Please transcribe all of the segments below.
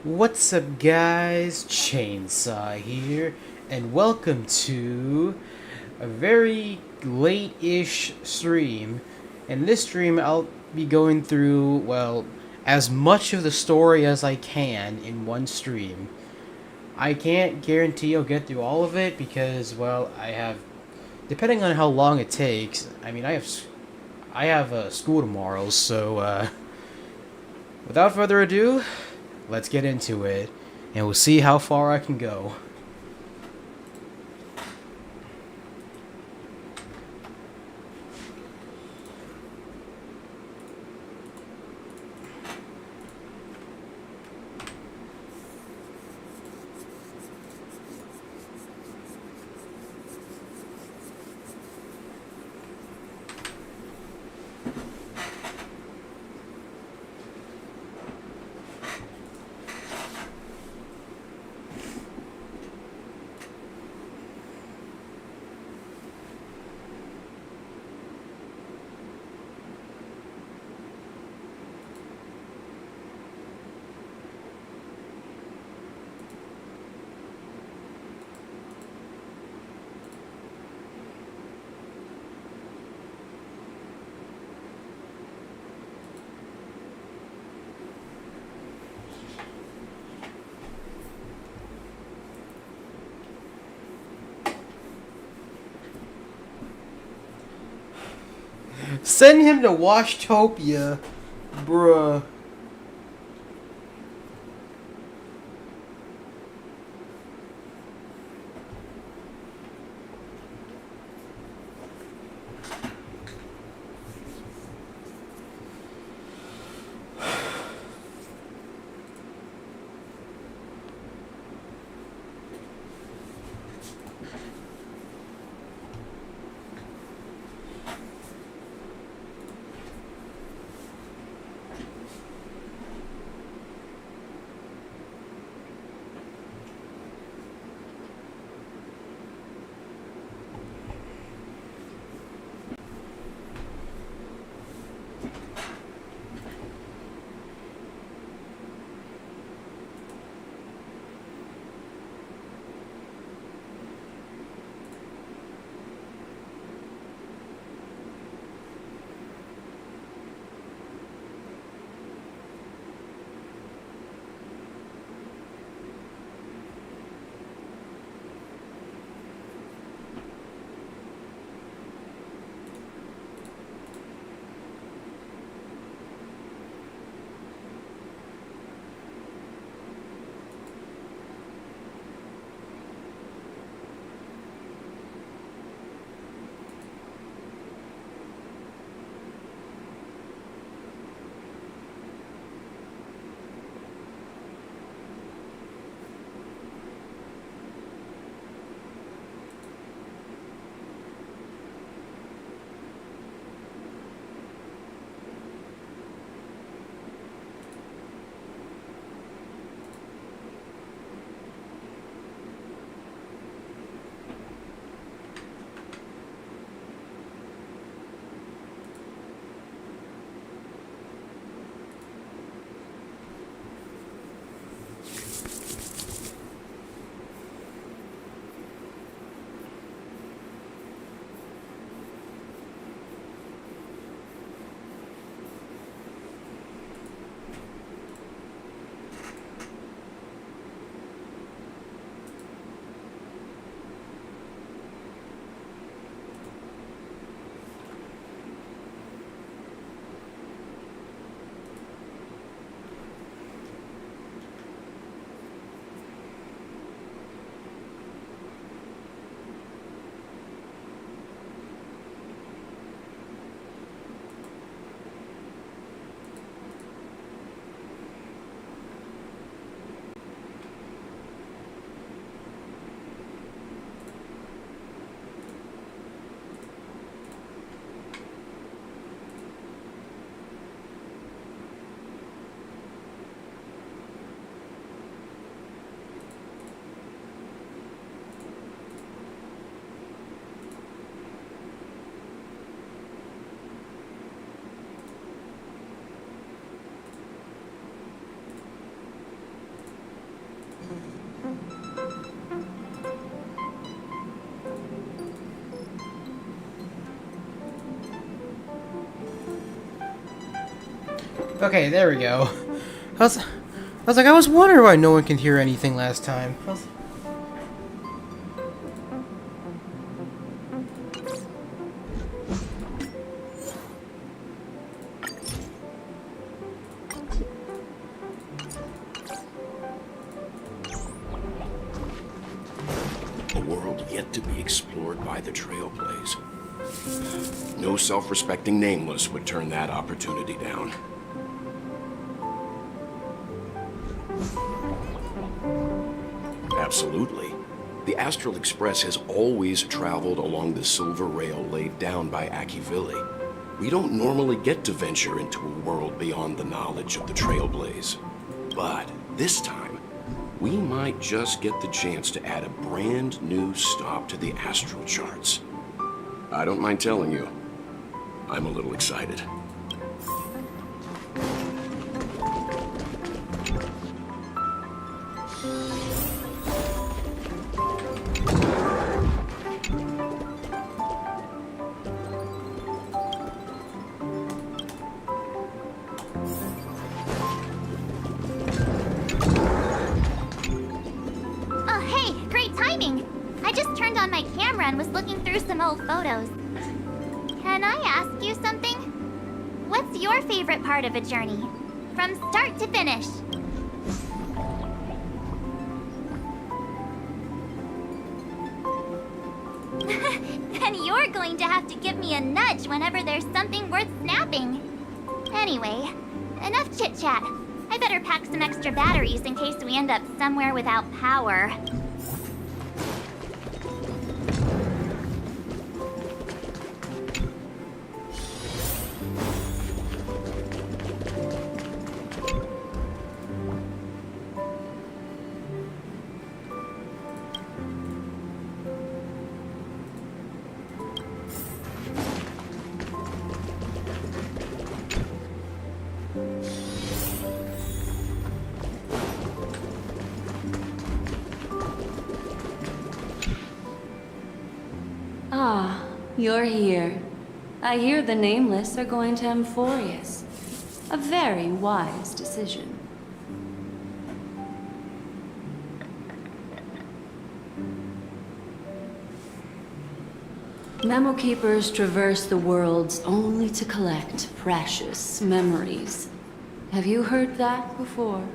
What's up, guys? Chainsaw here, and welcome to a very late-ish stream. In this stream, I'll be going through, well, as much of the story as I can in one stream. I can't guarantee I'll get through all of it because, well, depending on how long it takes. I have a school tomorrow, so without further ado, let's get into it, and we'll see how far I can go. Send him to Washtopia, bruh. Okay, there we go. I was wondering why no one can hear anything last time. A world yet to be explored by the Trailblaze. No self-respecting nameless would turn that opportunity down. Absolutely. The Astral Express has always traveled along the silver rail laid down by Akivili. We don't normally get to venture into a world beyond the knowledge of the Trailblaze. But this time, we might just get the chance to add a brand new stop to the astral charts. I don't mind telling you, I'm a little excited. And was looking through some old photos. Can I ask you something? What's your favorite part of a journey? From start to finish? Then you're going to have to give me a nudge whenever there's something worth snapping. Anyway, enough chit-chat. I better pack some extra batteries in case we end up somewhere without power. Ah, you're here. I hear the Nameless are going to AMPHOREUS. A very wise decision. Memo Keepers traverse the worlds only to collect precious memories. Have you heard that before?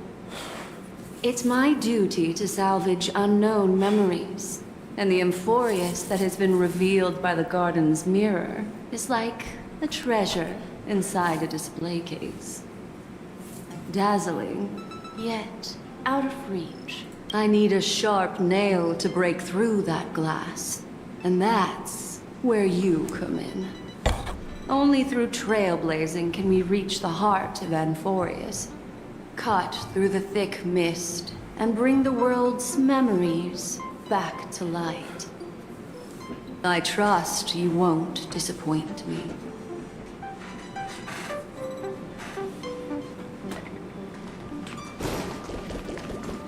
It's my duty to salvage unknown memories. And the AMPHOREUS that has been revealed by the garden's mirror is like a treasure inside a display case. Dazzling, yet out of reach. I need a sharp nail to break through that glass. And that's where you come in. Only through trailblazing can we reach the heart of AMPHOREUS. Cut through the thick mist and bring the world's memories back to light. I trust you won't disappoint me.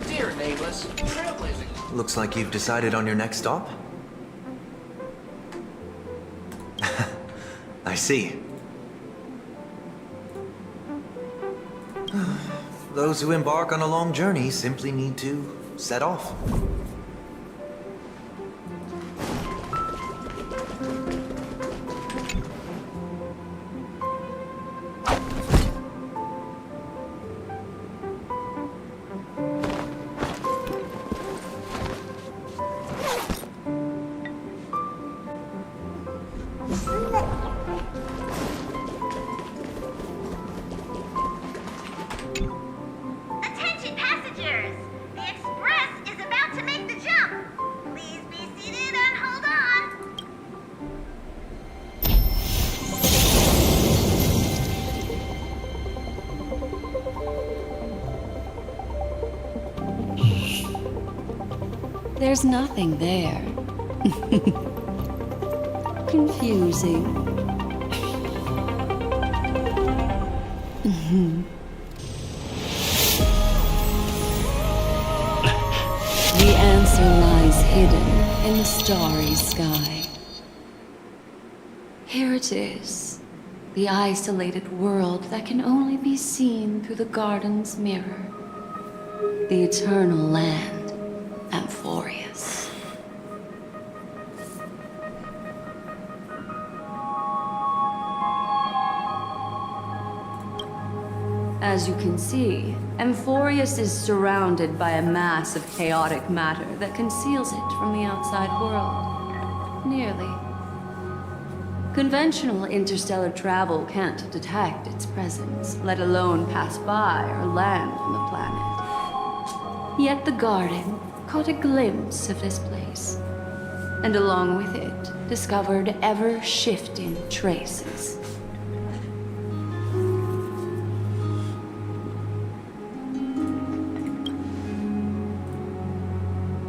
Dear Nameless, trailblazing. Looks like you've decided on your next stop. I see. Those who embark on a long journey simply need to set off. Attention passengers! The express is about to make the jump! Please be seated and hold on! There's nothing there. Confusing. The answer lies hidden in the starry sky. Here it is. The isolated world that can only be seen through the garden's mirror. The eternal land, AMPHOREUS. As you can see, AMPHOREUS is surrounded by a mass of chaotic matter that conceals it from the outside world. Nearly. Conventional interstellar travel can't detect its presence, let alone pass by or land on the planet. Yet the garden caught a glimpse of this place, and along with it, discovered ever-shifting traces.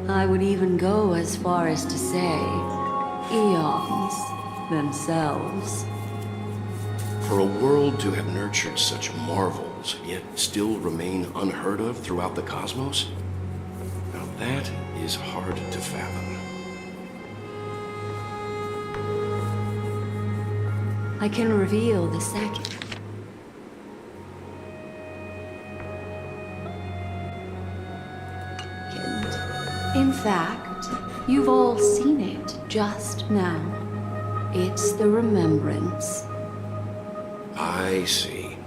I would even go as far as to say, eons themselves. For a world to have nurtured such marvels, yet still remain unheard of throughout the cosmos? Now that is hard to fathom. I can reveal the second. In fact, you've all seen it just now. It's the remembrance. I see.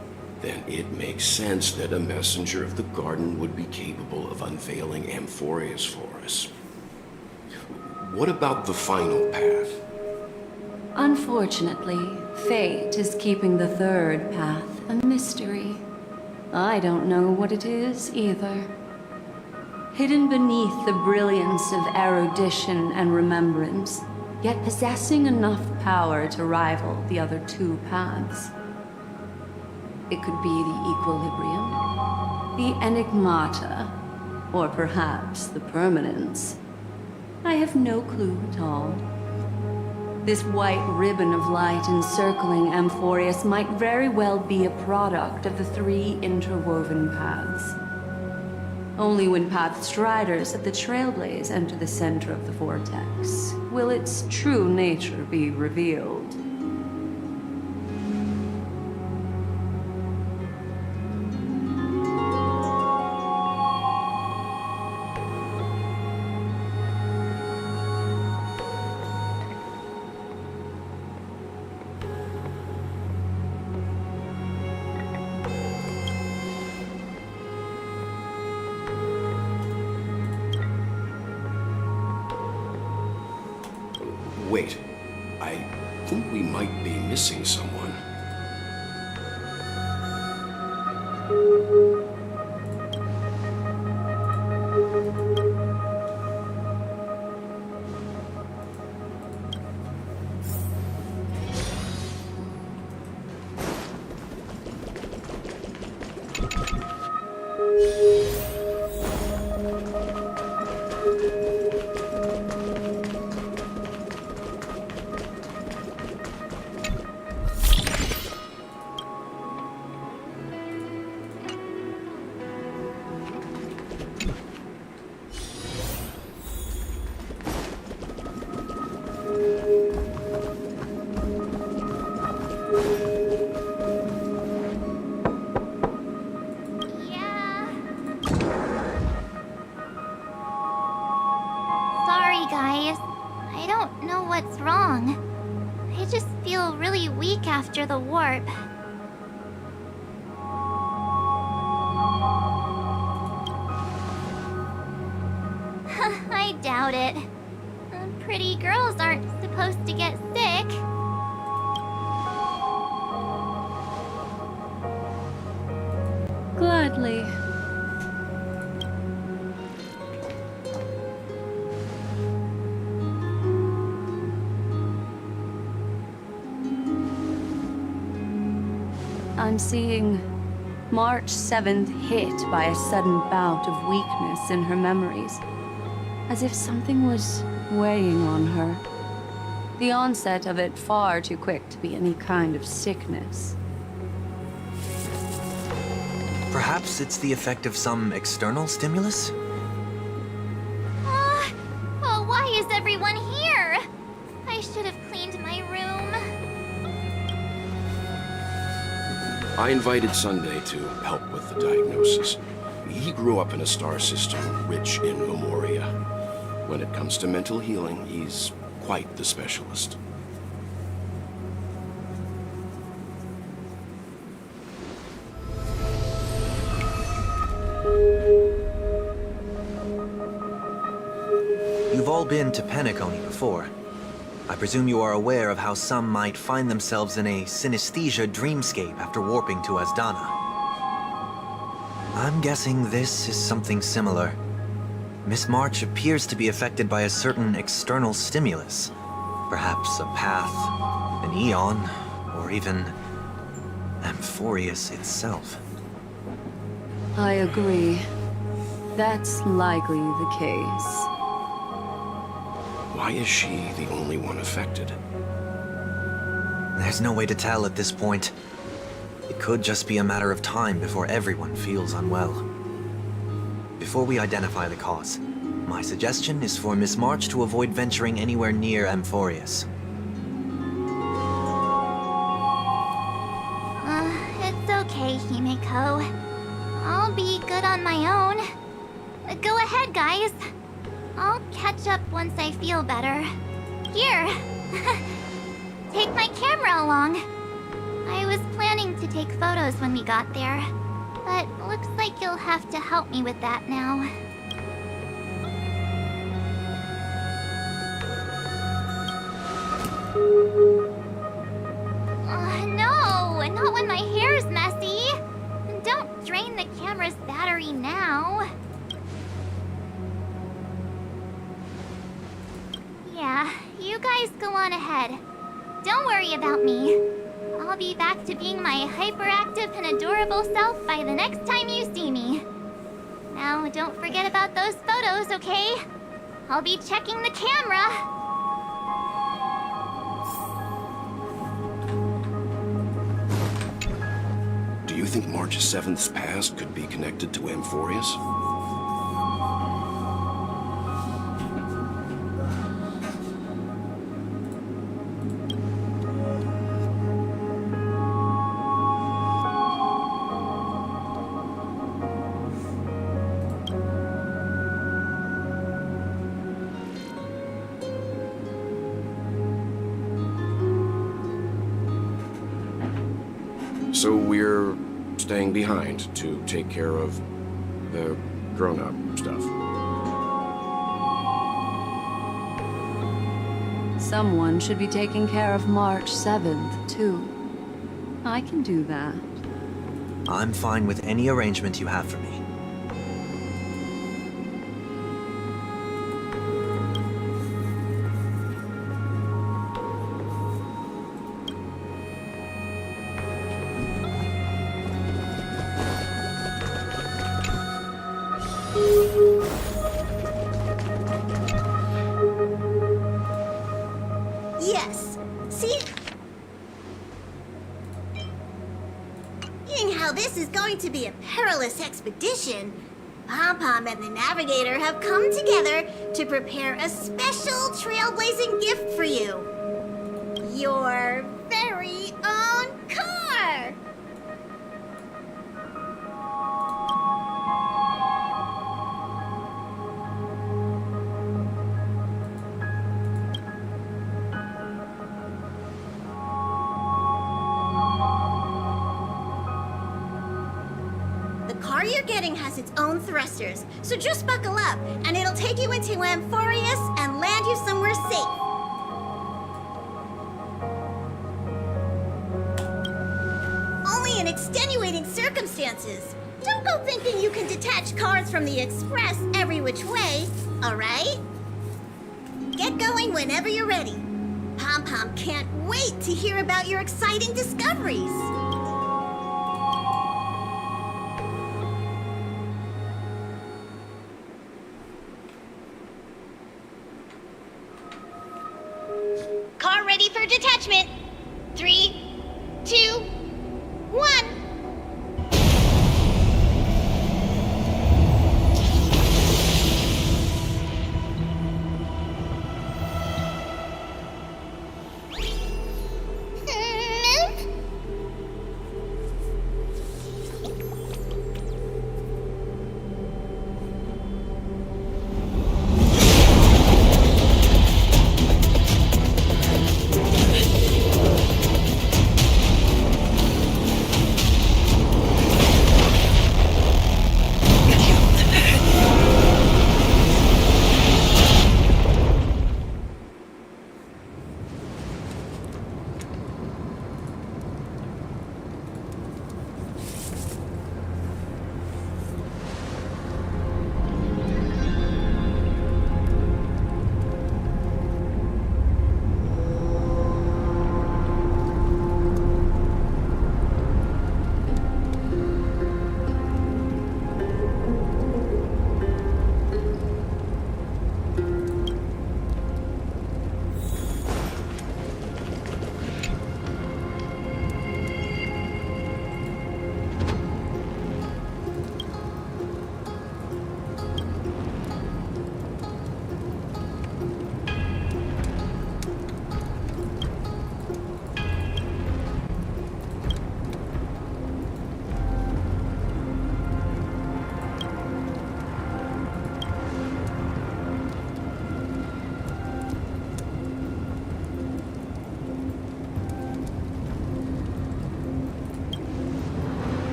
Then it makes sense that a messenger of the garden would be capable of unveiling AMPHOREUS for us. What about the final path? Unfortunately, fate is keeping the third path a mystery. I don't know what it is either. Hidden beneath the brilliance of erudition and remembrance, yet possessing enough power to rival the other two paths. It could be the equilibrium, the enigmata, or perhaps the permanence. I have no clue at all. This white ribbon of light encircling AMPHOREUS might very well be a product of the three interwoven paths. Only when path striders of the Trailblaze enter the center of the vortex will its true nature be revealed. Wait, I think we might be missing someone. Sorry, guys. I don't know what's wrong. I just feel really weak after the warp. I doubt it. Pretty girls aren't supposed to get sick. Gladly. I'm seeing March 7th hit by a sudden bout of weakness in her memories, as if something was weighing on her. The onset of it far too quick to be any kind of sickness. Perhaps it's the effect of some external stimulus? Well, why is everyone here? I should have cleaned my room. I invited Sunday to help with the diagnosis. He grew up in a star system rich in memoria. When it comes to mental healing, he's quite the specialist. You've all been to Penacony before. I presume you are aware of how some might find themselves in a synesthesia dreamscape after warping to Asdana. I'm guessing this is something similar. Miss March appears to be affected by a certain external stimulus. Perhaps a path, an eon, or even AMPHOREUS itself. I agree. That's likely the case. Why is she the only one affected? There's no way to tell at this point. It could just be a matter of time before everyone feels unwell. Before we identify the cause, my suggestion is for Miss March to avoid venturing anywhere near AMPHOREUS. It's okay, Himeko. I'll be good on my own. Go ahead, guys. I'll catch up once I feel better. Here. Take my camera along. I was planning to take photos when we got there, but looks like you'll have to help me with that now. No, not when my hair's messy. Don't drain the camera's battery now. Yeah, you guys go on ahead. Don't worry about me. I'll be back to being my hyperactive and adorable self by the next time you see me. Now, don't forget about those photos, okay? I'll be checking the camera. Do you think March 7th's past could be connected to AMPHOREUS? So we're staying behind to take care of the grown-up stuff. Someone should be taking care of March 7th, too. I can do that. I'm fine with any arrangement you have for me. Yes. See? Seeing how this is going to be a perilous expedition, Pom-Pom and the Navigator have come together to prepare a special trailblazing gift for you. Your very own car! The car you're getting has its own thrusters, so just buckle up, and it'll take you into AMPHOREUS and land you somewhere safe. Only in extenuating circumstances. Don't go thinking you can detach cars from the Express every which way, alright? Get going whenever you're ready. Pom-Pom can't wait to hear about your exciting discoveries. Car ready for detachment. 3, 2, 1.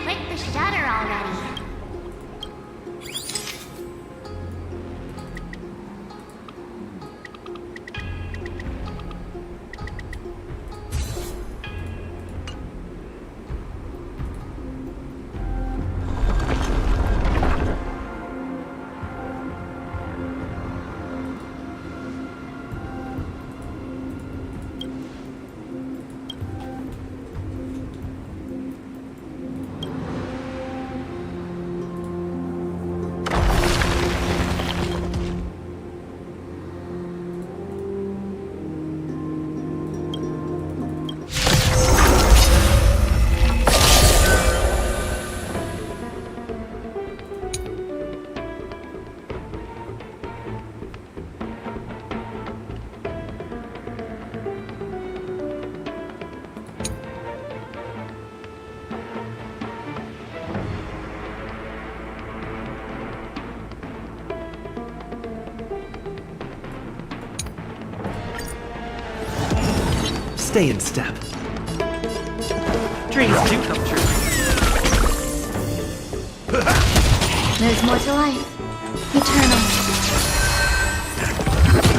click the shutter already. Stay in step. Dreams do come true. There's more to life. Eternal.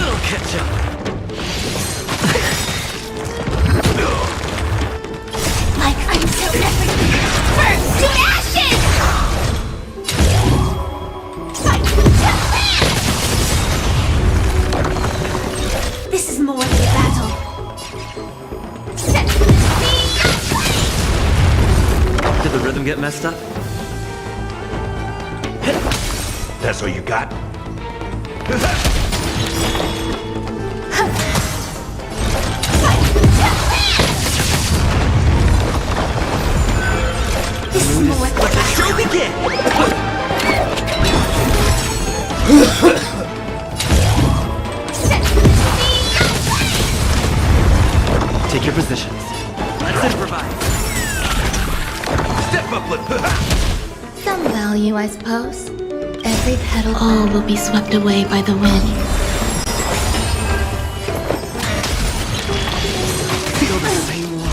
I'll catch up. Like I'm so everything burns to ashes! This is more than a battle. Did the rhythm get messed up? That's all you got? This is more than a Let the show battle. begin! Take your positions. Let's improvise. Step up, Some value, I suppose. Every petal all will be swept away by the wind. Feel the same one.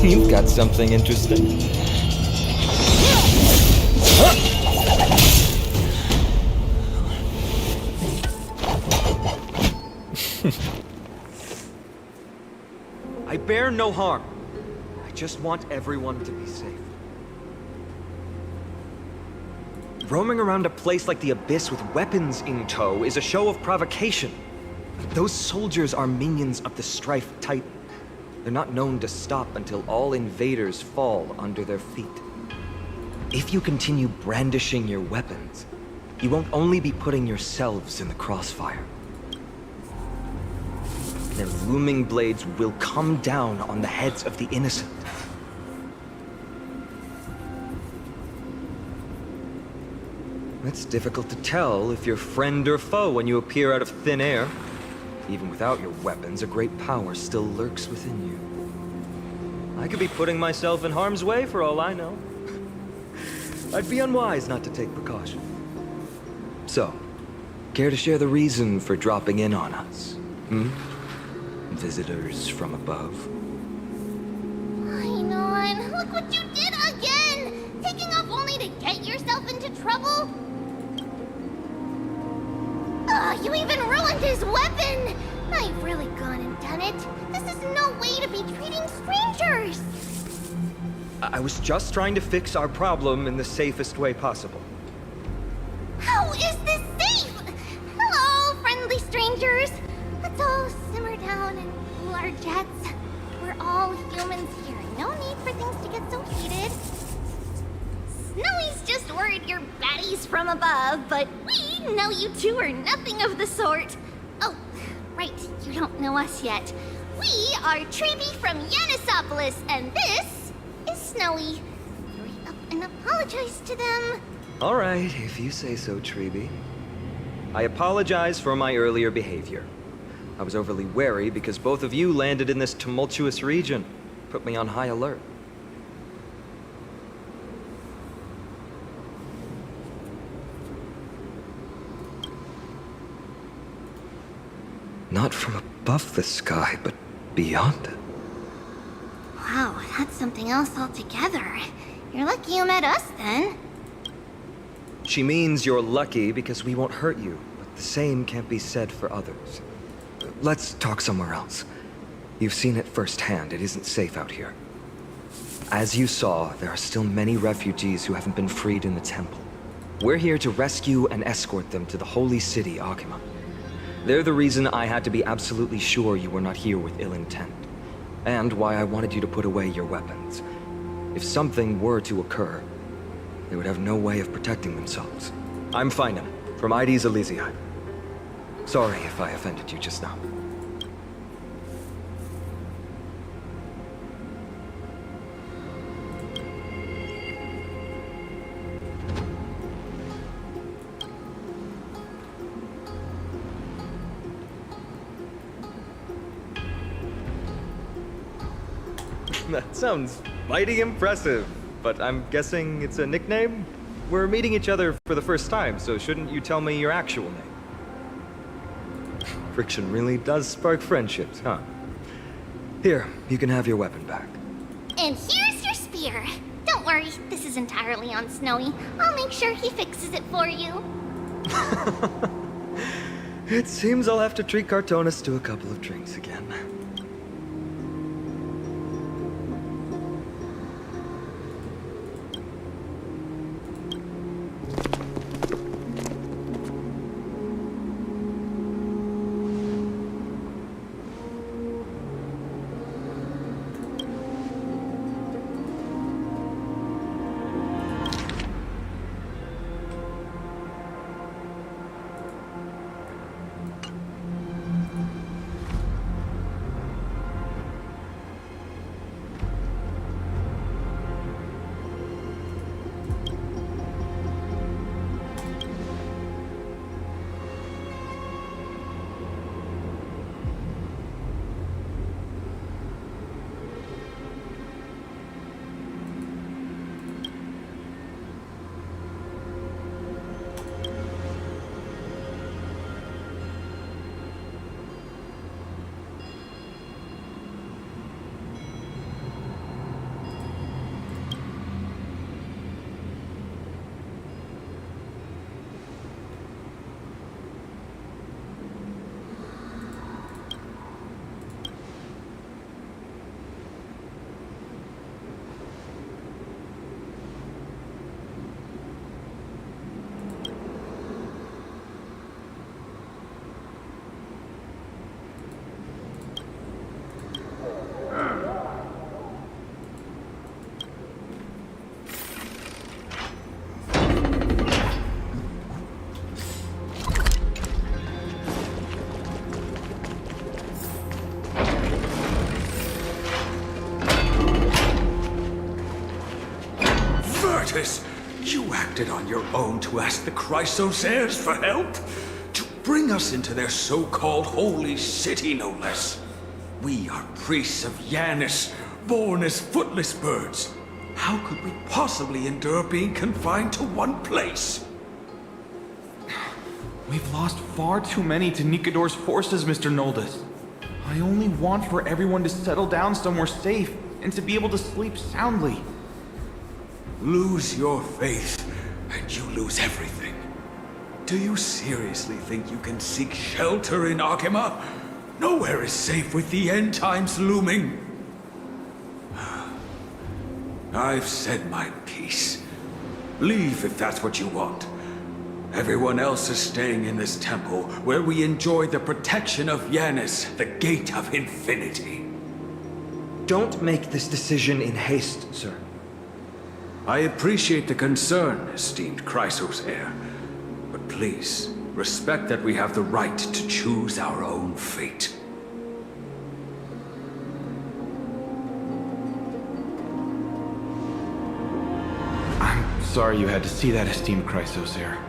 You've got something interesting. I bear no harm. I just want everyone to be safe. Roaming around a place like the Abyss with weapons in tow is a show of provocation. Those soldiers are minions of the Strife Titan. They're not known to stop until all invaders fall under their feet. If you continue brandishing your weapons, you won't only be putting yourselves in the crossfire. Their looming blades will come down on the heads of the innocent. It's difficult to tell if you're friend or foe when you appear out of thin air. Even without your weapons, a great power still lurks within you. I could be putting myself in harm's way for all I know. I'd be unwise not to take precaution. So, care to share the reason for dropping in on us? Visitors from above? Ainon, look what you did again! Taking off only to get yourself into trouble? You even ruined his weapon! I've really gone and done it. This is no way to be treating strangers! I was just trying to fix our problem in the safest way possible. How is this safe? Hello, friendly strangers. Let's all simmer down and cool our jets. We're all humans here. No need for things to get so heated. Snowy's just worried you're baddies from above, but we know you two are nothing of the sort. Oh, right, you don't know us yet. We are Treeby from Yanisopolis, and this is Snowy. Hurry up and apologize to them. All right, if you say so, Treeby. I apologize for my earlier behavior. I was overly wary because both of you landed in this tumultuous region. Put me on high alert. Not from above the sky, but beyond it. Wow, that's something else altogether. You're lucky you met us then. She means you're lucky because we won't hurt you, but the same can't be said for others. Let's talk somewhere else. You've seen it firsthand. It isn't safe out here. As you saw, there are still many refugees who haven't been freed in the temple. We're here to rescue and escort them to the holy city, Akima. They're the reason I had to be absolutely sure you were not here with ill intent, and why I wanted you to put away your weapons. If something were to occur, they would have no way of protecting themselves. I'm Finan, from ID's Elysia. Sorry if I offended you just now. That sounds mighty impressive, but I'm guessing it's a nickname? We're meeting each other for the first time, so shouldn't you tell me your actual name? Friction really does spark friendships, huh? Here, you can have your weapon back. And here's your spear. Don't worry, this is entirely on Snowy. I'll make sure he fixes it for you. It seems I'll have to treat Cartonis to a couple of drinks again. You acted on your own to ask the Chrysos heirs for help? To bring us into their so-called holy city, no less. We are priests of Yanis, born as footless birds. How could we possibly endure being confined to one place? We've lost far too many to Nikador's forces, Mr. Noldus. I only want for everyone to settle down somewhere safe and to be able to sleep soundly. Lose your faith, and you lose everything. Do you seriously think you can seek shelter in Akima? Nowhere is safe with the end times looming. I've said my piece. Leave if that's what you want. Everyone else is staying in this temple, where we enjoy the protection of Yanis, the Gate of Infinity. Don't make this decision in haste, sir. I appreciate the concern, esteemed Chrysos heir. But please, respect that we have the right to choose our own fate. I'm sorry you had to see that, esteemed Chrysos heir.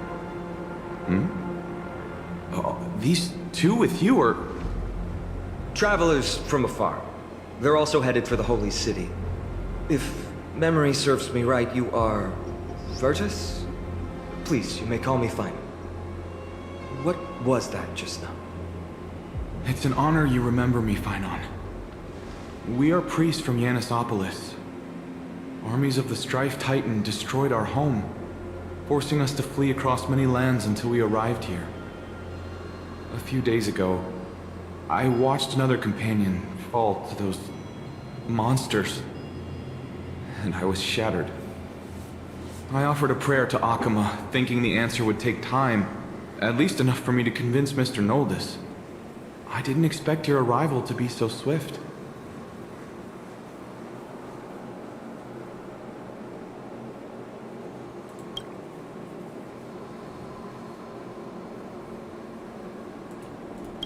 these two with you are... Travelers from afar. They're also headed for the Holy City. If memory serves me right, you are... Virtus? Please, you may call me Fine. What was that just now? It's an honor you remember me, Phynon. We are priests from Yanissopolis. Armies of the Strife Titan destroyed our home, forcing us to flee across many lands until we arrived here. A few days ago, I watched another companion fall to those monsters, and I was shattered. I offered a prayer to Akama, thinking the answer would take time, at least enough for me to convince Mr. Noldus. I didn't expect your arrival to be so swift.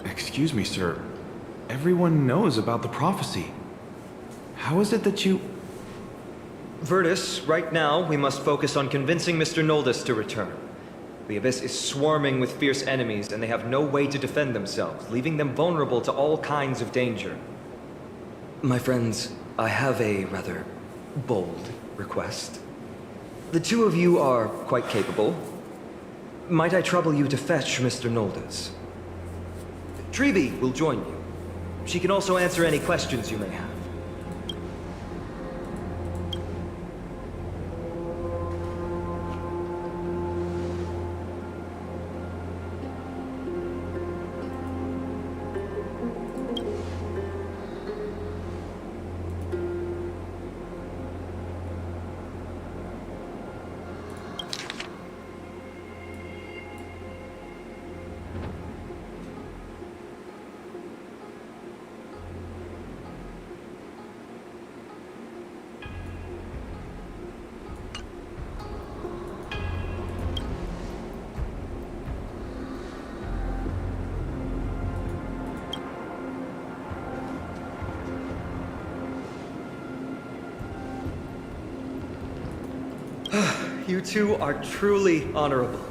Excuse me, sir. Everyone knows about the prophecy. How is it that you... Virtus, right now, we must focus on convincing Mr. Noldus to return. The Abyss is swarming with fierce enemies, and they have no way to defend themselves, leaving them vulnerable to all kinds of danger. My friends, I have a rather bold request. The two of you are quite capable. Might I trouble you to fetch Mr. Noldus? Treeby will join you. She can also answer any questions you may have. You two are truly honorable.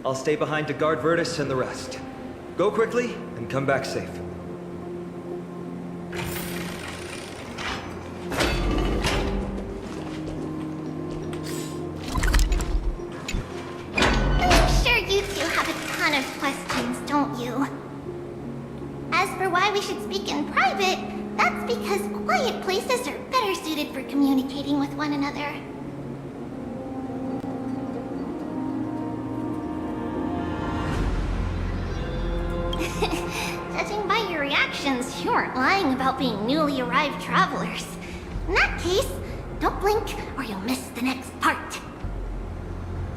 I'll stay behind to guard Virtus and the rest. Go quickly and come back safe. I'm sure you two have a ton of questions, don't you? As for why we should speak in private, that's because quiet places are better suited for communicating with one another. Judging by your reactions, you aren't lying about being newly arrived travelers. In that case, don't blink or you'll miss the next part.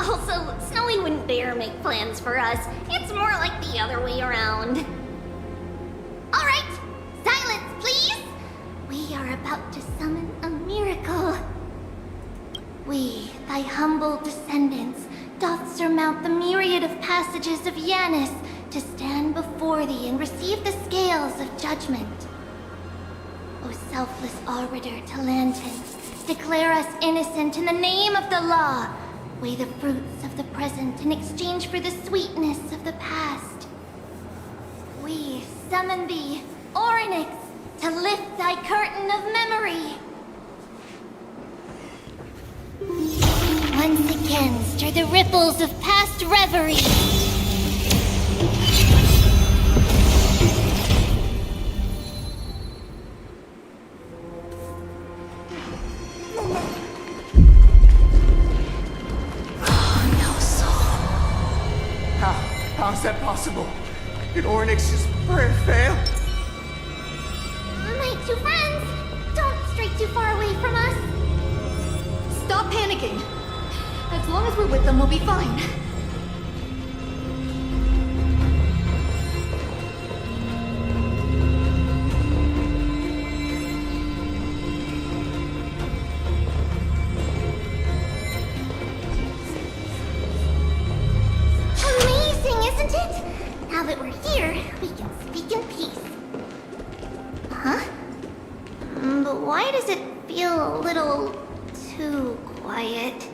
Also, Snowy wouldn't dare make plans for us. It's more like the other way around. Alright, silence please! We are about to summon a miracle. We, thy humble descendants, doth surmount the myriad of passages of Yanis, to stand before thee and receive the scales of judgment. O selfless arbiter Talantin, declare us innocent in the name of the law. Weigh the fruits of the present in exchange for the sweetness of the past. We summon thee, Orynyx, to lift thy curtain of memory. Once again, stir the ripples of past reverie. How is that possible? Did Orynyx's prayer fail? My two friends, don't stray too far away from us. Stop panicking. As long as we're with them, we'll be fine. Now that we're here, we can speak in peace. Huh? But why does it feel a little too quiet?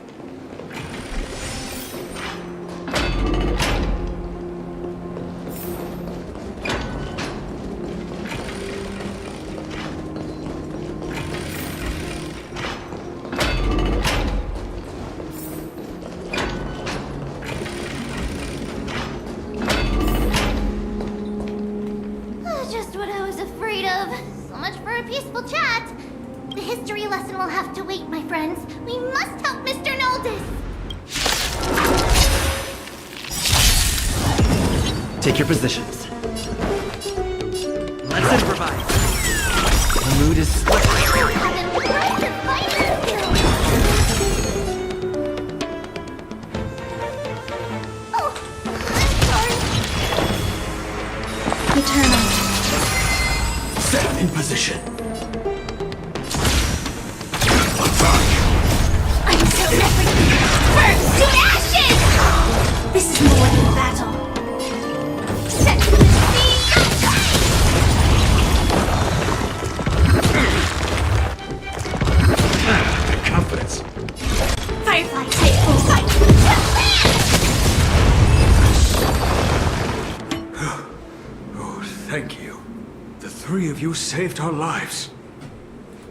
will have to wait, my friends. We must help Mr. Noldus! Take your positions. Let's improvise. The mood is split. You have impressive fighting skills! Oh, I'm sorry. Eternal. Set in position. I'm so everything! Burn to ashes! This is more than a battle. Set to the Good confidence. Firefly, take full fight! Oh, thank you. The three of you saved our lives.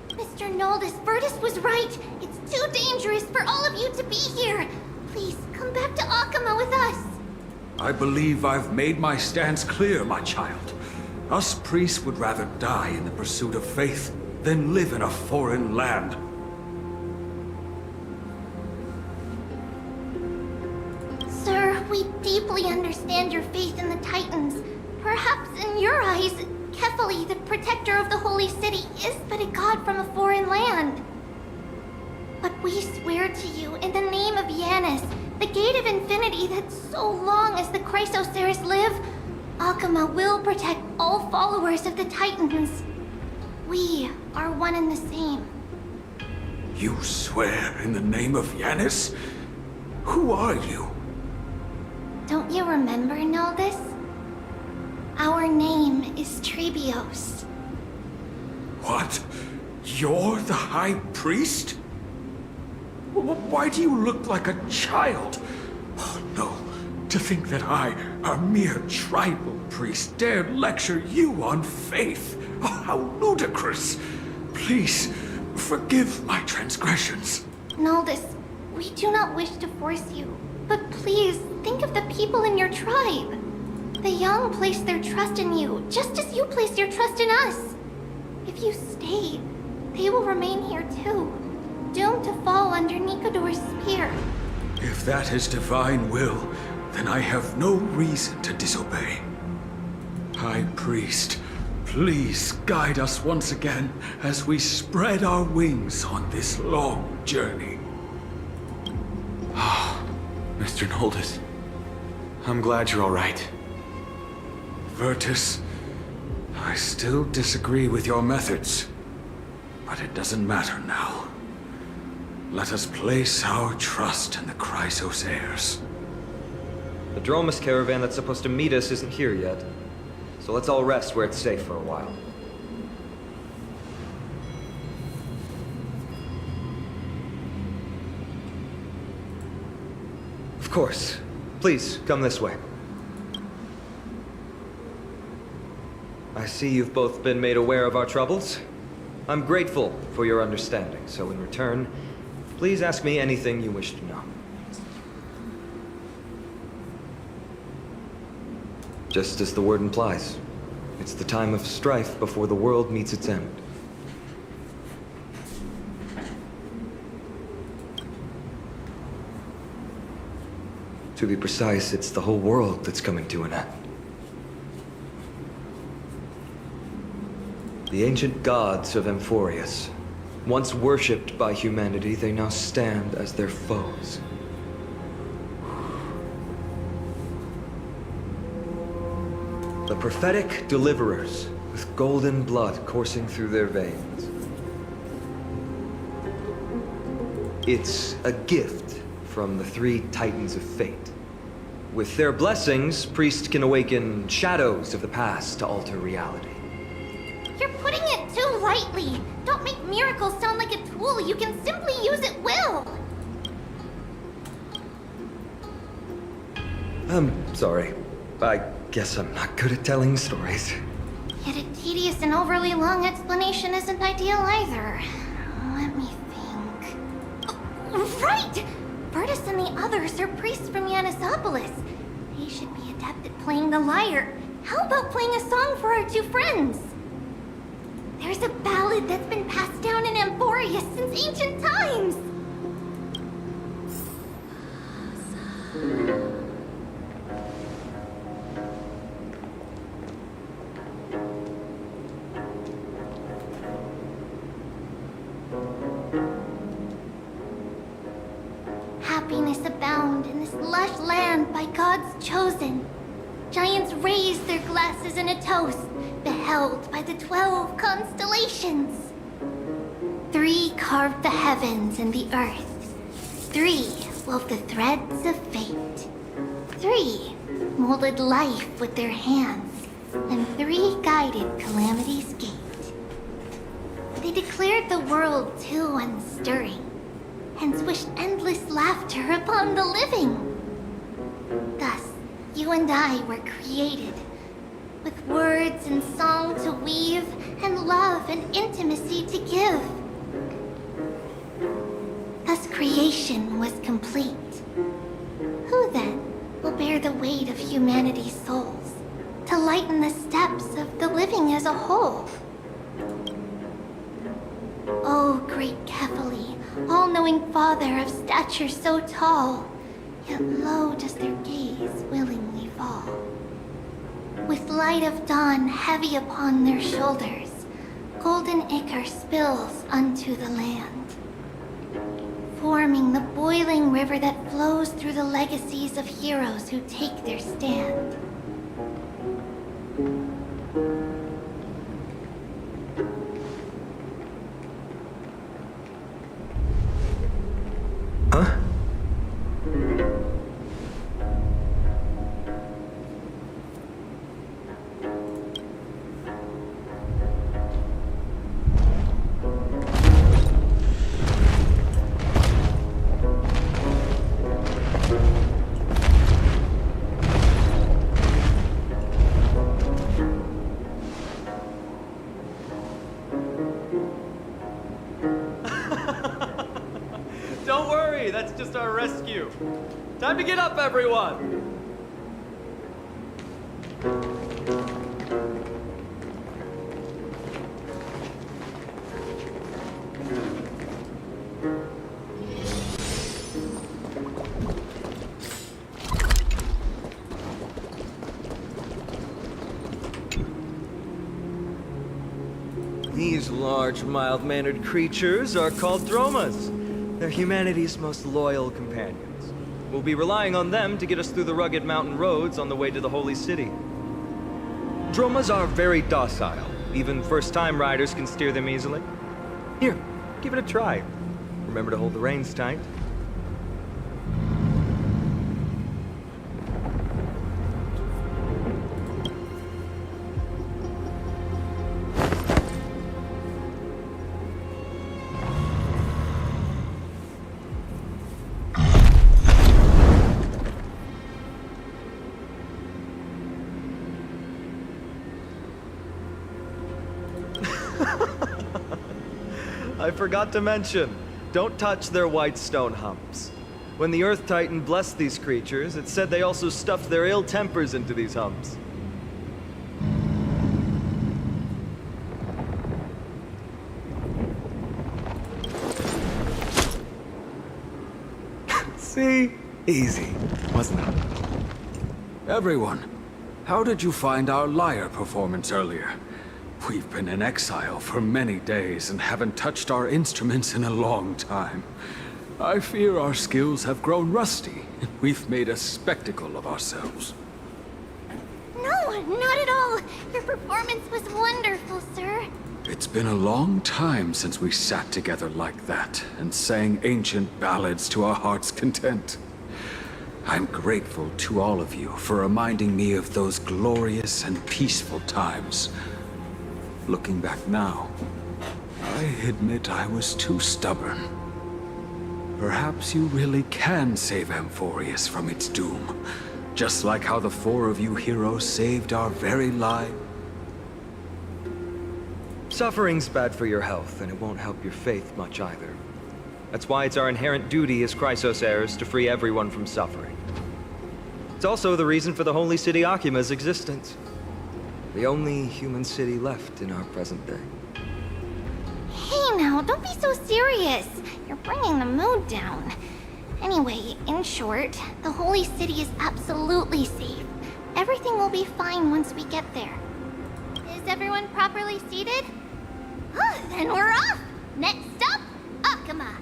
Mr. Noldus, Virtus was right. It's too dangerous for all of you to be here. Please, come back to Akama with us. I believe I've made my stance clear, my child. Us priests would rather die in the pursuit of faith than live in a foreign land. Sir, we deeply understand your faith in the Titans. Perhaps in your eyes, Kefali, the protector of the Holy City, is but a god from a foreign land. But we swear to you, in the name of Yanis, the Gate of Infinity, that so long as the Chrysoceres live, Akama will protect all followers of the Titans. We are one and the same. You swear in the name of Yanis? Who are you? Don't you remember, Noldus? Our name is Trebios. What? You're the High Priest? Why do you look like a child? Oh, no. To think that I, a mere tribal priest, dared lecture you on faith. Oh, how ludicrous. Please, forgive my transgressions. Noldus, we do not wish to force you, but please think of the people in your tribe. The young place their trust in you, just as you place your trust in us. If you stay, they will remain here too, doomed to fall under Nikodor's spear. If that is divine will, then I have no reason to disobey. High Priest, please guide us once again as we spread our wings on this long journey. Mr. Noldus, I'm glad you're all right. Virtus, I still disagree with your methods, but it doesn't matter now. Let us place our trust in the Chrysoceres. The Dromus caravan that's supposed to meet us isn't here yet, so let's all rest where it's safe for a while. Of course. Please, come this way. I see you've both been made aware of our troubles. I'm grateful for your understanding, so in return, please ask me anything you wish to know. Just as the word implies, it's the time of strife before the world meets its end. To be precise, it's the whole world that's coming to an end. The ancient gods of AMPHOREUS, once worshipped by humanity, they now stand as their foes. The prophetic deliverers, with golden blood coursing through their veins. It's a gift from the three Titans of Fate. With their blessings, priests can awaken shadows of the past to alter reality. You're putting it too lightly. Don't make miracles sound like a tool you can simply use at will. I'm sorry. I guess I'm not good at telling stories. Yet a tedious and overly long explanation isn't ideal either. Let me think. Oh, right! Virtus and the others are priests from Yanisopolis. They should be adept at playing the lyre. How about playing a song for our two friends? Their There's a ballad that's been passed down in AMPHOREUS since ancient times! Happiness abound in this lush land by God's chosen. Giants raise their glasses in a toast, beheld by the 12 constellations. 3 carved the heavens and the earth. 3 wove the threads of fate. 3 molded life with their hands, and 3 guided calamity's gate. They declared the world too unstirring, hence wished endless laughter upon the living. Thus, you and I were created, with words and song to weave, and love and intimacy to give. Thus creation was complete. Who then will bear the weight of humanity's souls, to lighten the steps of the living as a whole? O great Kephali, all-knowing Father of stature so tall, yet low does their gaze willingly fall. With light of dawn heavy upon their shoulders, golden ichor spills unto the land, forming the boiling river that flows through the legacies of heroes who take their stand. Huh? Don't worry, that's just our rescue. Time to get up, everyone! These large, mild-mannered creatures are called dromas. They're humanity's most loyal companions. We'll be relying on them to get us through the rugged mountain roads on the way to the Holy City. Dromas are very docile. Even first-time riders can steer them easily. Here, give it a try. Remember to hold the reins tight. I forgot to mention, don't touch their white stone humps. When the Earth Titan blessed these creatures, it said they also stuffed their ill tempers into these humps. See? Easy, wasn't it? Everyone, how did you find our lyre performance earlier? We've been in exile for many days and haven't touched our instruments in a long time. I fear our skills have grown rusty, and we've made a spectacle of ourselves. No, not at all. Your performance was wonderful, sir. It's been a long time since we sat together like that and sang ancient ballads to our heart's content. I'm grateful to all of you for reminding me of those glorious and peaceful times. Looking back now, I admit I was too stubborn. Perhaps you really can save AMPHOREUS from its doom, just like how the 4 of you heroes saved our very lives. Suffering's bad for your health, and it won't help your faith much either. That's why it's our inherent duty as Chrysos heirs to free everyone from suffering. It's also the reason for the Holy City Akima's existence. The only human city left in our present day. now, don't be so serious. You're bringing the mood down. Anyway, in short, the Holy City is absolutely safe. Everything will be fine once we get there. Is everyone properly seated? Then we're off! Next stop, Akama.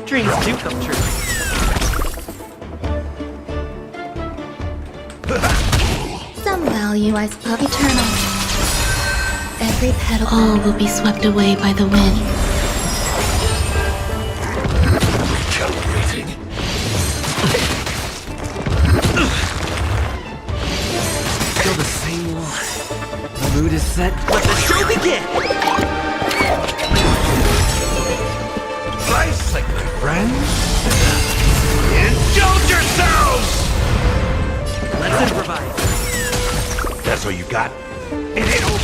Dreams do come true. Some value, I suppose. Eternal. Every petal. All will be swept away by the wind. Calibrating. Still the same wall. The mood is set. Let the show begin! Bicycling, friends! Indulge yourselves! Let's improvise. That's all you got? It ain't over.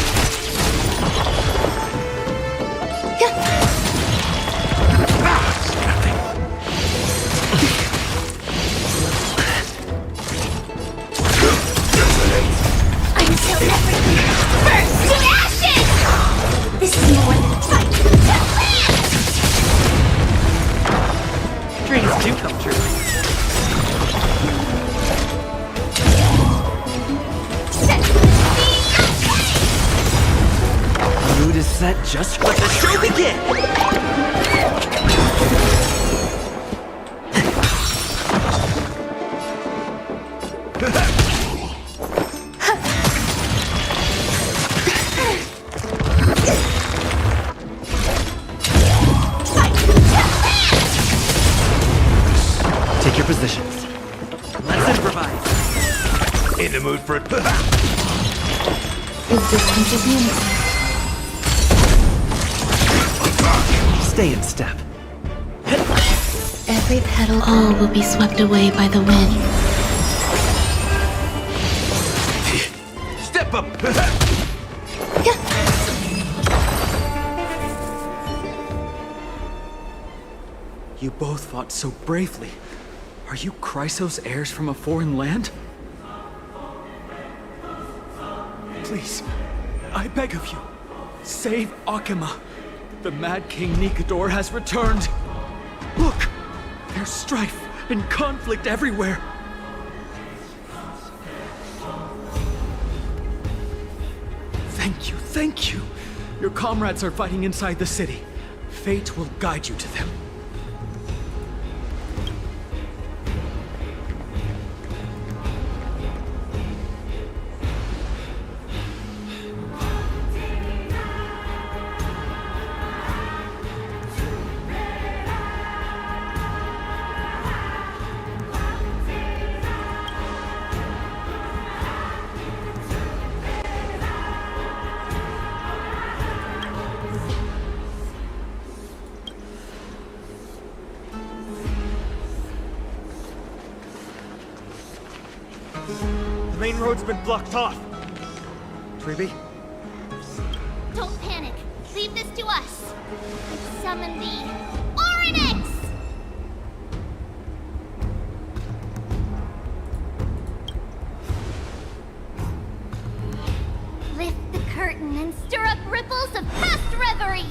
Until everything burns to ashes! This is more than a fight. Dreams do come true. The mood is set just let the show begin! Take your positions. Let's improvise. In the mood for it. Is this continuity? Stay in step. Every petal, all will be swept away by the wind. Step up! You both fought so bravely. Are you Chrysos heirs from a foreign land? Please, I beg of you, save Akama. The Mad King Nikador has returned. Look, there's strife and conflict everywhere. Thank you. Your comrades are fighting inside the city. Fate will guide you to them. The main road's been blocked off. Treeby? Don't panic. Leave this to us. Summon the Oryx! Lift the curtain and stir up ripples of past reverie.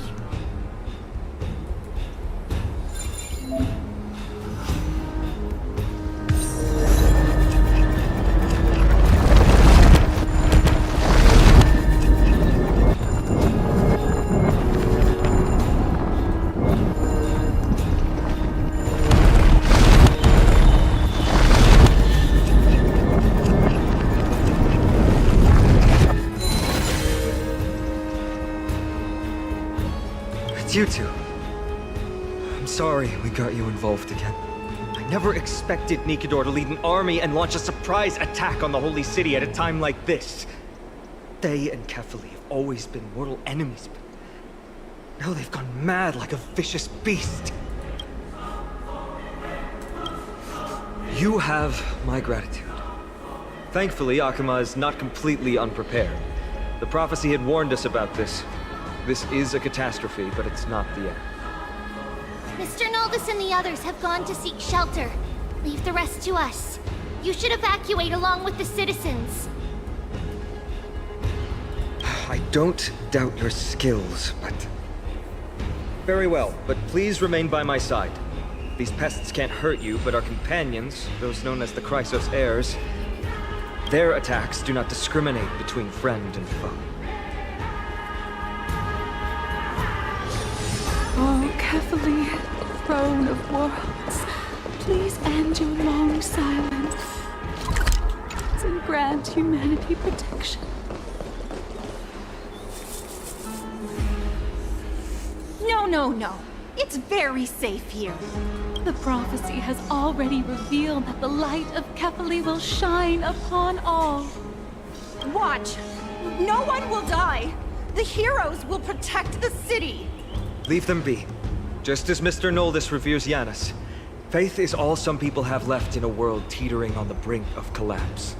it's you two. I'm sorry we got you involved again. I never expected Nikador to lead an army and launch a surprise attack on the Holy City at a time like this. They and Kefali have always been mortal enemies, but now they've gone mad like a vicious beast. You have my gratitude. Thankfully, Akama is not completely unprepared. The prophecy had warned us about this. This is a catastrophe, but it's not the end. Mr. Naldis and the others have gone to seek shelter. Leave the rest to us. You should evacuate along with the citizens. I don't doubt your skills, but... Very well, but please remain by my side. These pests can't hurt you, but our companions, those known as the Chrysos heirs, their attacks do not discriminate between friend and foe. Oh, Kefali, throne of worlds, please end your long silence and grant humanity protection. No. It's very safe here. The prophecy has already revealed that the light of Kefali will shine upon all. Watch. No one will die. The heroes will protect the city. Leave them be. Just as Mr. Noldis reveres Yanis, faith is all some people have left in a world teetering on the brink of collapse.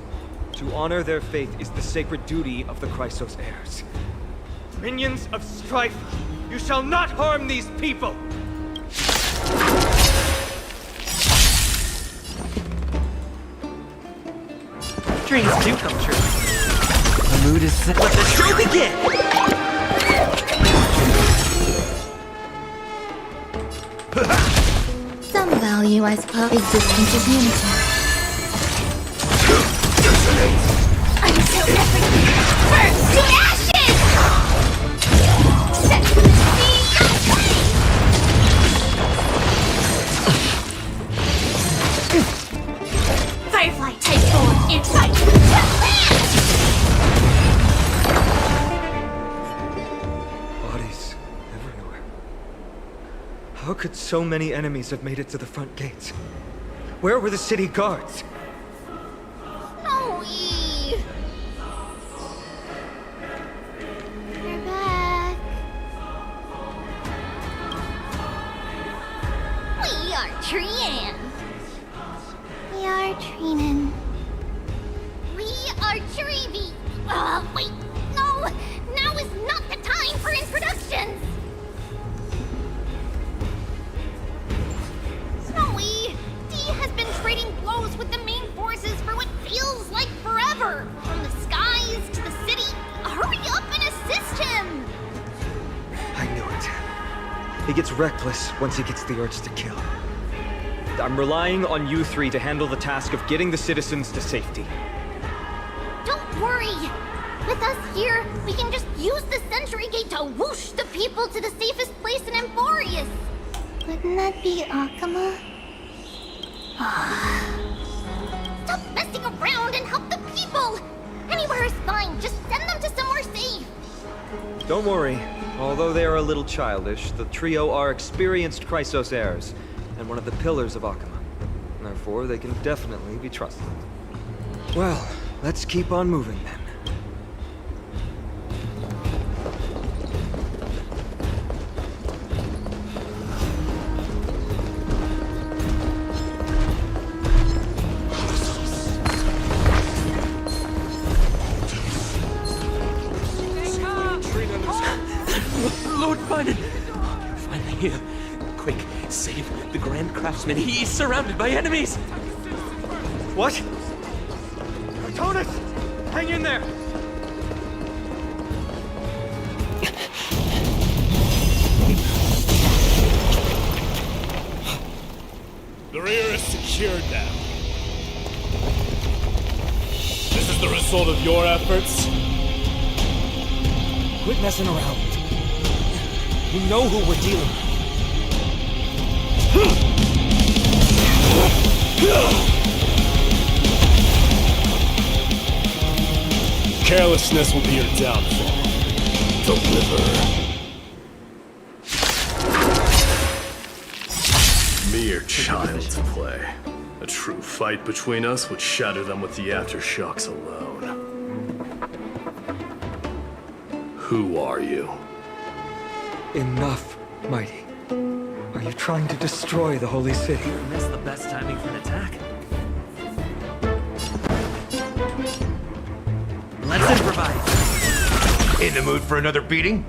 To honor their faith is the sacred duty of the Chrysos heirs. Minions of strife, you shall not harm these people! Dreams do come true. The mood is set. Let the show begin! Some value, I suppose, existence is unity. Until everything burns to ashes! Set to the sea, Firefly, take form and fight! Bodies everywhere. How could so many enemies have made it to the front gates? Where were the city guards? Snowy! You're back. We are Trian. We are Trinan. We are Treevy. Wait, no! Now is not the time for introductions! Snowy, D has been trading blows with the main forces for what feels like forever. From the skies to the city. Hurry up and assist him! I knew it. He gets reckless once he gets the urge to kill. I'm relying on you three to handle the task of getting the citizens to safety. Don't worry! With us here, we can just use the Sentry Gate to whoosh the people to the safest place in AMPHOREUS! Wouldn't that be Akama? Stop messing around and help the people! Anywhere is fine, just send them to somewhere safe! Don't worry. Although they are a little childish, the trio are experienced Chrysos heirs, and one of the pillars of Akama. Therefore, they can definitely be trusted. Well, let's keep on moving then. Lord Finan! You're finally here. Quick, save the Grand Craftsman. He's surrounded by enemies! What? Tonus! Hang in there! The rear is secured now. This is the result of your efforts? Quit messing around. You know who we're dealing with. Carelessness will be your downfall. Deliver. mere child's play. A true fight between us would shatter them with the aftershocks alone. Who are you? Enough, Mighty. Are you trying to destroy the Holy City? That's the best timing for an attack. Let's improvise. In the mood for another beating?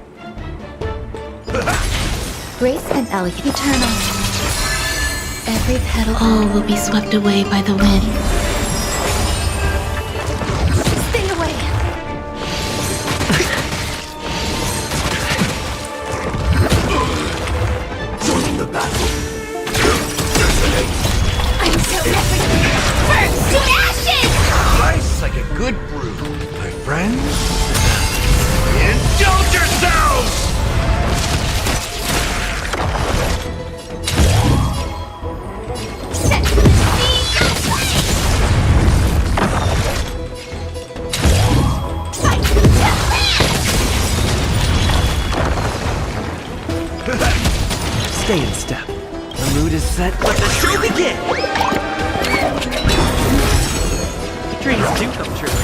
Grace and elegance eternal. Every petal all will be swept away by the wind. Stay away! Joining the battle. I'm so everything burns to ashes! Nice like a good brew, my friends. Indulge yourselves! Stay in step. The mood is set. Let the show begin! Dreams do come true.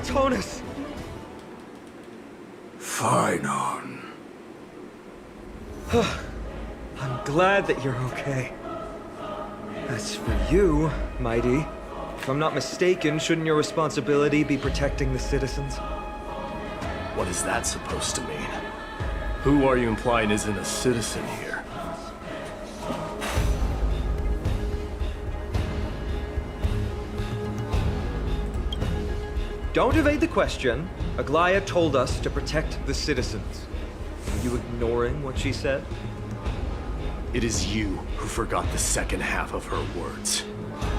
Tonus! Fine on. I'm glad that you're okay. As for you, Mighty, if I'm not mistaken, shouldn't your responsibility be protecting the citizens? What is that supposed to mean? Who are you implying isn't a citizen here? Don't evade the question. Aglaia told us to protect the citizens. Are you ignoring what she said? It is you who forgot the second half of her words.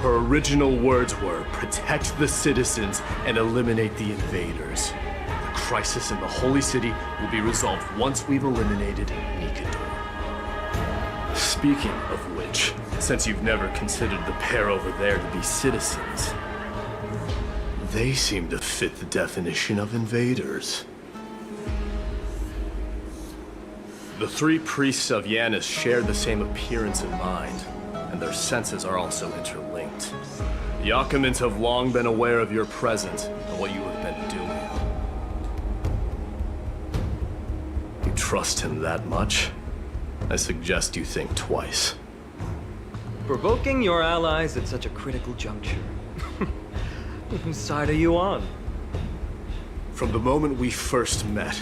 Her original words were, protect the citizens and eliminate the invaders. The crisis in the Holy City will be resolved once we've eliminated Nikador. Speaking of which, since you've never considered the pair over there to be citizens, they seem to fit the definition of invaders. The three priests of Yanis share the same appearance in mind, and their senses are also interlinked. The Akamans have long been aware of your presence and what you have been doing. You trust him that much? I suggest you think twice. Provoking your allies at such a critical juncture. Whose side are you on? From the moment we first met,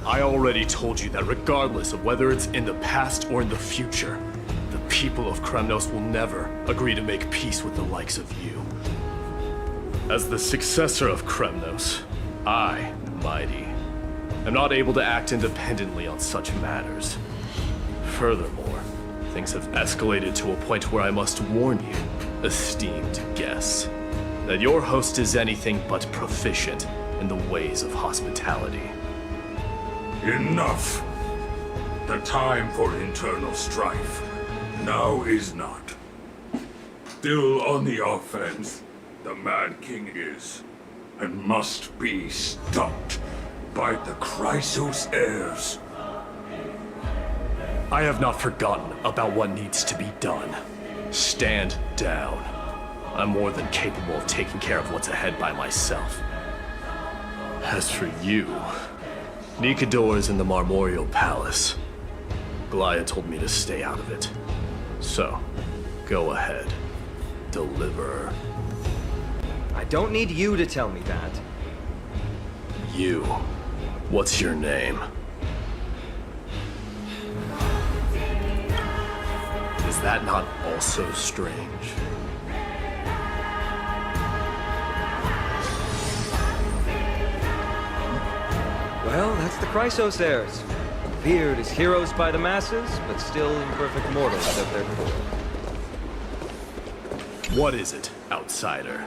I already told you that regardless of whether it's in the past or in the future, the people of Kremnos will never agree to make peace with the likes of you. As the successor of Kremnos, I, Mighty, am not able to act independently on such matters. Furthermore, things have escalated to a point where I must warn you, esteemed guests, that your host is anything but proficient in the ways of hospitality. Enough! The time for internal strife now is not. Still on the offense, the Mad King is, and must be stopped by the Chrysos heirs. I have not forgotten about what needs to be done. Stand down. I'm more than capable of taking care of what's ahead by myself. As for you, Nikador is in the Marmorial Palace. Aglaia told me to stay out of it. So, go ahead. Deliver. I don't need you to tell me that. You. What's your name? Is that not also strange? Well, that's the Chrysos heirs. Revered as heroes by the masses, but still imperfect mortals at their core. What is it, outsider?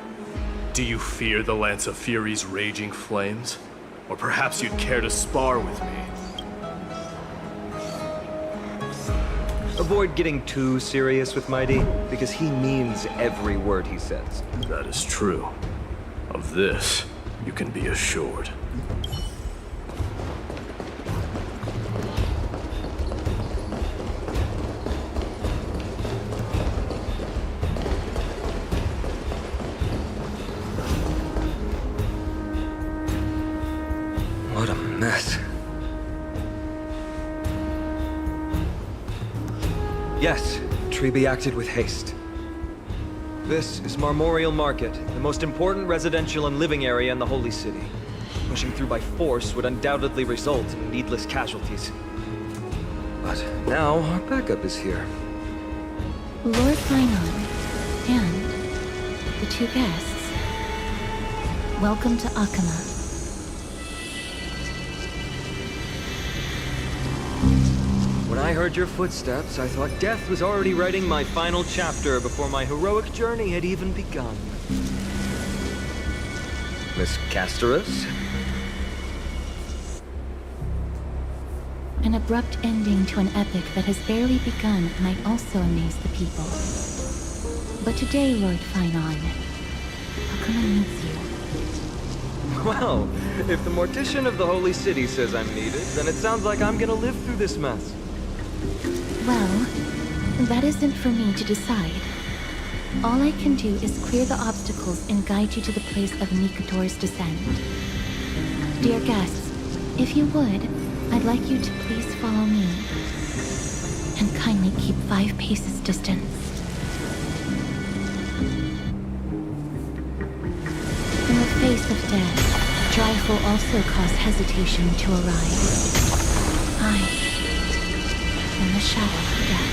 Do you fear the Lance of Fury's raging flames? Or perhaps you'd care to spar with me? Avoid getting too serious with Mighty, because he means every word he says. That is true. Of this, you can be assured. Yes, Treeby acted with haste. This is Marmorial Market, the most important residential and living area in the Holy City. Pushing through by force would undoubtedly result in needless casualties. But now our backup is here. Lord Finon and the two guests. Welcome to Akama. When I heard your footsteps, I thought death was already writing my final chapter before my heroic journey had even begun. Miss Casterus? An abrupt ending to an epic that has barely begun might also amaze the people. But today, Lord Finon, Akama needs you. Well, if the Mortician of the Holy City says I'm needed, then it sounds like I'm gonna live through this mess. Well, that isn't for me to decide. All I can do is clear the obstacles and guide you to the place of Nikator's descent. Dear guests, if you would, I'd like you to please follow me. And kindly keep 5 paces distance. In the face of death, strife will also cause hesitation to arise. I am the shadow of death.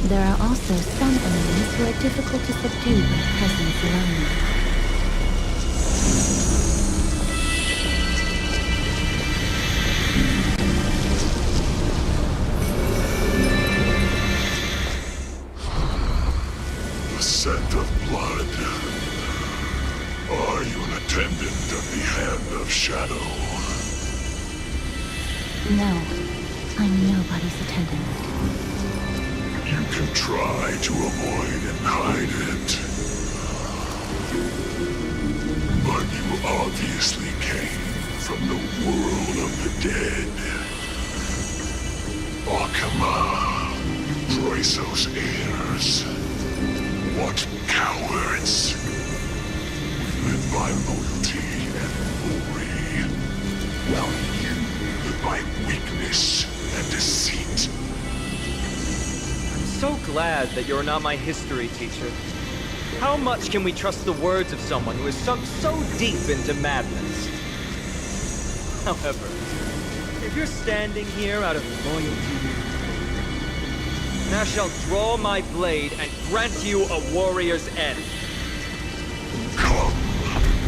There are also some enemies who are difficult to subdue by presence alone. The scent of blood. Are you an attendant of the Hand of Shadow? No, I'm nobody's attendant. You can try to avoid and hide it. But you obviously came from the world of the dead. Akama, Chrysos heirs. What cowards! We live by loyalty and glory, while you live by weakness and deceit. So glad that you're not my history teacher. How much can we trust the words of someone who has sunk so deep into madness? However, if you're standing here out of loyalty, then I shall draw my blade and grant you a warrior's end. Come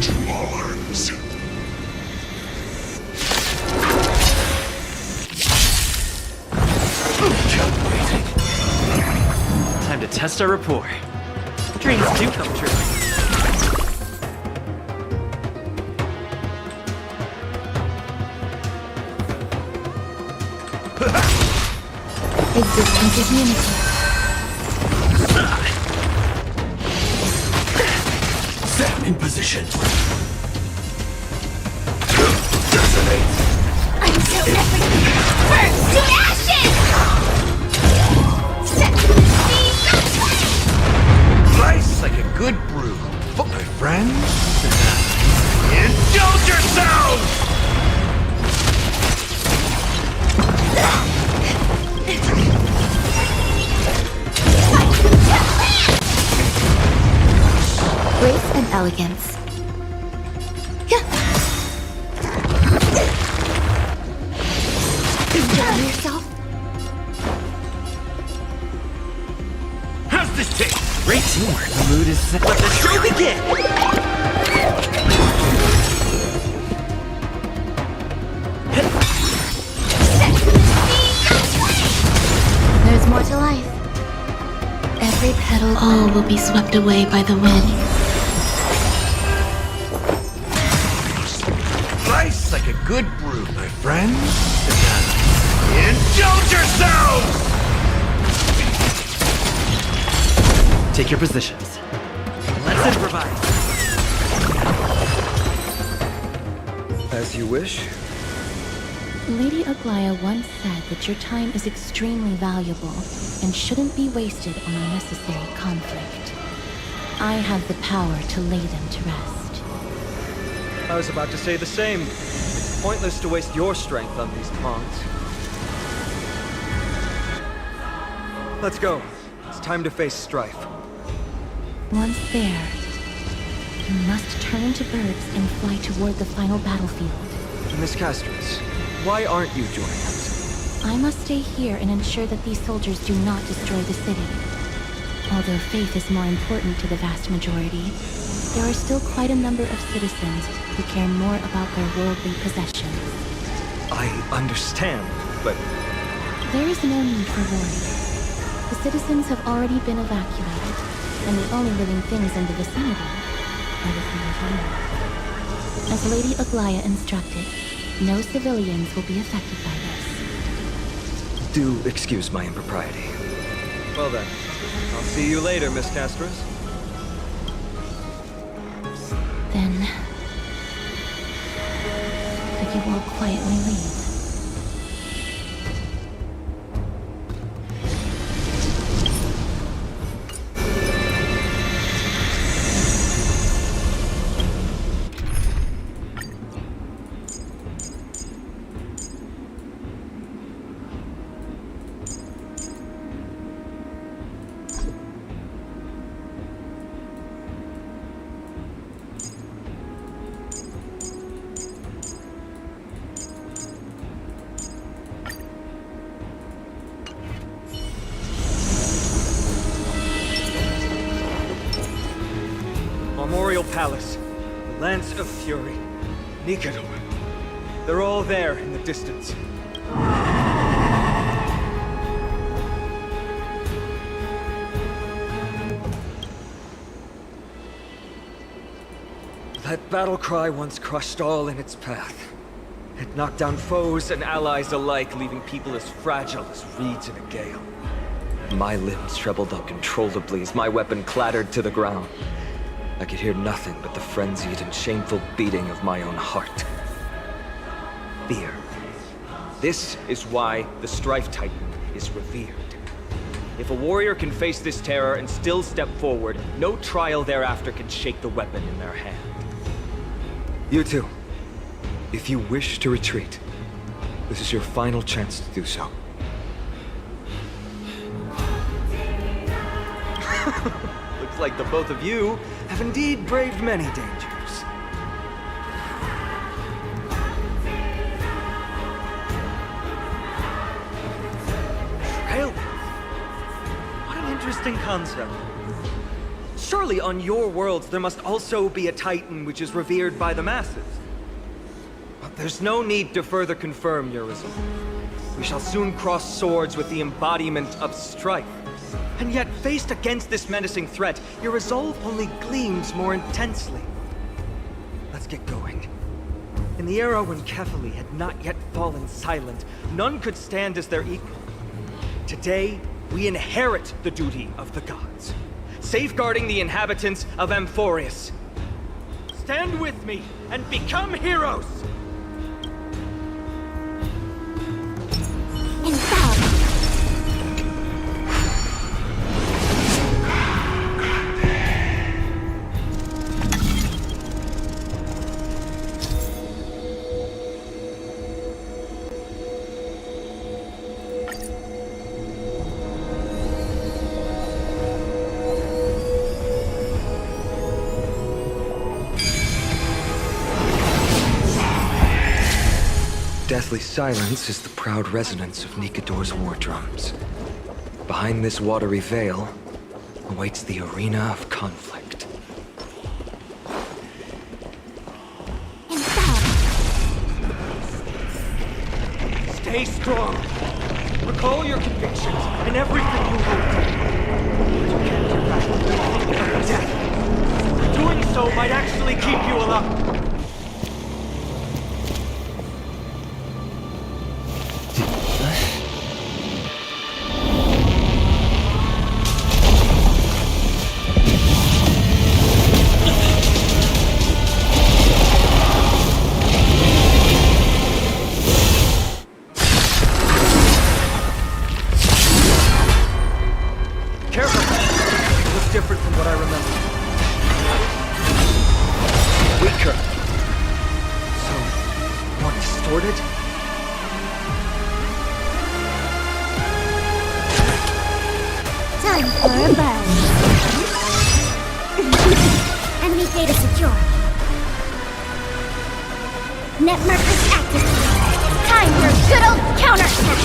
to arms. Time to test our rapport. Dreams do come true. Existence is unity. Set in position. Until everything burns to ashes! Slice like a good brew. But my friends, indulge yourselves! Grace and elegance. Enjoy yourself. How's this taste? Great teamwork. The mood is set. Let the show begin! There's more to life. Every petal. All will be swept away by the wind. Slice like a good brew, my friends. Indulge yourselves! Take your positions. Let's improvise. As you wish. Lady Aglaya once said that your time is extremely valuable and shouldn't be wasted on unnecessary conflict. I have the power to lay them to rest. I was about to say the same. It's pointless to waste your strength on these pawns. Let's go. It's time to face strife. Once there, you must turn into birds and fly toward the final battlefield. Miss Castris, why aren't you joining us? I must stay here and ensure that these soldiers do not destroy the city. Although faith is more important to the vast majority, there are still quite a number of citizens who care more about their worldly possessions. I understand, but... There is no need for worry. The citizens have already been evacuated, and the only living things in the vicinity are the three of you. As Lady Aglaya instructed, no civilians will be affected by this. Do excuse my impropriety. Well then, I'll see you later, Miss Castris. Then... could you all quietly leave? Memorial Palace, the Lance of Fury, Nicator. They're all there in the distance. That battle cry once crushed all in its path. It knocked down foes and allies alike, leaving people as fragile as reeds in a gale. My limbs trembled uncontrollably as my weapon clattered to the ground. I could hear nothing but the frenzied and shameful beating of my own heart. Fear. This is why the Strife Titan is revered. If a warrior can face this terror and still step forward, no trial thereafter can shake the weapon in their hand. You two, if you wish to retreat, this is your final chance to do so. Looks like the both of you have indeed braved many dangers. Trailblaze? What an interesting concept. Surely on your worlds there must also be a Titan which is revered by the masses. But there's no need to further confirm your resolve. We shall soon cross swords with the embodiment of strife. And yet, faced against this menacing threat, your resolve only gleams more intensely. Let's get going. In the era when Kefali had not yet fallen silent, none could stand as their equal. Today, we inherit the duty of the gods, safeguarding the inhabitants of AMPHOREUS. Stand with me and become heroes! Deathly silence is the proud resonance of Nicator's war drums. Behind this watery veil awaits the arena of conflict. Stay strong. Recall your convictions and everything you hold. You can't get back from death. Doing so might actually keep you alive. afford it? Time for a buzz. Enemy data secure. Net markers active. Time for a good old counterattack.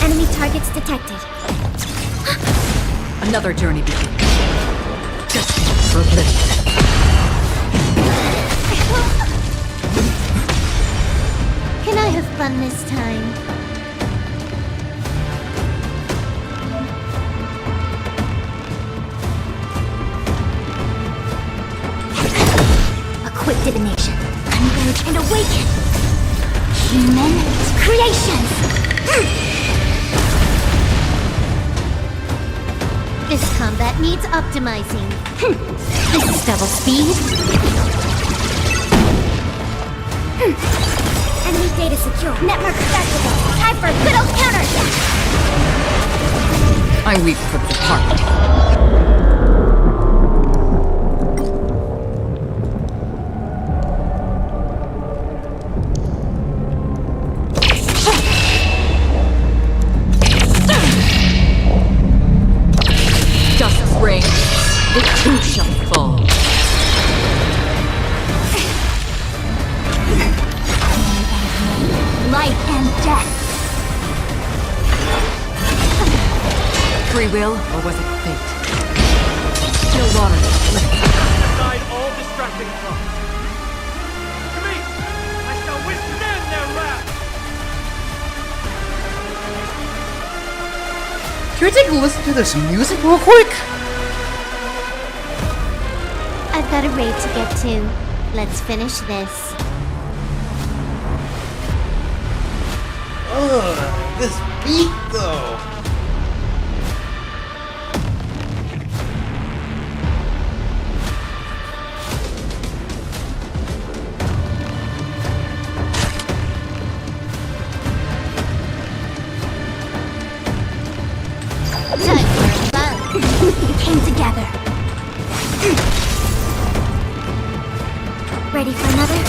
Enemy targets detected. Another journey begins. Just for oblivion. Can I have fun this time? A quick divination. Converge and awaken. Human creations. This combat needs optimizing. This is double speed. Enemy data secure. Network accessible. Time for a good old counterattack. I weep for the departed. Justice reigns. The two shall fall. Life and death. Free will, or was it fate? Still waters. Aside all distracting thoughts. To me, I shall withstand their wrath. Can we take a listen to this music real quick? I've got a raid to get to. Let's finish this. Ugh, this beat though. Time for a buzz. Came together. Ready for another?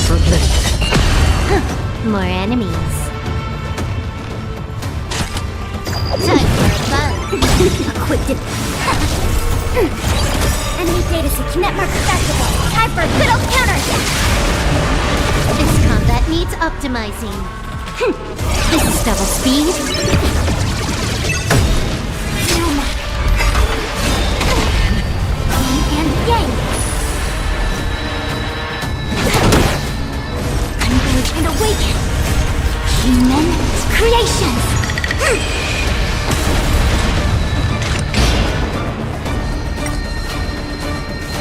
For oblivion. More enemies. Time for a buzz. A quick dip. Enemy data secure. Network accessible. Time for a good old counterattack. This combat needs optimizing. This is double speed. Yin and yang. Converge and awaken. Human creations.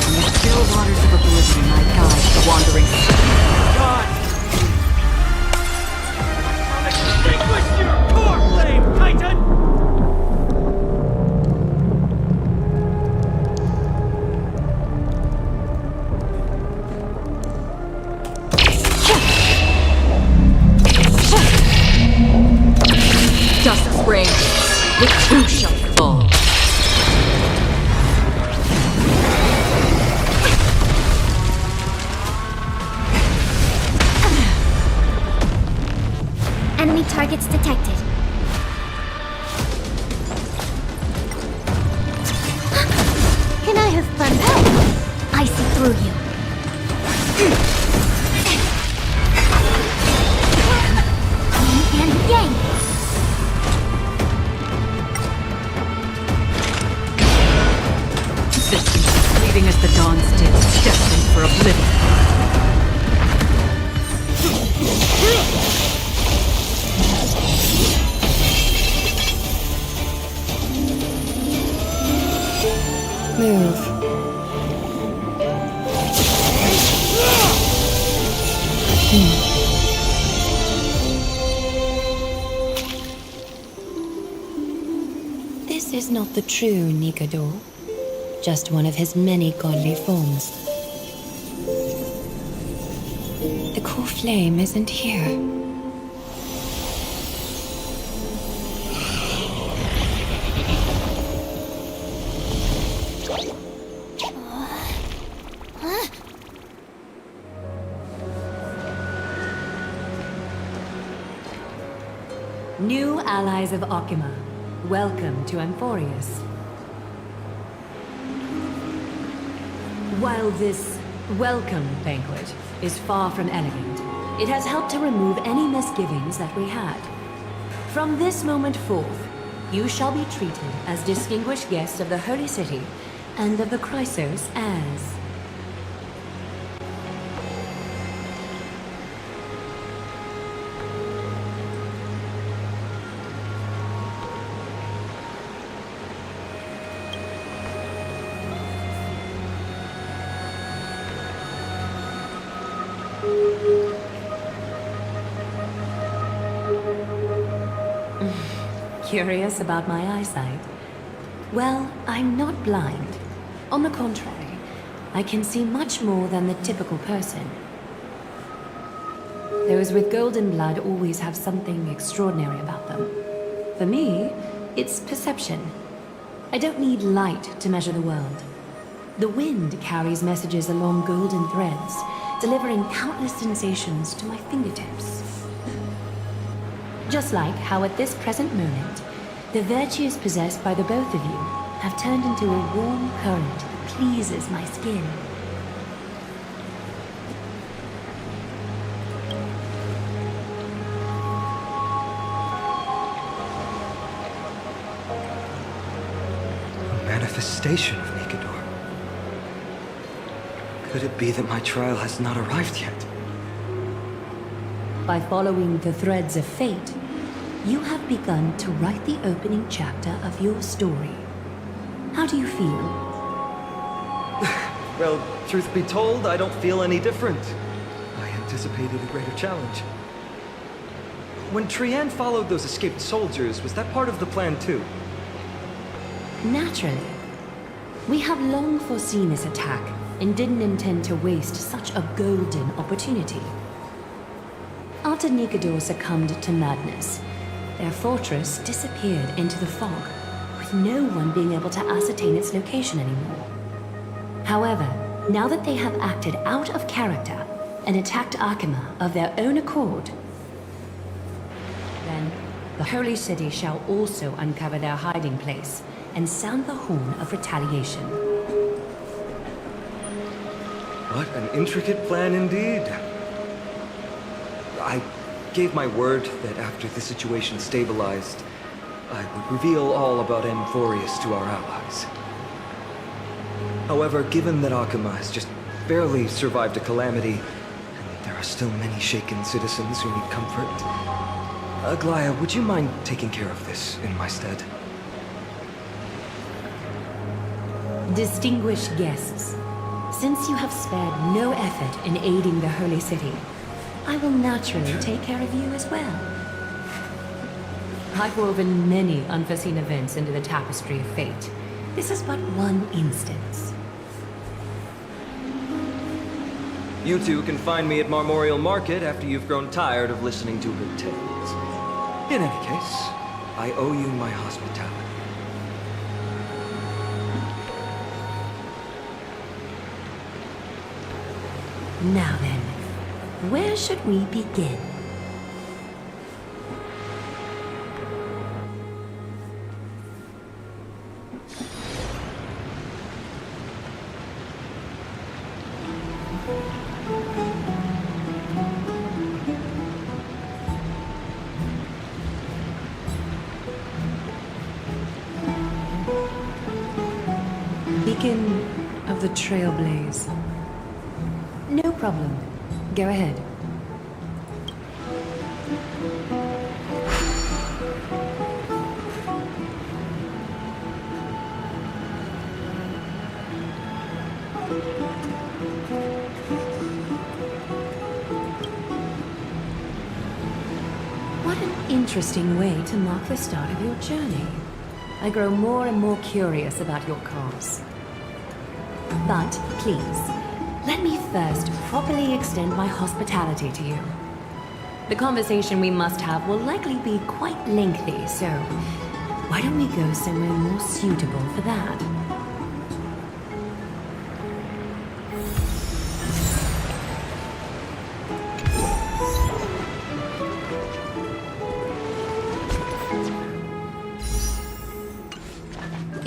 In the still waters of oblivion, my guide, the wandering. God! Extinguish your core flame, Titan! Justice reigns. The two shall fall. Enemy targets detected. Can I have fun? I see through you. Yin and yang. Existence fleeting as the dawn still, destined for oblivion. Move. This is not the true Nikador, just one of his many godly forms. The core flame isn't here. New allies of Okima, welcome to AMPHOREUS. While this welcome banquet is far from elegant, it has helped to remove any misgivings that we had. From this moment forth, you shall be treated as distinguished guests of the Holy City and of the Chrysos as... Curious about my eyesight? Well, I'm not blind. On the contrary, I can see much more than the typical person. Those with golden blood always have something extraordinary about them. For me, it's perception. I don't need light to measure the world. The wind carries messages along golden threads, delivering countless sensations to my fingertips. Just like how at this present moment, the virtues possessed by the both of you have turned into a warm current that pleases my skin. A manifestation of Nikador. Could it be that my trial has not arrived yet? By following the threads of fate, you have begun to write the opening chapter of your story. How do you feel? Well, truth be told, I don't feel any different. I anticipated a greater challenge. When Trienne followed those escaped soldiers, was that part of the plan too? Naturally. We have long foreseen this attack and didn't intend to waste such a golden opportunity. After Nikador succumbed to madness, their fortress disappeared into the fog, with no one being able to ascertain its location anymore. However, now that they have acted out of character and attacked Akima of their own accord, then the Holy City shall also uncover their hiding place and sound the horn of retaliation. What an intricate plan indeed. I gave my word that after the situation stabilized, I would reveal all about AMPHOREUS to our allies. However, given that Akima has just barely survived a calamity, and there are still many shaken citizens who need comfort, Aglaya, would you mind taking care of this in my stead? Distinguished guests, since you have spared no effort in aiding the Holy City, I will naturally take care of you as well. I've woven many unforeseen events into the tapestry of fate. This is but one instance. You two can find me at Marmorial Market after you've grown tired of listening to her tales. In any case, I owe you my hospitality. Now then, where should we begin? Beacon of the Trailblaze. No problem. Go ahead. What an interesting way to mark the start of your journey. I grow more and more curious about your cause. But please, let me first properly extend my hospitality to you. The conversation we must have will likely be quite lengthy, so why don't we go somewhere more suitable for that?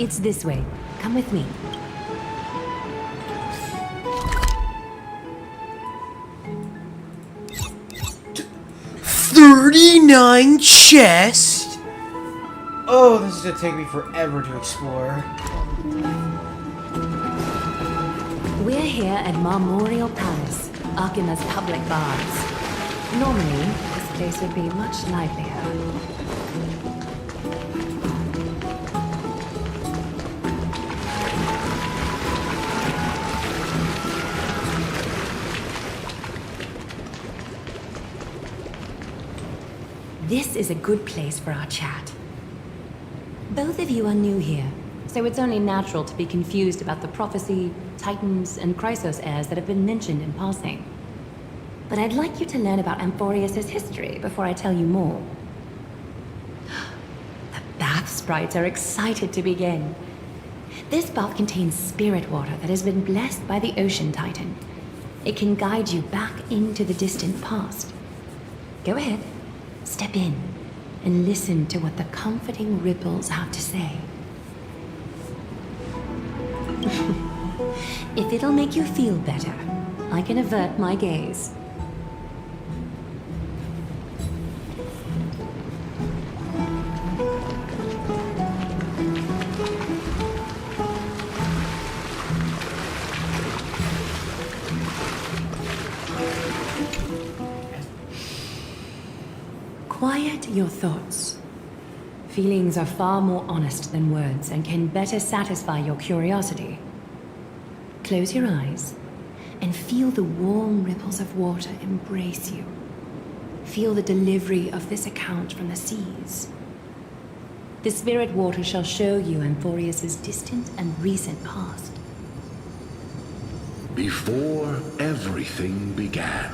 It's this way. Come with me. $39 chests? Oh, this is gonna take me forever to explore. We're here at Memorial Palace, Akima's public baths. Normally, this place would be much livelier. This is a good place for our chat. Both of you are new here, so it's only natural to be confused about the prophecy, titans, and Chrysos heirs that have been mentioned in passing. But I'd like you to learn about AMPHOREUS' history before I tell you more. The bath sprites are excited to begin. This bath contains spirit water that has been blessed by the ocean titan. It can guide you back into the distant past. Go ahead, step in, and listen to what the comforting ripples have to say. If it'll make you feel better, I can avert my gaze. Quiet your thoughts. Feelings are far more honest than words and can better satisfy your curiosity. Close your eyes and feel the warm ripples of water embrace you. Feel the delivery of this account from the seas. The spirit water shall show you AMPHOREUS' distant and recent past. Before everything began,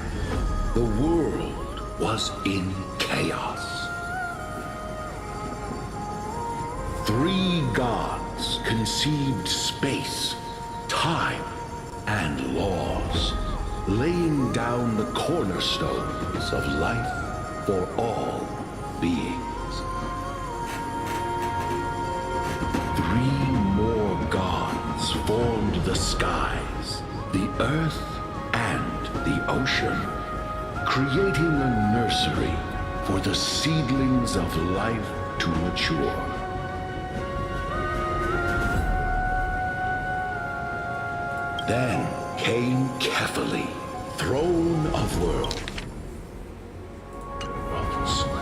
the world was in chaos. 3 gods conceived space, time, and laws, laying down the cornerstones of life for all beings. 3 more gods formed the skies, the earth, and the ocean, creating a nursery for the seedlings of life to mature. Then came Kefali, throne of worlds,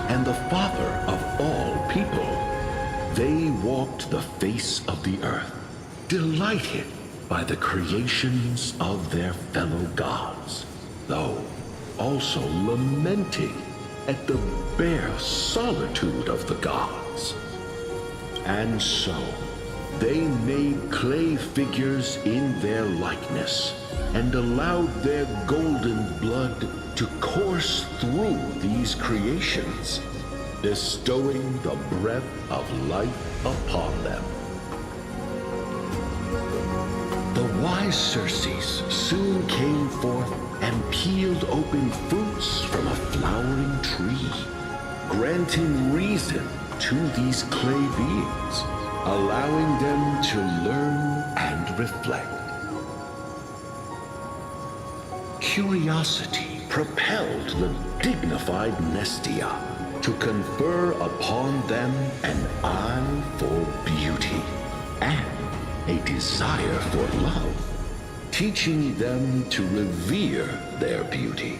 and the father of all people. They walked the face of the earth, delighted by the creations of their fellow gods, though also lamenting at the bare solitude of the gods. And so, they made clay figures in their likeness, and allowed their golden blood to course through these creations, bestowing the breath of life upon them. The wise Circes soon came forth and peeled open fruits from a flowering tree, granting reason to these clay beings, allowing them to learn and reflect. Curiosity propelled the dignified Nestia to confer upon them an eye for beauty and a desire for love, teaching them to revere their beauty.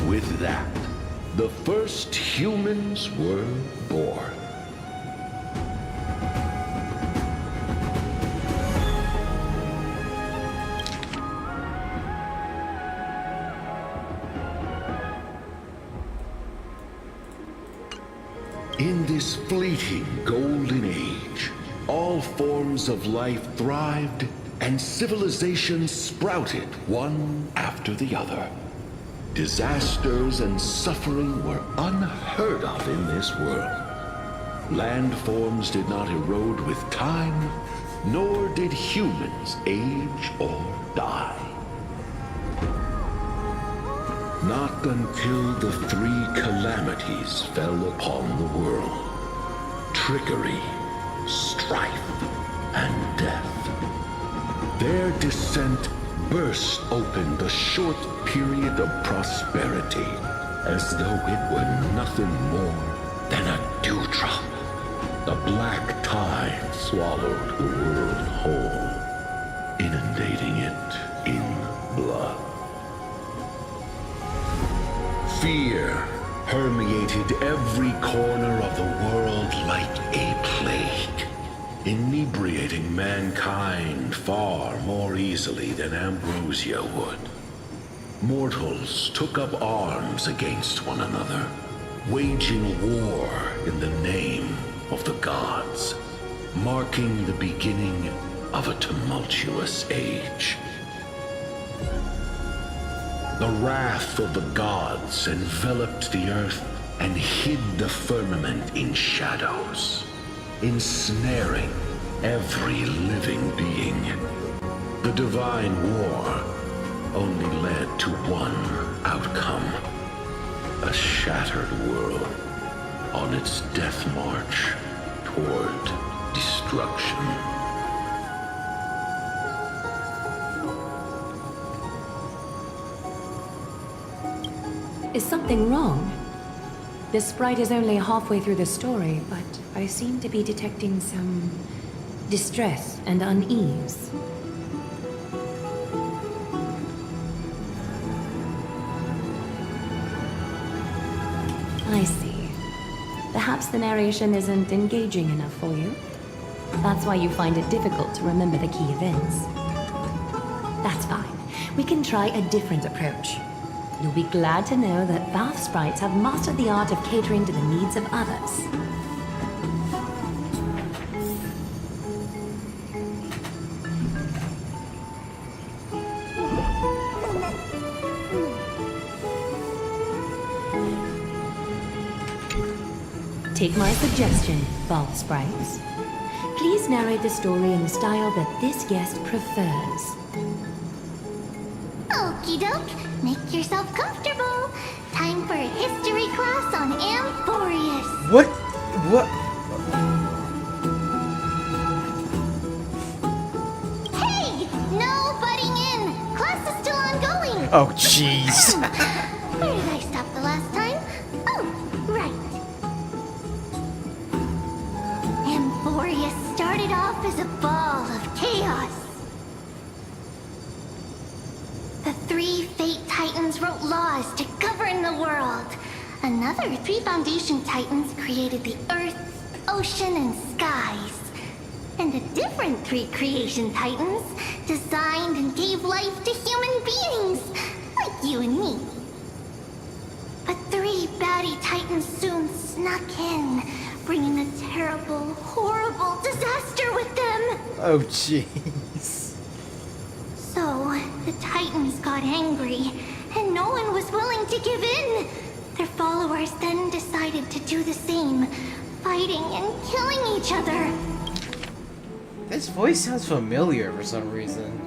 With that, the first humans were born. In this fleeting golden age, all forms of life thrived and civilizations sprouted one after the other. Disasters and suffering were unheard of in this world. Landforms did not erode with time, nor did humans age or die. Not until the 3 calamities fell upon the world. trickery, strife, and death. Their descent burst open the short period of prosperity, as though it were nothing more than a dewdrop. The black tide swallowed the world whole, inundating it in blood. Fear permeated every corner of the world like a plague, inebriating mankind far more easily than ambrosia would. Mortals took up arms against one another, waging war in the name of the gods, marking the beginning of a tumultuous age. The wrath of the gods enveloped the earth and hid the firmament in shadows, ensnaring every living being. The divine war only led to one outcome: a shattered world on its death march toward destruction. Is something wrong? The sprite is only halfway through the story, but I seem to be detecting some distress and unease. I see. Perhaps the narration isn't engaging enough for you. That's why you find it difficult to remember the key events. That's fine. We can try a different approach. You'll be glad to know that Valve sprites have mastered the art of catering to the needs of others. Take my suggestion, Valve sprites. Please narrate the story in the style that this guest prefers. Okie doke. Make yourself comfortable. Time for a history class on AMPHOREUS. What? Hey! No butting in! Class is still ongoing! Oh, jeez. Where did I stop the last time? Oh, right. AMPHOREUS started off as a ball of chaos. The 3 Fate Titans wrote laws to govern the world. Another 3 Foundation Titans created the earth, ocean, and skies. And the different 3 Creation Titans designed and gave life to human beings, like you and me. But 3 baddie Titans soon snuck in, bringing a terrible, horrible disaster with them. Oh, jeez. So, the Titans got angry, and no one was willing to give in. Their followers then decided to do the same, fighting and killing each other. This voice sounds familiar for some reason.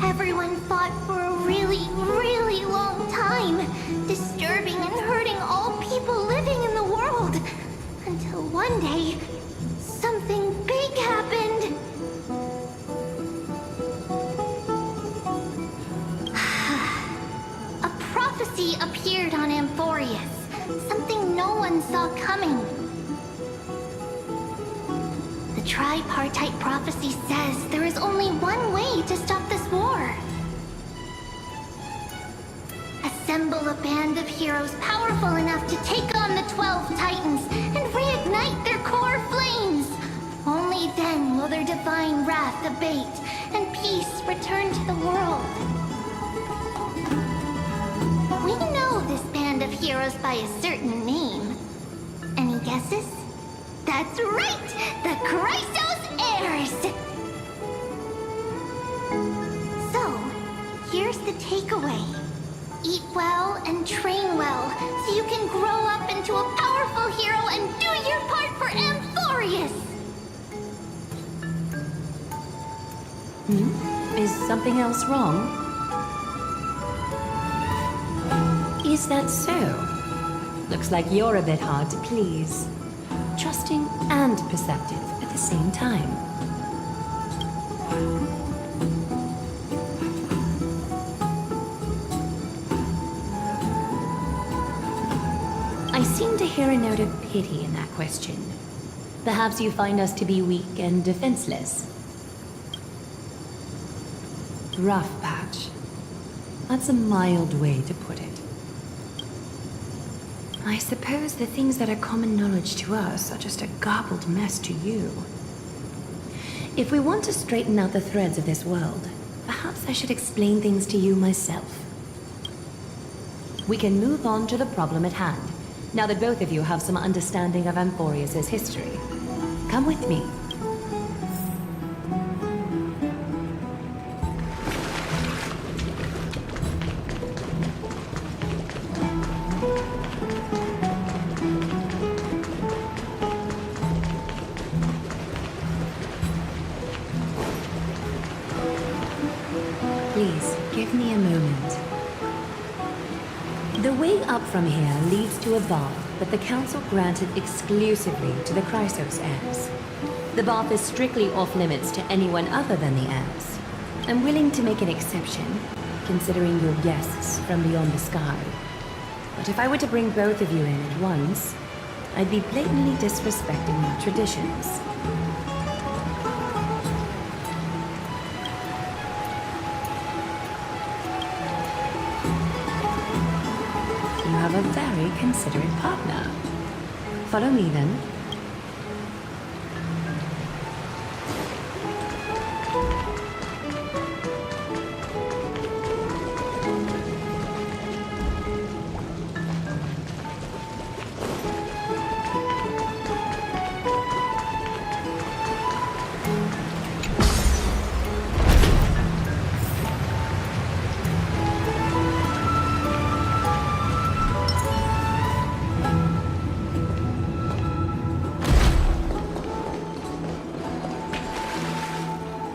Everyone fought for a really, really long time, disturbing and hurting all people living in the world. Until one day, something big happened. A prophecy appeared on AMPHOREUS, something no one saw coming. The tripartite prophecy says there is only one way to stop this war. Assemble a band of heroes powerful enough to take on the 12 Titans and reignite their core flames. Only then will their divine wrath abate and peace return to the world. We know this band of heroes by a certain name. Any guesses? That's right! The Chrysos Heirs! So, here's the takeaway. Eat well and train well, so you can grow up into a powerful hero and do your part for AMPHOREUS! Is something else wrong? Is that so? Looks like you're a bit hard to please. Trusting and perceptive at the same time. I seem to hear a note of pity in that question. Perhaps you find us to be weak and defenseless. Rough patch. That's a mild way to put it. I suppose the things that are common knowledge to us are just a garbled mess to you. If we want to straighten out the threads of this world, perhaps I should explain things to you myself. We can move on to the problem at hand, now that both of you have some understanding of AMPHOREUS' history. Come with me. Please, give me a moment. The way up from here leads to a bath that the Council granted exclusively to the Chrysos heirs. The bath is strictly off-limits to anyone other than the heirs. I'm willing to make an exception, considering your guests from beyond the sky. But if I were to bring both of you in at once, I'd be blatantly disrespecting our traditions. You have a very considerate partner. Follow me then.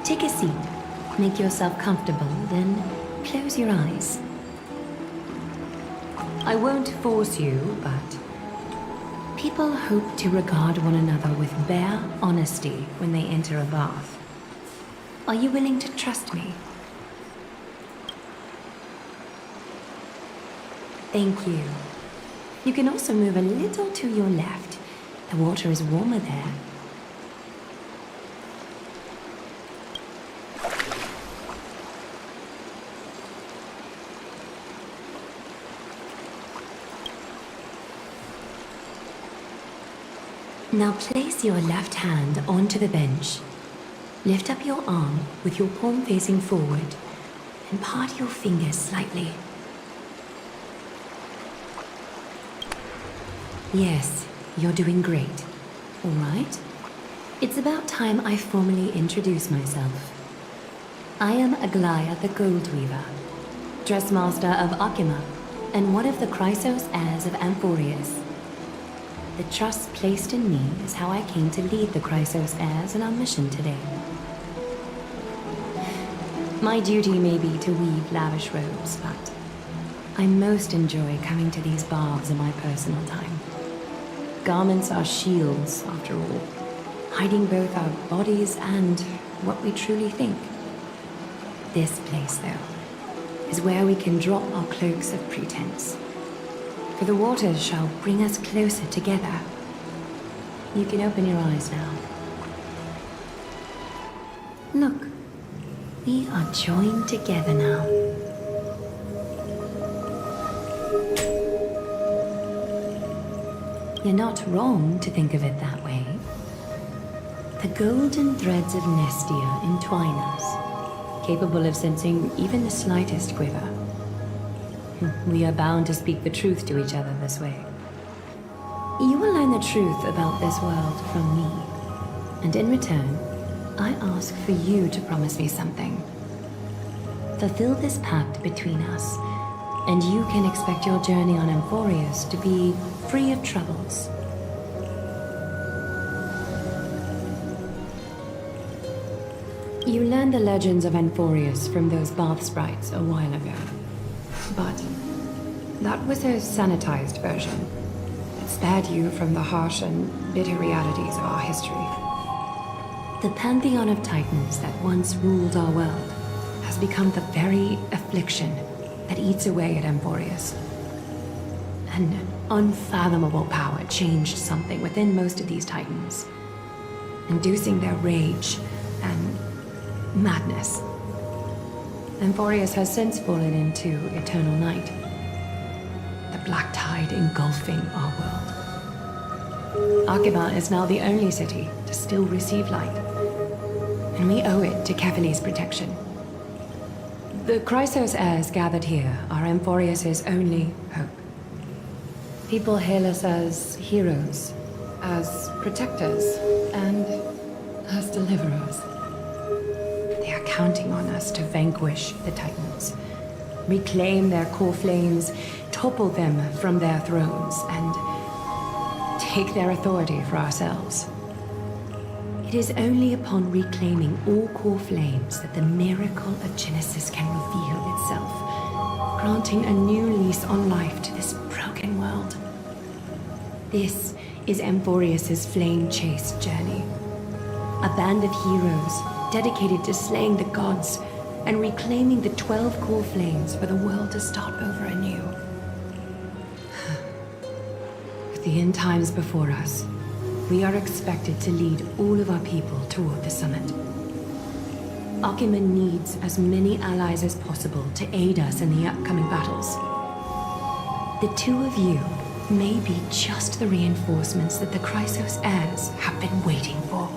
Take a seat. Make yourself comfortable, then close your eyes. I won't force you, but people hope to regard one another with bare honesty when they enter a bath. Are you willing to trust me? Thank you. You can also move a little to your left. The water is warmer there. Now place your left hand onto the bench. Lift up your arm with your palm facing forward and part your fingers slightly. Yes, you're doing great. All right. It's about time I formally introduce myself. I am Aglaya the Gold Weaver, Dressmaster of Akima, and one of the Chrysos heirs of AMPHOREUS. The trust placed in me is how I came to lead the Chrysos heirs in our mission today. My duty may be to weave lavish robes, but I most enjoy coming to these baths in my personal time. Garments are shields, after all, hiding both our bodies and what we truly think. This place, though, is where we can drop our cloaks of pretense. For the waters shall bring us closer together. You can open your eyes now. Look, we are joined together now. You're not wrong to think of it that way. The golden threads of Nestia entwine us, capable of sensing even the slightest quiver. We are bound to speak the truth to each other this way. You will learn the truth about this world from me, and in return, I ask for you to promise me something. Fulfill this pact between us, and you can expect your journey on AMPHOREUS to be free of troubles. You learned the legends of AMPHOREUS from those bath sprites a while ago. But that was a sanitized version. spared you from the harsh and bitter realities of our history. The pantheon of titans that once ruled our world Has become the very affliction that eats away at AMPHOREUS. An unfathomable power changed something within most of these titans, inducing their rage and madness. AMPHOREUS has since fallen into eternal night, the black tide engulfing our world. Akima is now the only city to still receive light, and we owe it to Kevali's protection. The Chrysos heirs gathered here are AMPHOREUS' only hope. People hail us as heroes, as protectors, and as deliverers. They are counting on us to vanquish the Titans, reclaim their core flames, topple them from their thrones, and take their authority for ourselves. It is only upon reclaiming all core flames that the miracle of Genesis can reveal itself, granting a new lease on life to this broken world. This is AMPHOREUS' flame chase journey. A band of heroes dedicated to slaying the gods and reclaiming the 12 core flames for the world to start over anew. With the end times before us, we are expected to lead all of our people toward the summit. Akima needs as many allies as possible to aid us in the upcoming battles. The two of you may be just the reinforcements that the Chrysos heirs have been waiting for.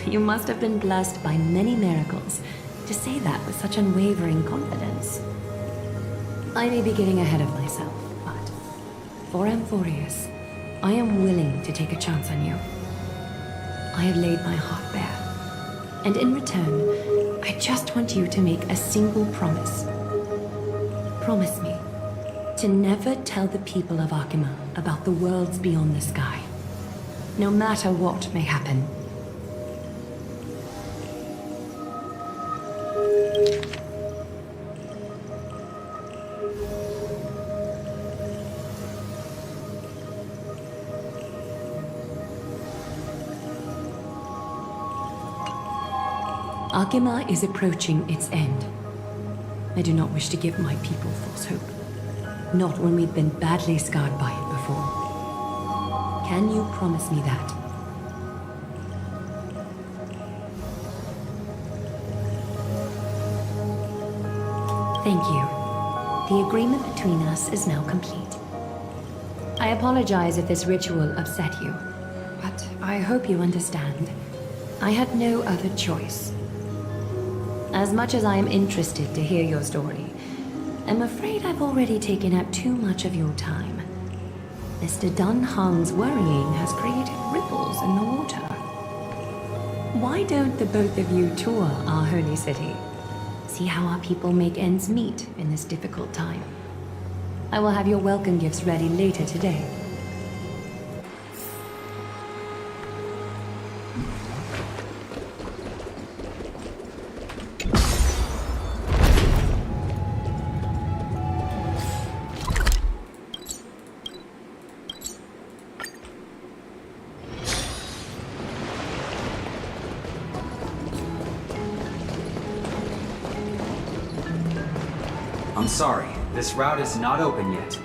You must have been blessed by many miracles to say that with such unwavering confidence. I may be getting ahead of myself, but for AMPHOREUS, I am willing to take a chance on you. I have laid my heart bare, and in return, I just want you to make a single promise. Promise me to never tell the people of Akima about the worlds beyond the sky, no matter what may happen. Akima is approaching its end. I do not wish to give my people false hope. Not when we've been badly scarred by it before. Can you promise me that? Thank you. The agreement between us is now complete. I apologize if this ritual upset you, but I hope you understand. I had no other choice. As much as I am interested to hear your story, I'm afraid I've already taken up too much of your time. Mr. Dunhang's worrying has created ripples in the water. Why don't the both of you tour our holy city? See how our people make ends meet in this difficult time. I will have your welcome gifts ready later today. I'm sorry, this route is not open yet.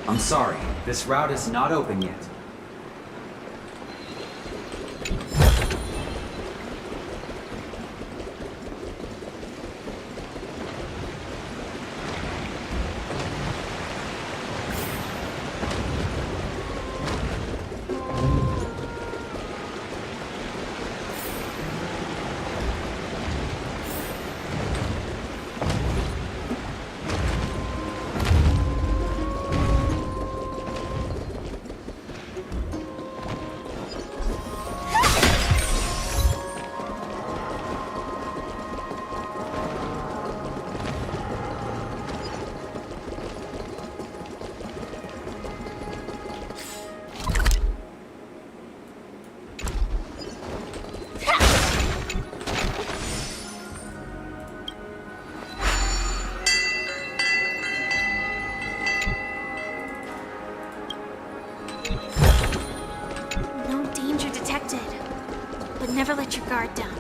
I'm sorry, this route is not open yet. No danger detected. But never let your guard down.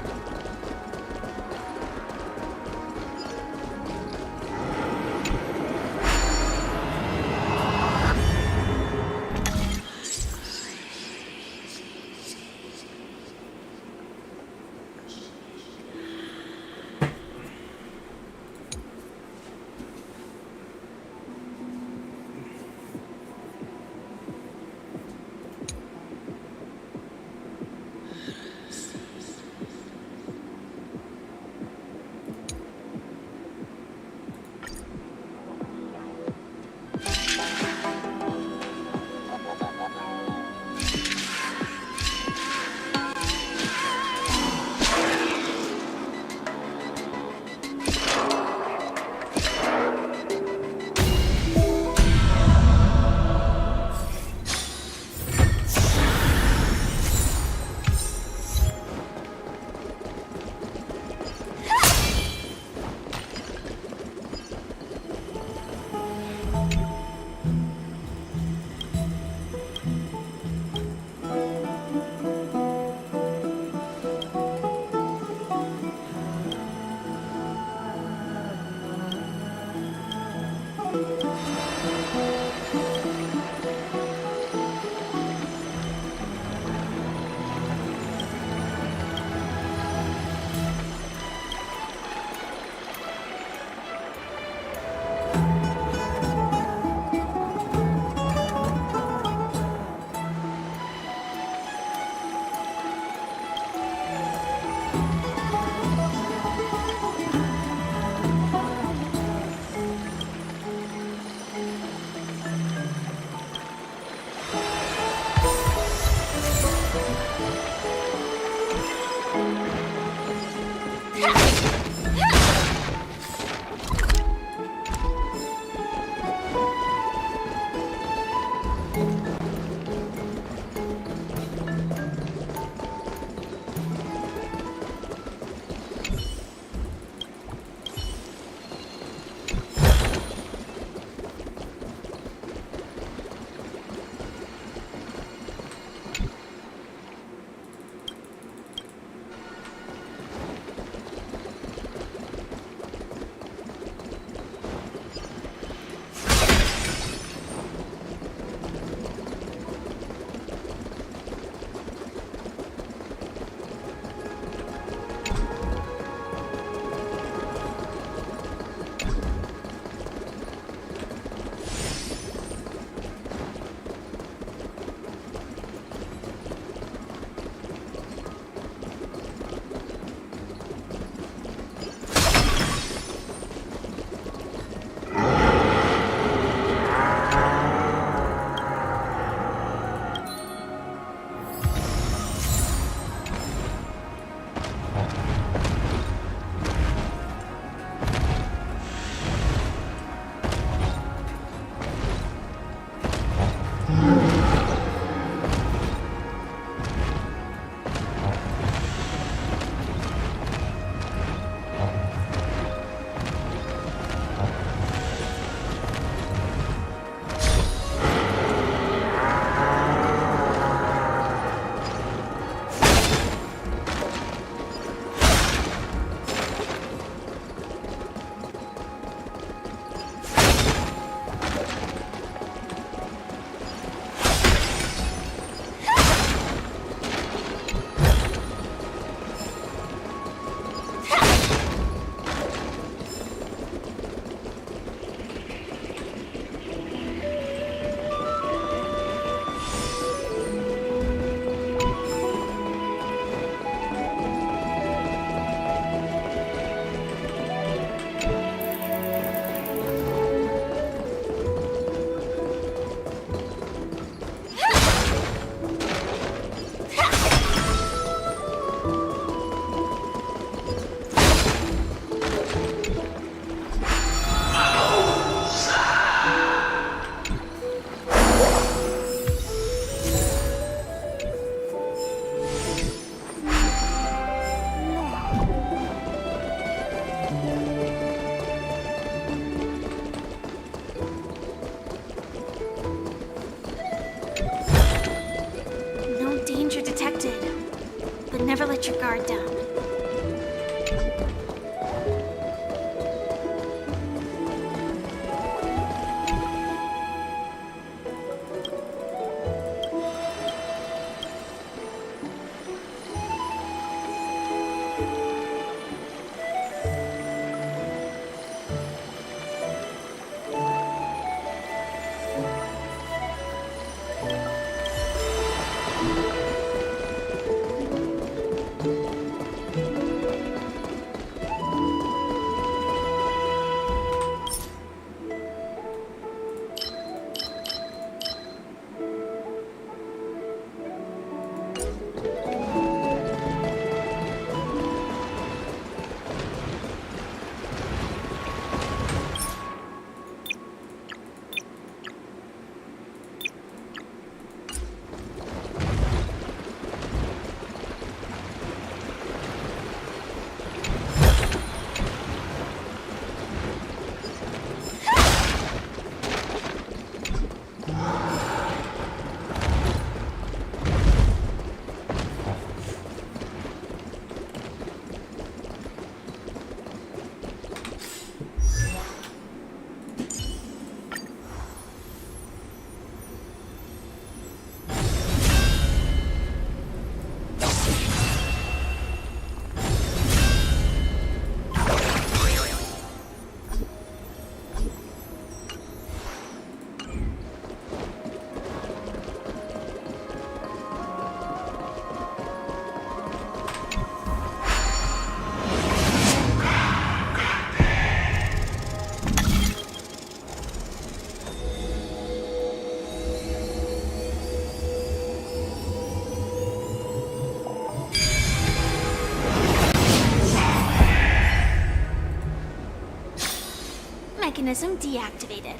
let your guard down. Mechanism deactivated.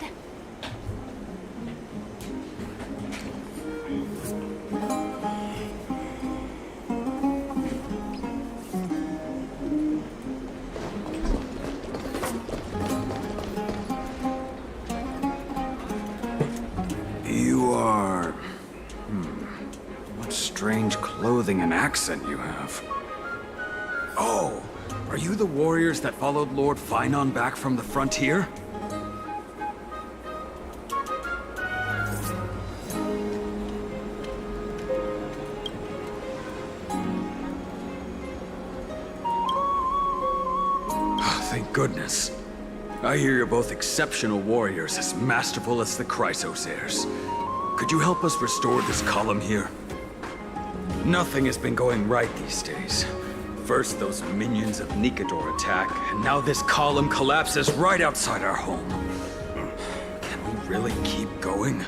You are... What strange clothing and accent you have. Oh, are you the warriors that followed Lord Finon back from the frontier? Thank goodness. I hear you're both exceptional warriors, as masterful as the Chrysos heirs. Could you help us restore this column here? Nothing has been going right these days. First those minions of Nikador attack, and now this column collapses right outside our home. Can we really keep going?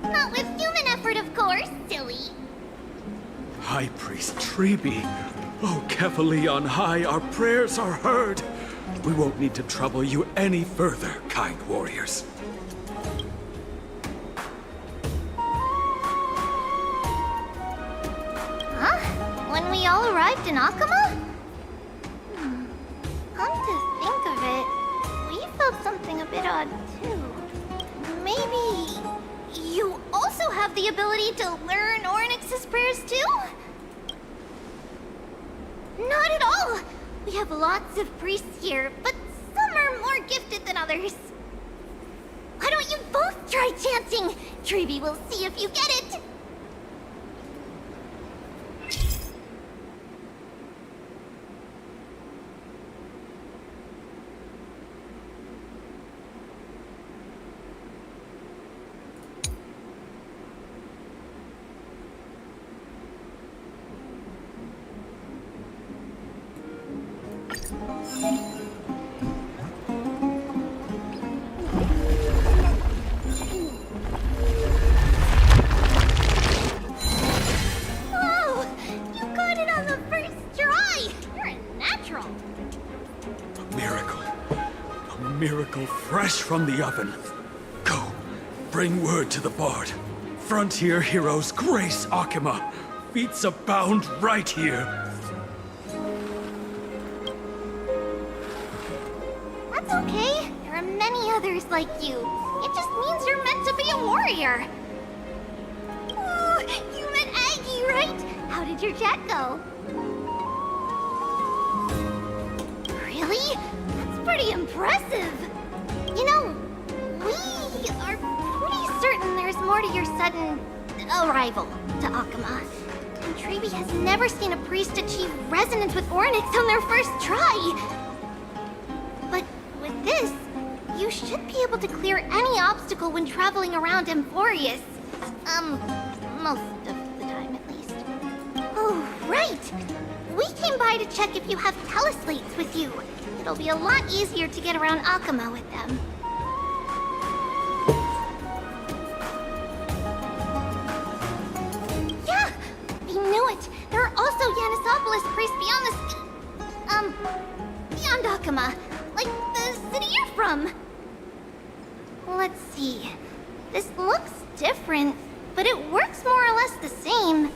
Not with human effort, of course, silly. High Priest Treeby. Oh, Kefali on high, our prayers are heard. We won't need to trouble you any further, kind warriors. Huh? When we all arrived in Akama? Come to think of it, we felt something a bit odd too. Maybe you also have the ability to learn Ornyx's prayers too? Not at all! We have lots of priests here, but some are more gifted than others. Why don't you both try chanting? Treeby will see if you get it! Miracle fresh from the oven. Go, bring word to the Bard. Frontier heroes grace Akama. Feats abound right here. That's okay. There are many others like you. It just means you're meant to be a warrior. Right? How did your chat go? Really? That's pretty impressive. You know, we are pretty certain there's more to your sudden arrival to Akama. And Treבי has never seen a priest achieve resonance with Oryx on their first try. But with this, you should be able to clear any obstacle when traveling around AMPHOREUS. Most of the time at least. Oh, right! We came by to check if you have teleslates with you. It'll be a lot easier to get around Akama with them. Yeah! I knew it! There are also Yanisopolis priests beyond Akama. Like the city you're from. Let's see. This looks different, but it works more or less the same.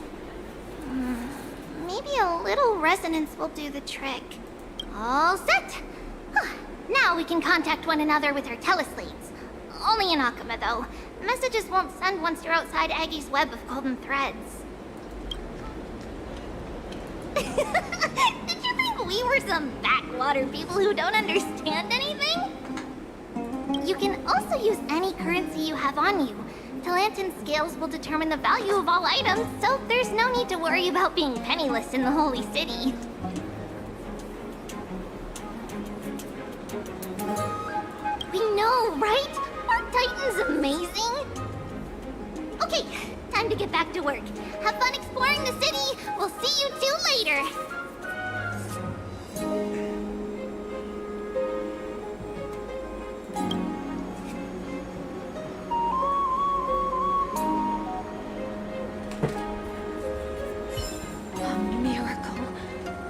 Maybe a little resonance will do the trick. All set! Now we can contact one another with our teleslates. Only in Akama, though. Messages won't send once you're outside Aggie's web of golden threads. Did you think we were some backwater people who don't understand anything? You can also use any currency you have on you. Talantan scales will determine the value of all items, so there's no need to worry about being penniless in the Holy City. We know, right? Aren't Titans amazing? Okay, time to get back to work. Have fun exploring the city. We'll see you two later.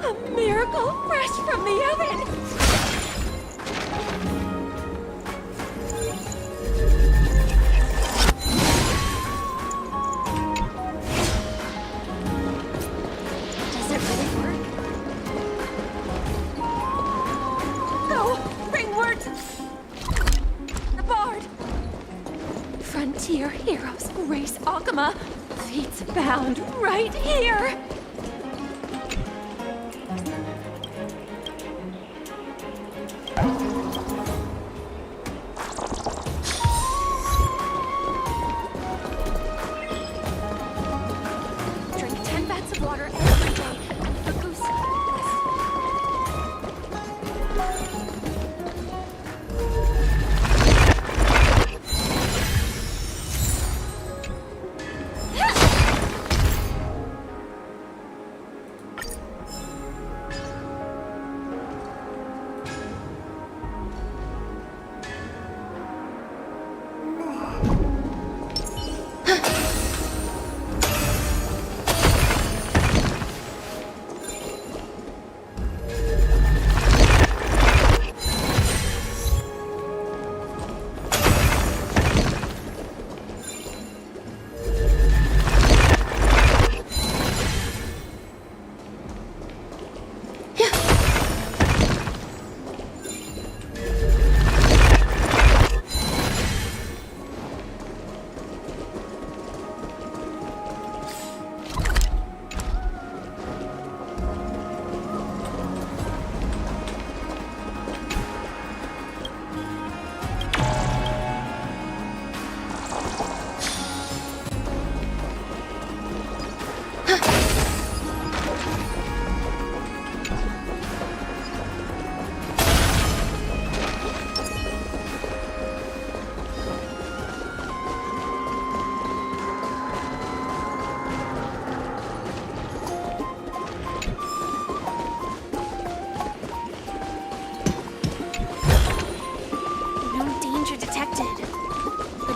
A miracle fresh from the oven! Does it really work? Go! Bring word to the Bard! Frontier heroes grace Akama. Feats bound right here! Drink 10 vats of water every day. For goose.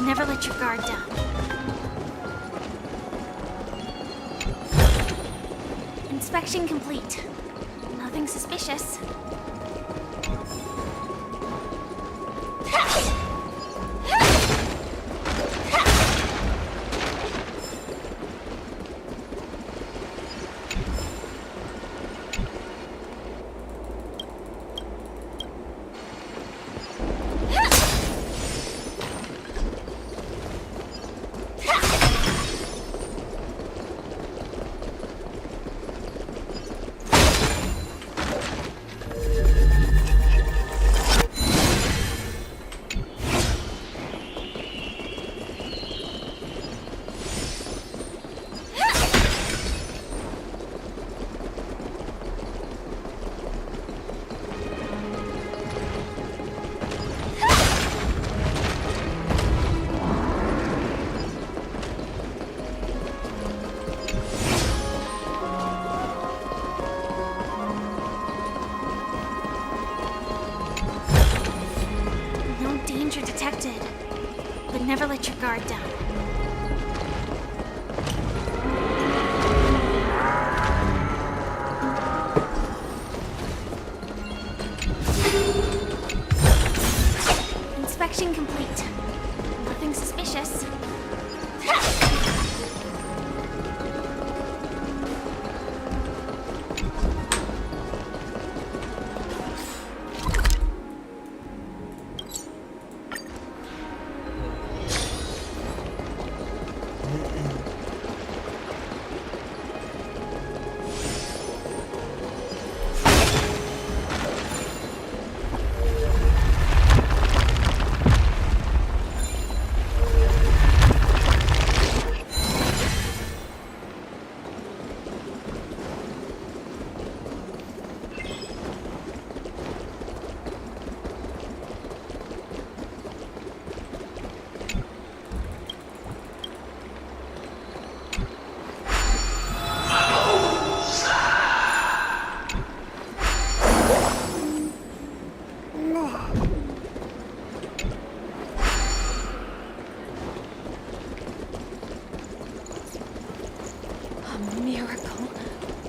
Never let your guard down. Inspection complete. Nothing suspicious. danger detected. But never let your guard down. Inspection complete. Nothing suspicious.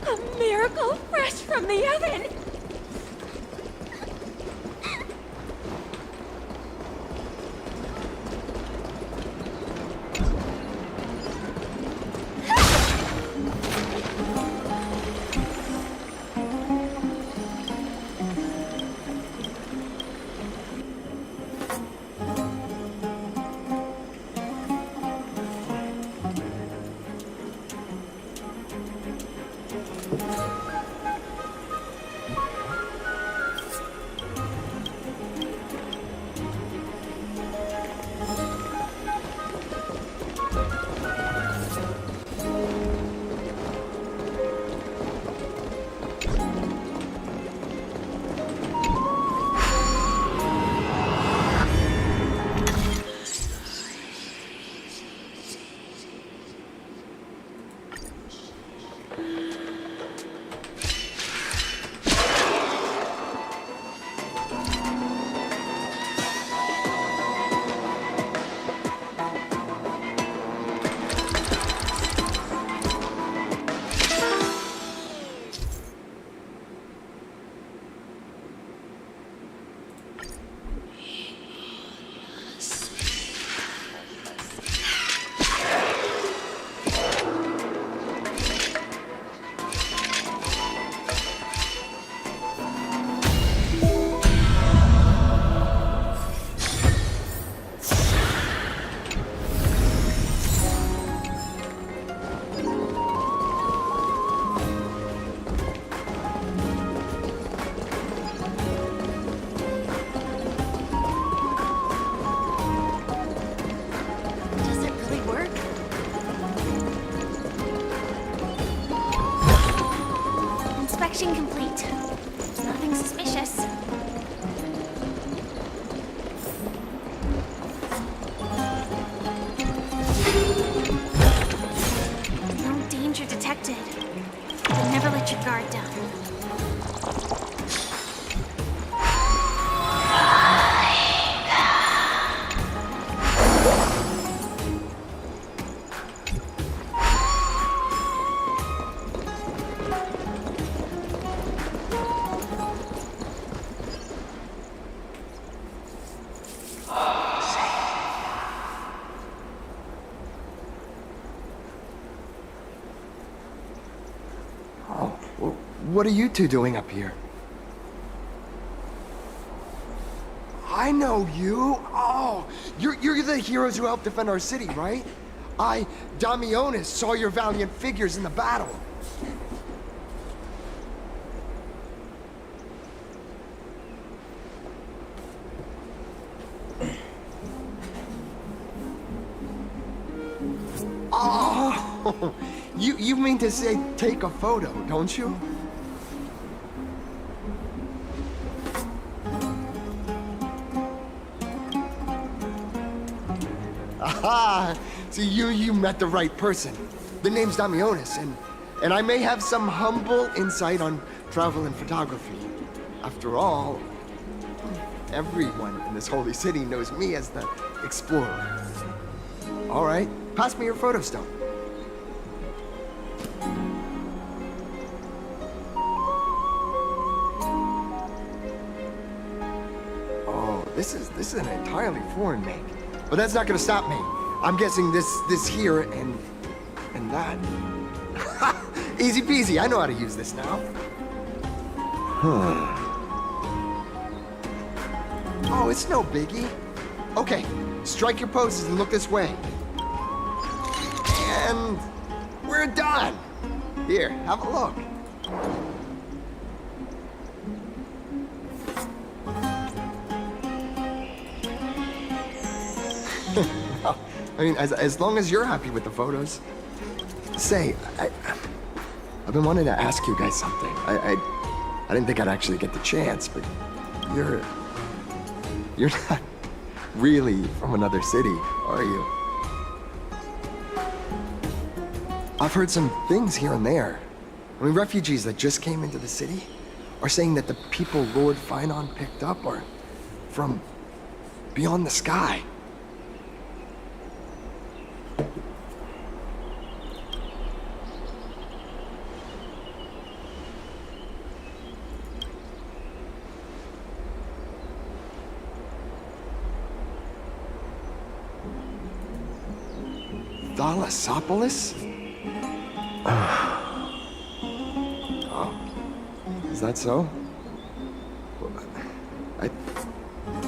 A miracle fresh from the oven! Inspection complete. Nothing suspicious. No danger detected. But never let your guard down. What are you two doing up here? I know you. Oh, you're the heroes who helped defend our city, right? Damionis, saw your valiant figures in the battle. Oh, you mean to say take a photo, don't you? Aha! So you met the right person. The name's Damionis, and I may have some humble insight on travel and photography. After all, Everyone in this holy city knows me as the explorer. All right, pass me your photo stone. Oh, this is an entirely foreign make. But that's not gonna stop me. I'm guessing this here and that. Easy peasy, I know how to use this now. Oh, it's no biggie. Okay, strike your poses and look this way. And we're done. Here, have a look. Well, I mean, as long as you're happy with the photos. Say, I've been wanting to ask you guys something. I didn't think I'd actually get the chance, but you're not really from another city, are you? I've heard some things here and there. I mean, refugees that just came into the city are saying that the people Lord Finon picked up are from beyond the sky. Thalassopoulos? Oh, is that so?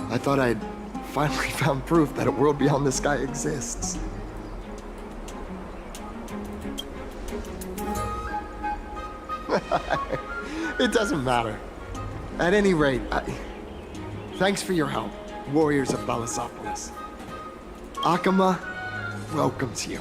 I thought I'd finally found proof that a world beyond the sky exists. It doesn't matter. At any rate, thanks for your help, warriors of Thalassopoulos. Akama welcomes you.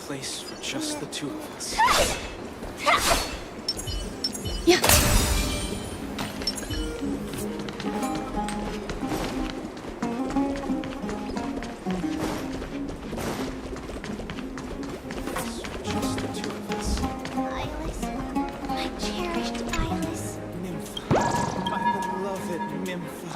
place for just the two of us. Yeah. Just the two of us. Iris, my cherished Iris. Nympha. My beloved Nympha.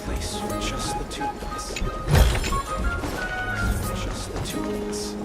Place for just the two of us. Just the two of us.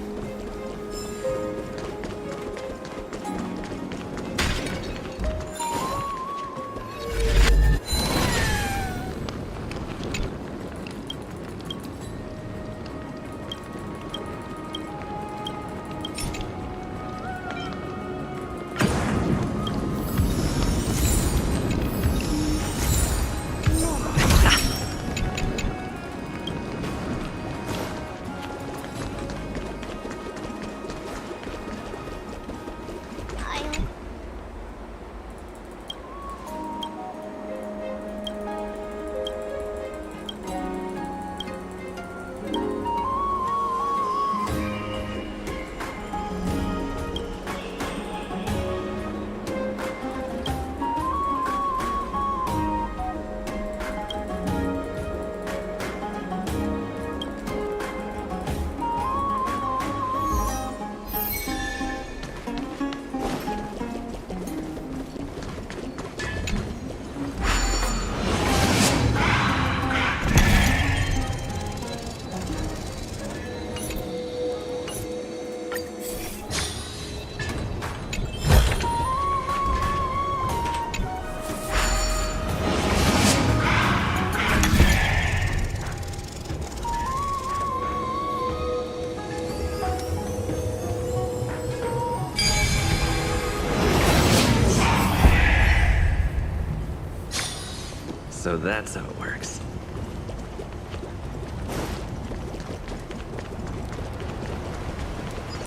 So that's how it works.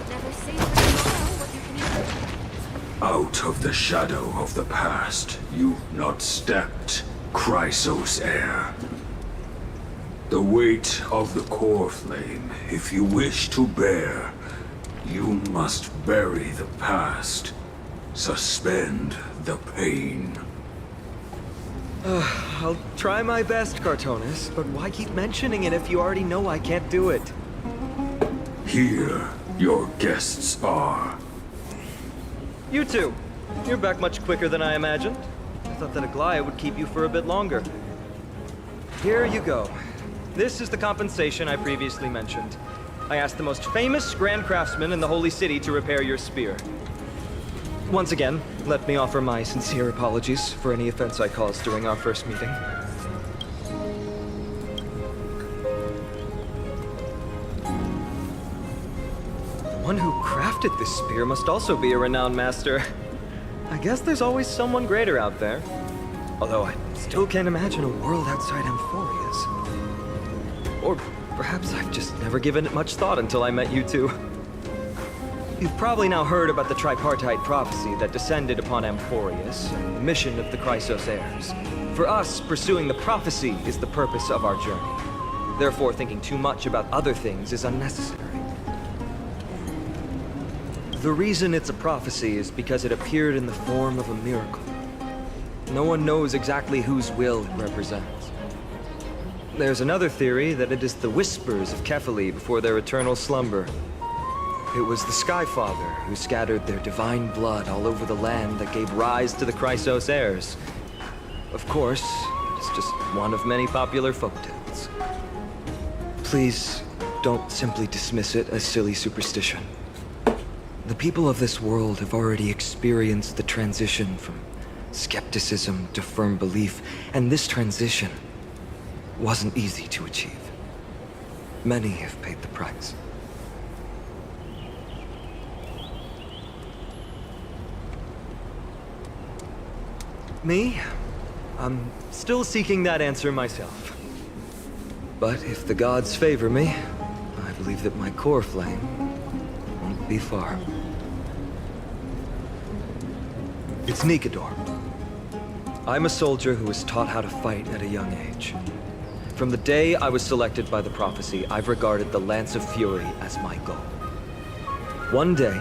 Never say for tomorrow what you can do. Out of the shadow of the past, you've not stepped, Chrysos heir. The weight of the core flame, if you wish to bear, you must bury the past. Suspend the pain. I'll try my best, Cartonis, but why keep mentioning it if you already know I can't do it? Here, your guests are. You two. You're back much quicker than I imagined. I thought that Aglaya would keep you for a bit longer. Here you go. This is the compensation I previously mentioned. I asked the most famous Grand Craftsman in the Holy City to repair your spear. Once again, let me offer my sincere apologies for any offense I caused during our first meeting. The one who crafted this spear must also be a renowned master. I guess there's always someone greater out there. Although I still can't imagine a world outside AMPHOREUS. Or perhaps I've just never given it much thought until I met you two. You've probably now heard about the tripartite prophecy that descended upon AMPHOREUS and the mission of the Chrysos heirs. For us, pursuing the prophecy is the purpose of our journey. Therefore, thinking too much about other things is unnecessary. The reason it's a prophecy is because it appeared in the form of a miracle. No one knows exactly whose will it represents. There's another theory that it is the whispers of Kefali before their eternal slumber. It was the Sky Father who scattered their divine blood all over the land that gave rise to the Chrysos heirs. Of course, it's just one of many popular folktales. Please, don't simply dismiss it as silly superstition. The people of this world have already experienced the transition from skepticism to firm belief, and this transition wasn't easy to achieve. Many have paid the price. Me? I'm still seeking that answer myself. But if the gods favor me, I believe that my core flame won't be far. It's Nikador. I'm a soldier who was taught how to fight at a young age. From the day I was selected by the prophecy, I've regarded the Lance of Fury as my goal. One day,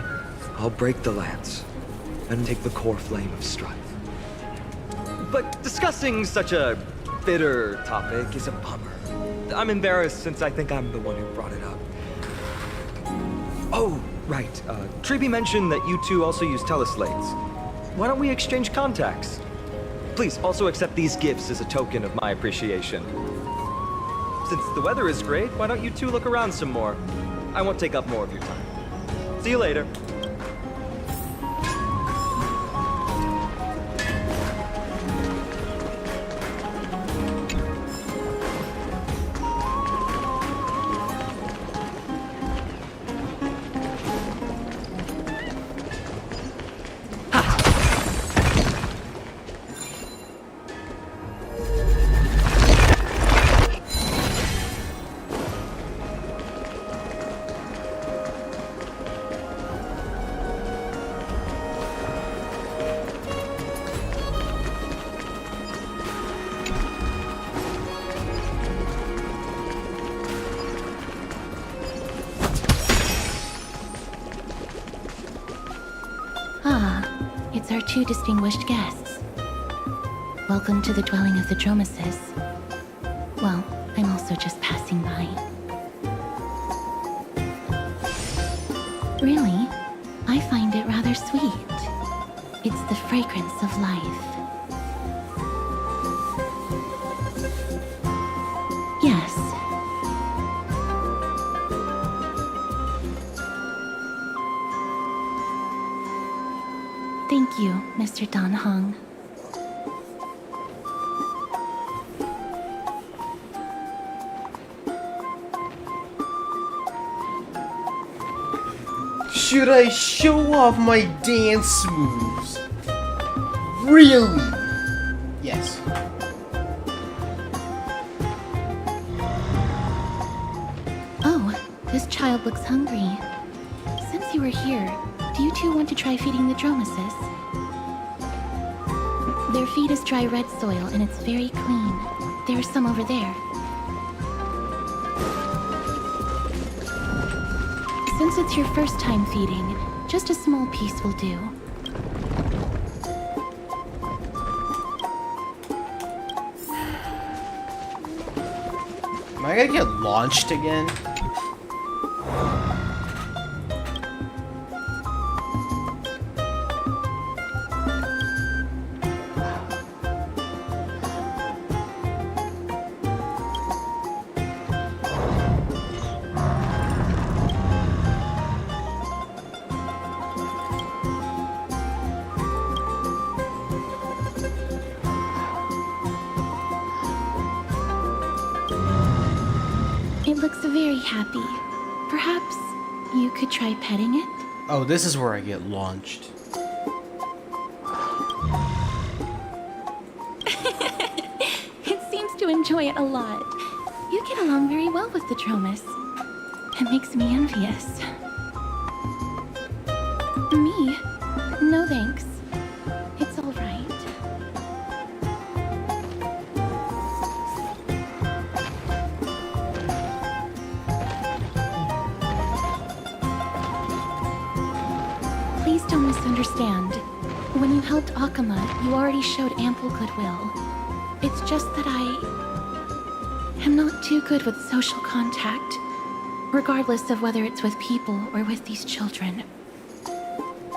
I'll break the lance and take the core flame of strife. But discussing such a bitter topic is a bummer. I'm embarrassed since I think I'm the one who brought it up. Oh, right. Treeby mentioned that you two also use teleslates. Why don't we exchange contacts? Please also accept these gifts as a token of my appreciation. Since the weather is great, why don't you two look around some more? I won't take up more of your time. See you later. It's our two distinguished guests. Welcome to the dwelling of the Dromeses. Well, I'm also just passing by. Really, I find it rather sweet. It's the fragrance of life. Yes. Thank you, Mr. Dan Hong. Should I show off my dance moves? Really? Yes. Oh, this child looks hungry. Since you were here, do you two want to try feeding the Dromeses? Their feed is dry red soil and it's very clean. There's some over there. Since it's your first time feeding, just a small piece will do. Am I gonna get launched again? It looks very happy. Perhaps you could try petting it? Oh, this is where I get launched. It seems to enjoy it a lot. You get along very well with the Dromes. It makes me envious. Me? No thanks. It's all right. Please don't misunderstand. When you helped Akama, you already showed ample goodwill. It's just that I am not too good with social contact, regardless of whether it's with people or with these children.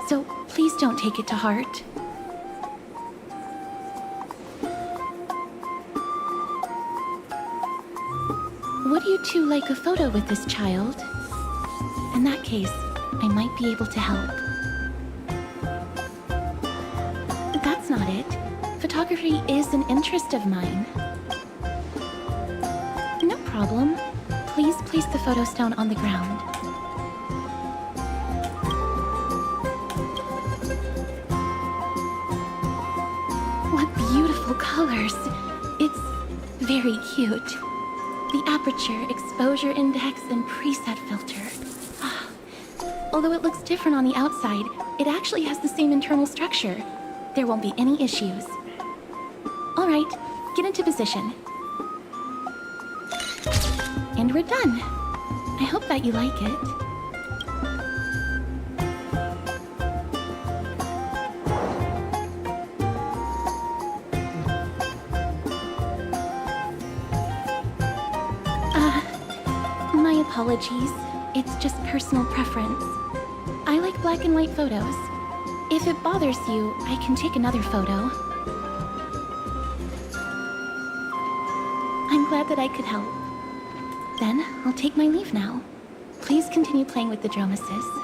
So please don't take it to heart. Would you two like a photo with this child? In that case, I might be able to help. That's not it. Photography is an interest of mine. No problem. Please place the photo stone on the ground. What beautiful colors. It's very cute. The aperture, exposure index, and preset filter. Although it looks different on the outside, it actually has the same internal structure. There won't be any issues. All right, get into position. And we're done. I hope that you like it. My apologies. It's just personal preference. I like black and white photos. If it bothers you, I can take another photo. I'm glad that I could help. Then, I'll take my leave now. Please continue playing with the Dromesis.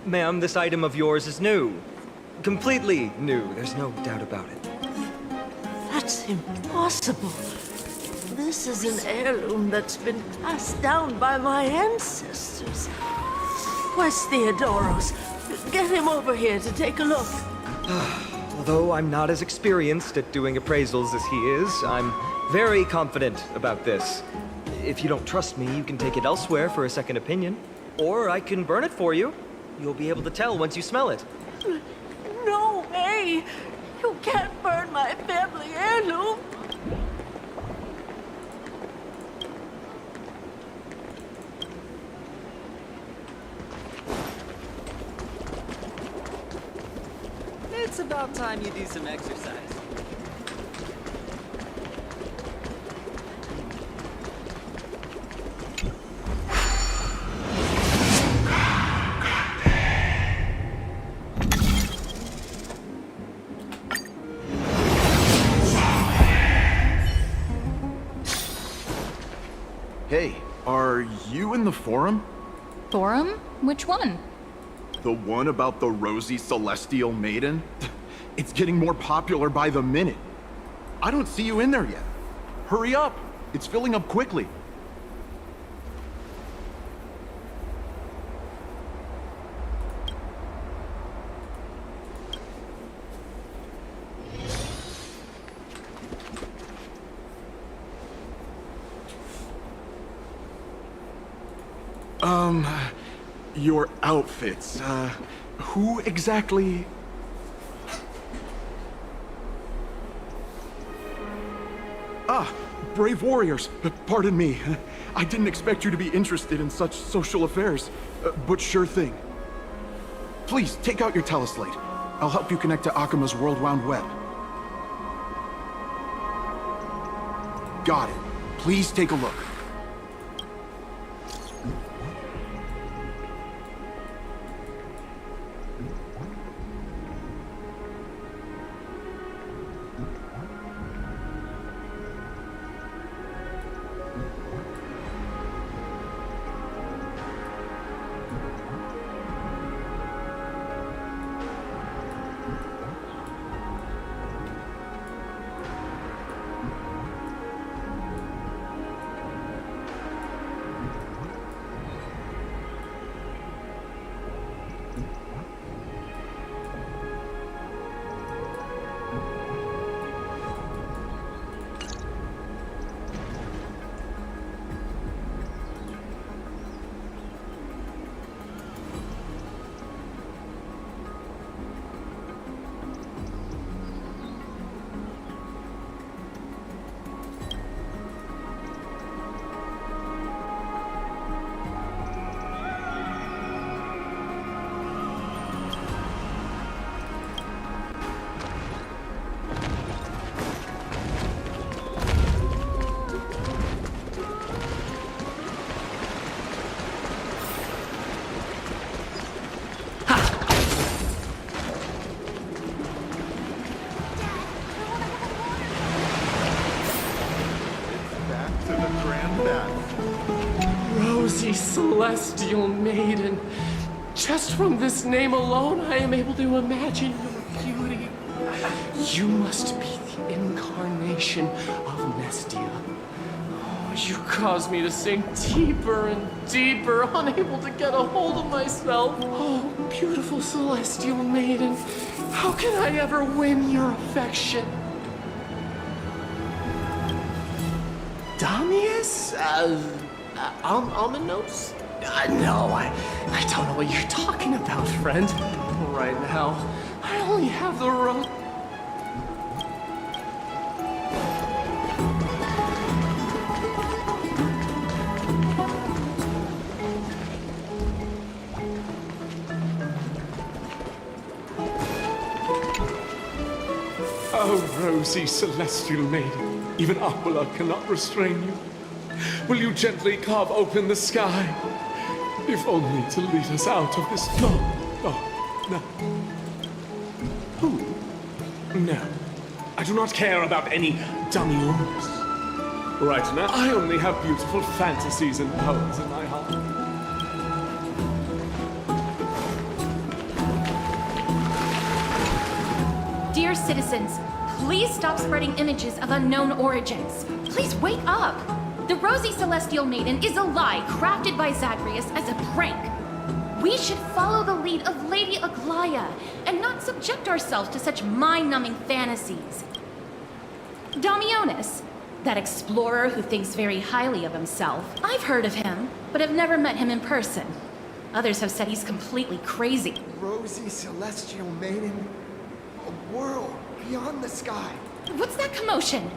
Ma'am, this item of yours is new. Completely new, there's no doubt about it. That's impossible. This is an heirloom that's been passed down by my ancestors. Where's Theodoros? Get him over here to take a look. Although I'm not as experienced at doing appraisals as he is, I'm very confident about this. If you don't trust me, you can take it elsewhere for a second opinion. Or I can burn it for you. You'll be able to tell once you smell it. No way! You can't burn my family heirloom! It's about time you do some exercise. Hey, are you in the forum? Forum? Which one? The one about the rosy celestial maiden? It's getting more popular by the minute. I don't see you in there yet. Hurry up! It's filling up quickly. Your outfits, who exactly... Ah, brave warriors, pardon me. I didn't expect you to be interested in such social affairs, but sure thing. Please, take out your teleslate. I'll help you connect to Akima's world-wound web. Got it. Please take a look. Rosy Celestial Maiden. Just from this name alone, I am able to imagine your beauty. You must be the incarnation of Nestia. Oh, you cause me to sink deeper and deeper, unable to get a hold of myself. Oh, beautiful Celestial Maiden, how can I ever win your affection? Damius? Almanos? No, I don't know what you're talking about, friend. Right now, I only have the rope. Oh, rosy celestial maiden, even Aquila cannot restrain you. Will you gently carve open the sky, if only to lead us out of this? No. Who? No. I do not care about any dummy-owners. Right now, I only have beautiful fantasies and poems in my heart. Dear citizens, please stop spreading images of unknown origins. Please wake up! The Rosy Celestial Maiden is a lie crafted by Zagreus as a prank. We should follow the lead of Lady Aglaya and not subject ourselves to such mind-numbing fantasies. Damionis, that explorer who thinks very highly of himself. I've heard of him, but have never met him in person. Others have said he's completely crazy. Rosy Celestial Maiden, a world beyond the sky. What's that commotion?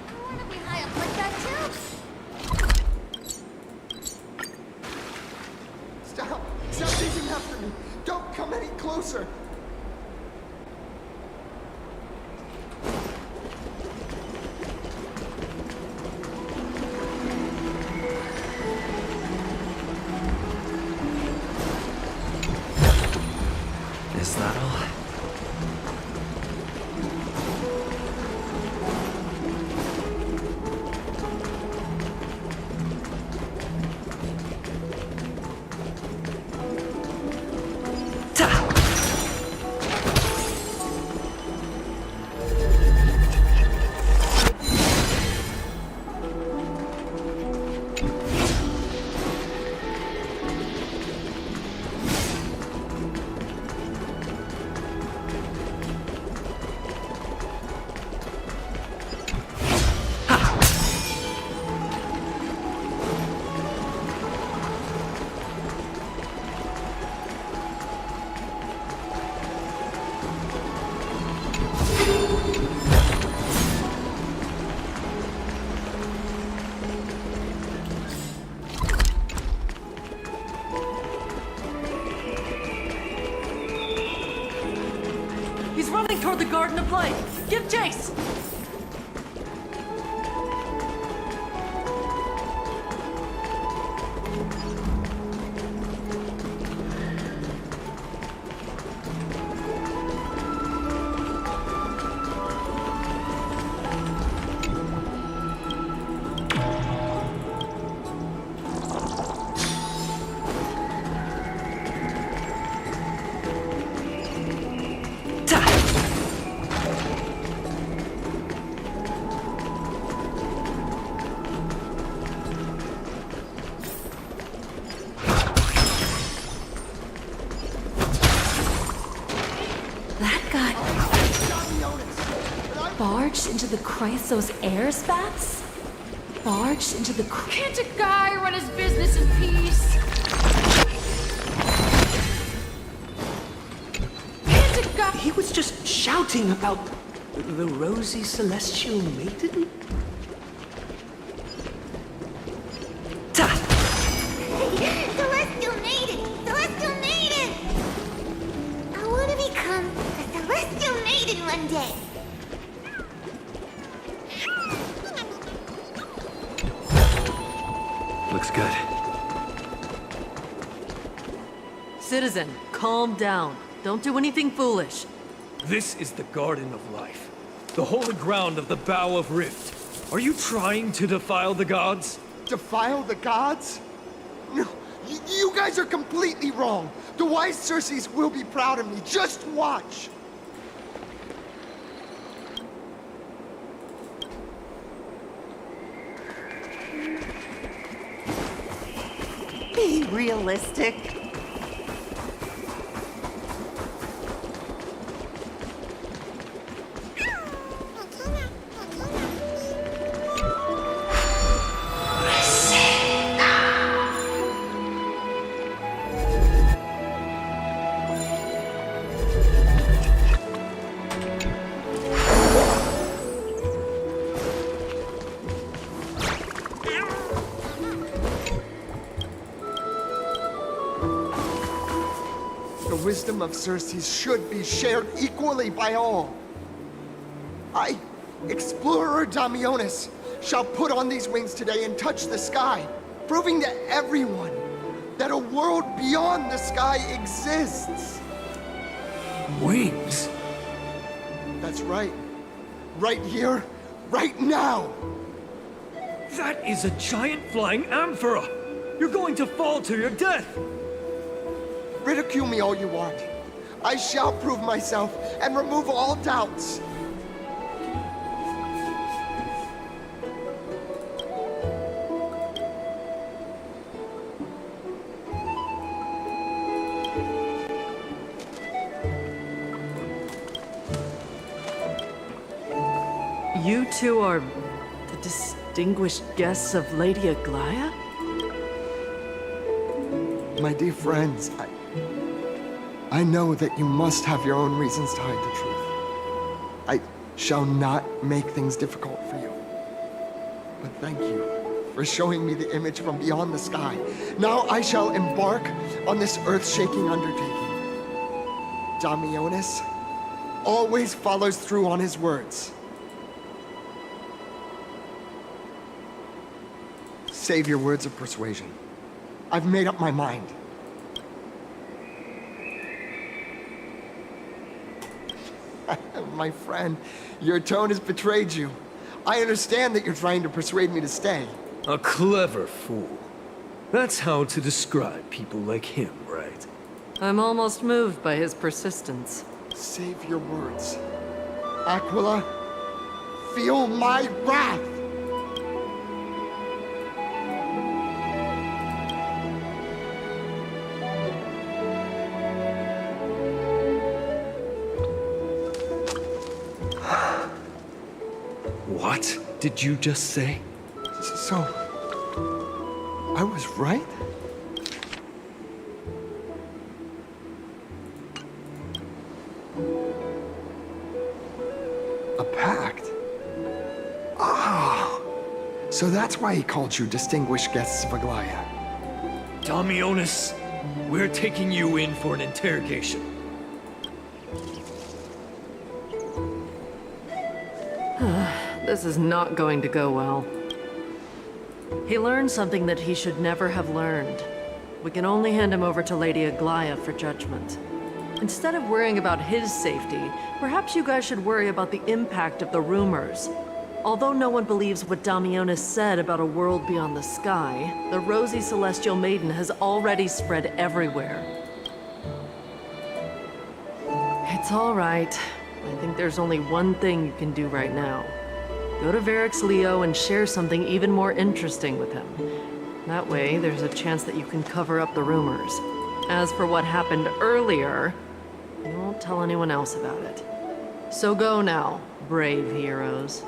I want to be high up like that too. Stop! Stop chasing after me! Don't come any closer! Is that all? He's running toward the Garden of Light. Give chase! Barged into the Chrysos air spats? Barged into the... Can't a guy run his business in peace? Can't a guy... He was just shouting about the Rosy Celestial Maiden? Celestial Maiden! Celestial Maiden! I want to become a Celestial Maiden one day. Looks good. Citizen, calm down. Don't do anything foolish. This is the Garden of Life, the holy ground of the Bow of Rift. Are you trying to defile the gods? Defile the gods? No, you guys are completely wrong. The wise Circes will be proud of me. Just watch. Be realistic. The wisdom of Circes should be shared equally by all. I, Explorer Damionis, shall put on these wings today and touch the sky, proving to everyone that a world beyond the sky exists. Wings? That's right. Right here, right now. That is a giant flying amphora! You're going to fall to your death! Ridicule me all you want. I shall prove myself and remove all doubts. You two are the distinguished guests of Lady Aglaya? My dear friends, I know that you must have your own reasons to hide the truth. I shall not make things difficult for you. But thank you for showing me the image from beyond the sky. Now I shall embark on this earth-shaking undertaking. Damionis always follows through on his words. Save your words of persuasion. I've made up my mind. My friend, your tone has betrayed you. I understand that you're trying to persuade me to stay. A clever fool. That's how to describe people like him, right? I'm almost moved by his persistence. Save your words. Aquila, feel my wrath! What did you just say? So, I was right? A pact? Ah! So that's why he called you distinguished guests of Aglaya. Damionis, we're taking you in for an interrogation. This is not going to go well. He learned something that he should never have learned. We can only hand him over to Lady Aglaya for judgment. Instead of worrying about his safety, perhaps you guys should worry about the impact of the rumors. Although no one believes what Damionis said about a world beyond the sky, the rosy celestial maiden has already spread everywhere. It's all right. I think there's only one thing you can do right now. Go to Varix Leo and share something even more interesting with him. That way, there's a chance that you can cover up the rumors. As for what happened earlier, you won't tell anyone else about it. So go now, brave heroes.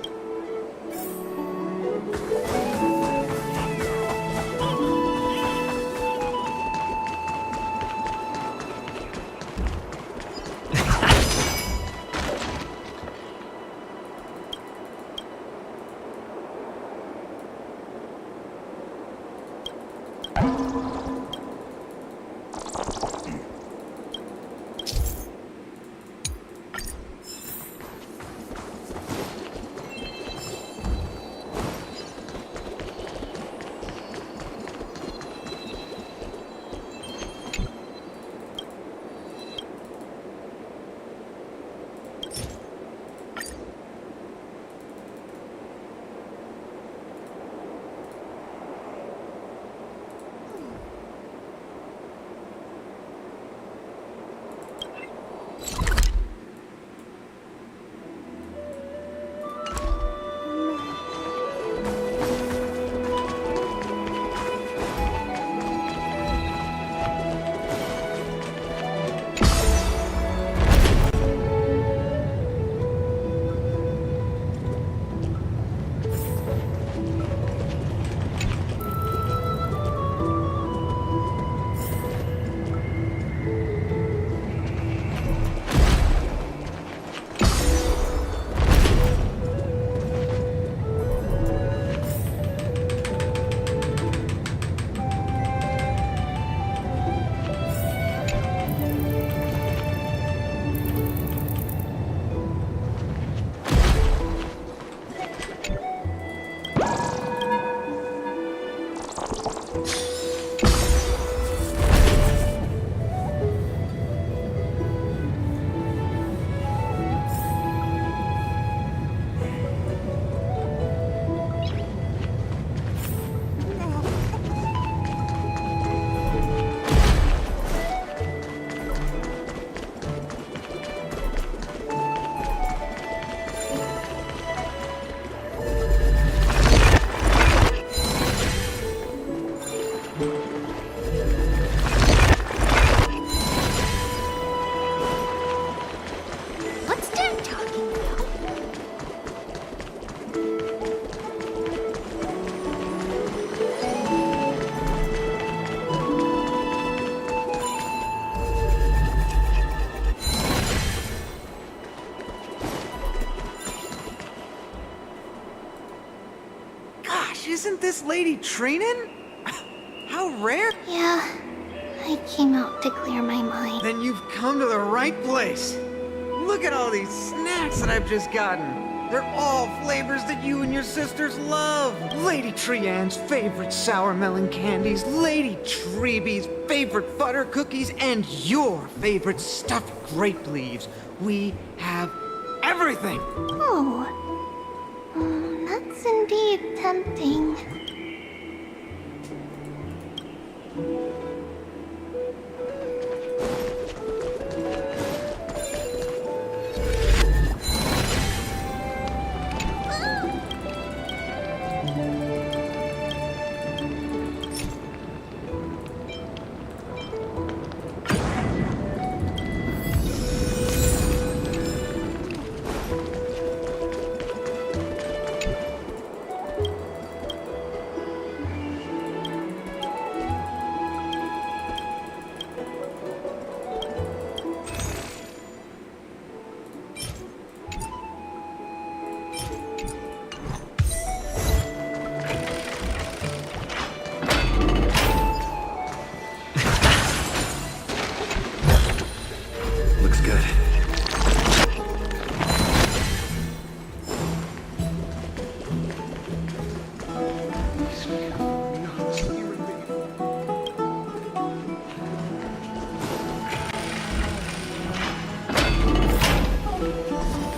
Gosh, isn't this lady Trinin? How rare? Yeah, I came out to clear my mind. Then you've come to the right place. Look at all these snacks that I've just gotten. They're all flavors that you and your sisters love. Lady Trianne's favorite sour melon candies, Lady Treebee's favorite butter cookies, and your favorite stuffed grape leaves. We have everything. Oh, that's indeed tempting. Looks good.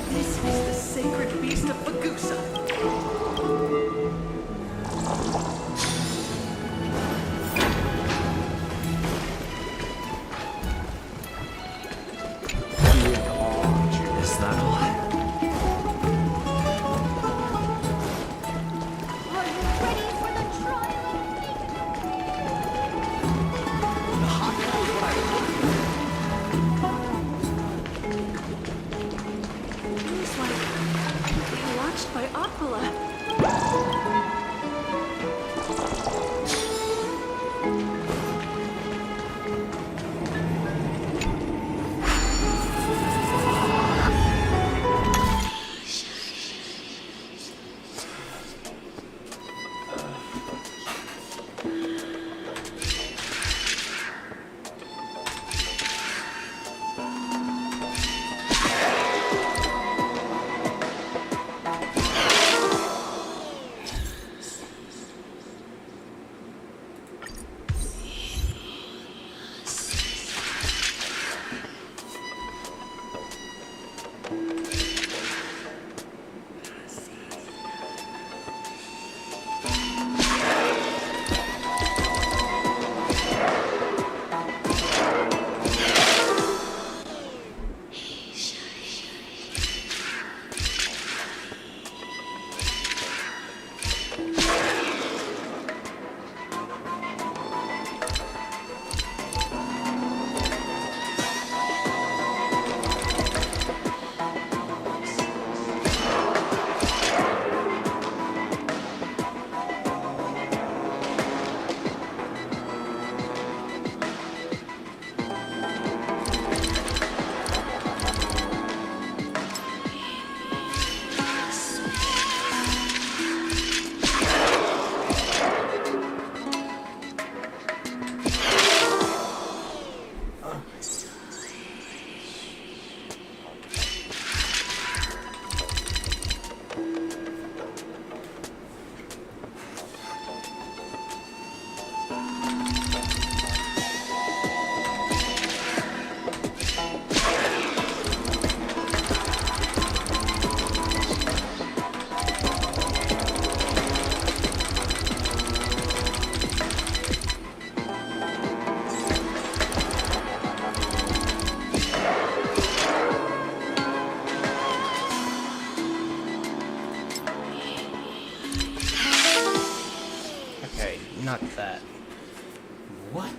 This is the sacred beast of Bagusa. Is that all? Are you ready for the trial He's like being watched by Aquila. Not that. What?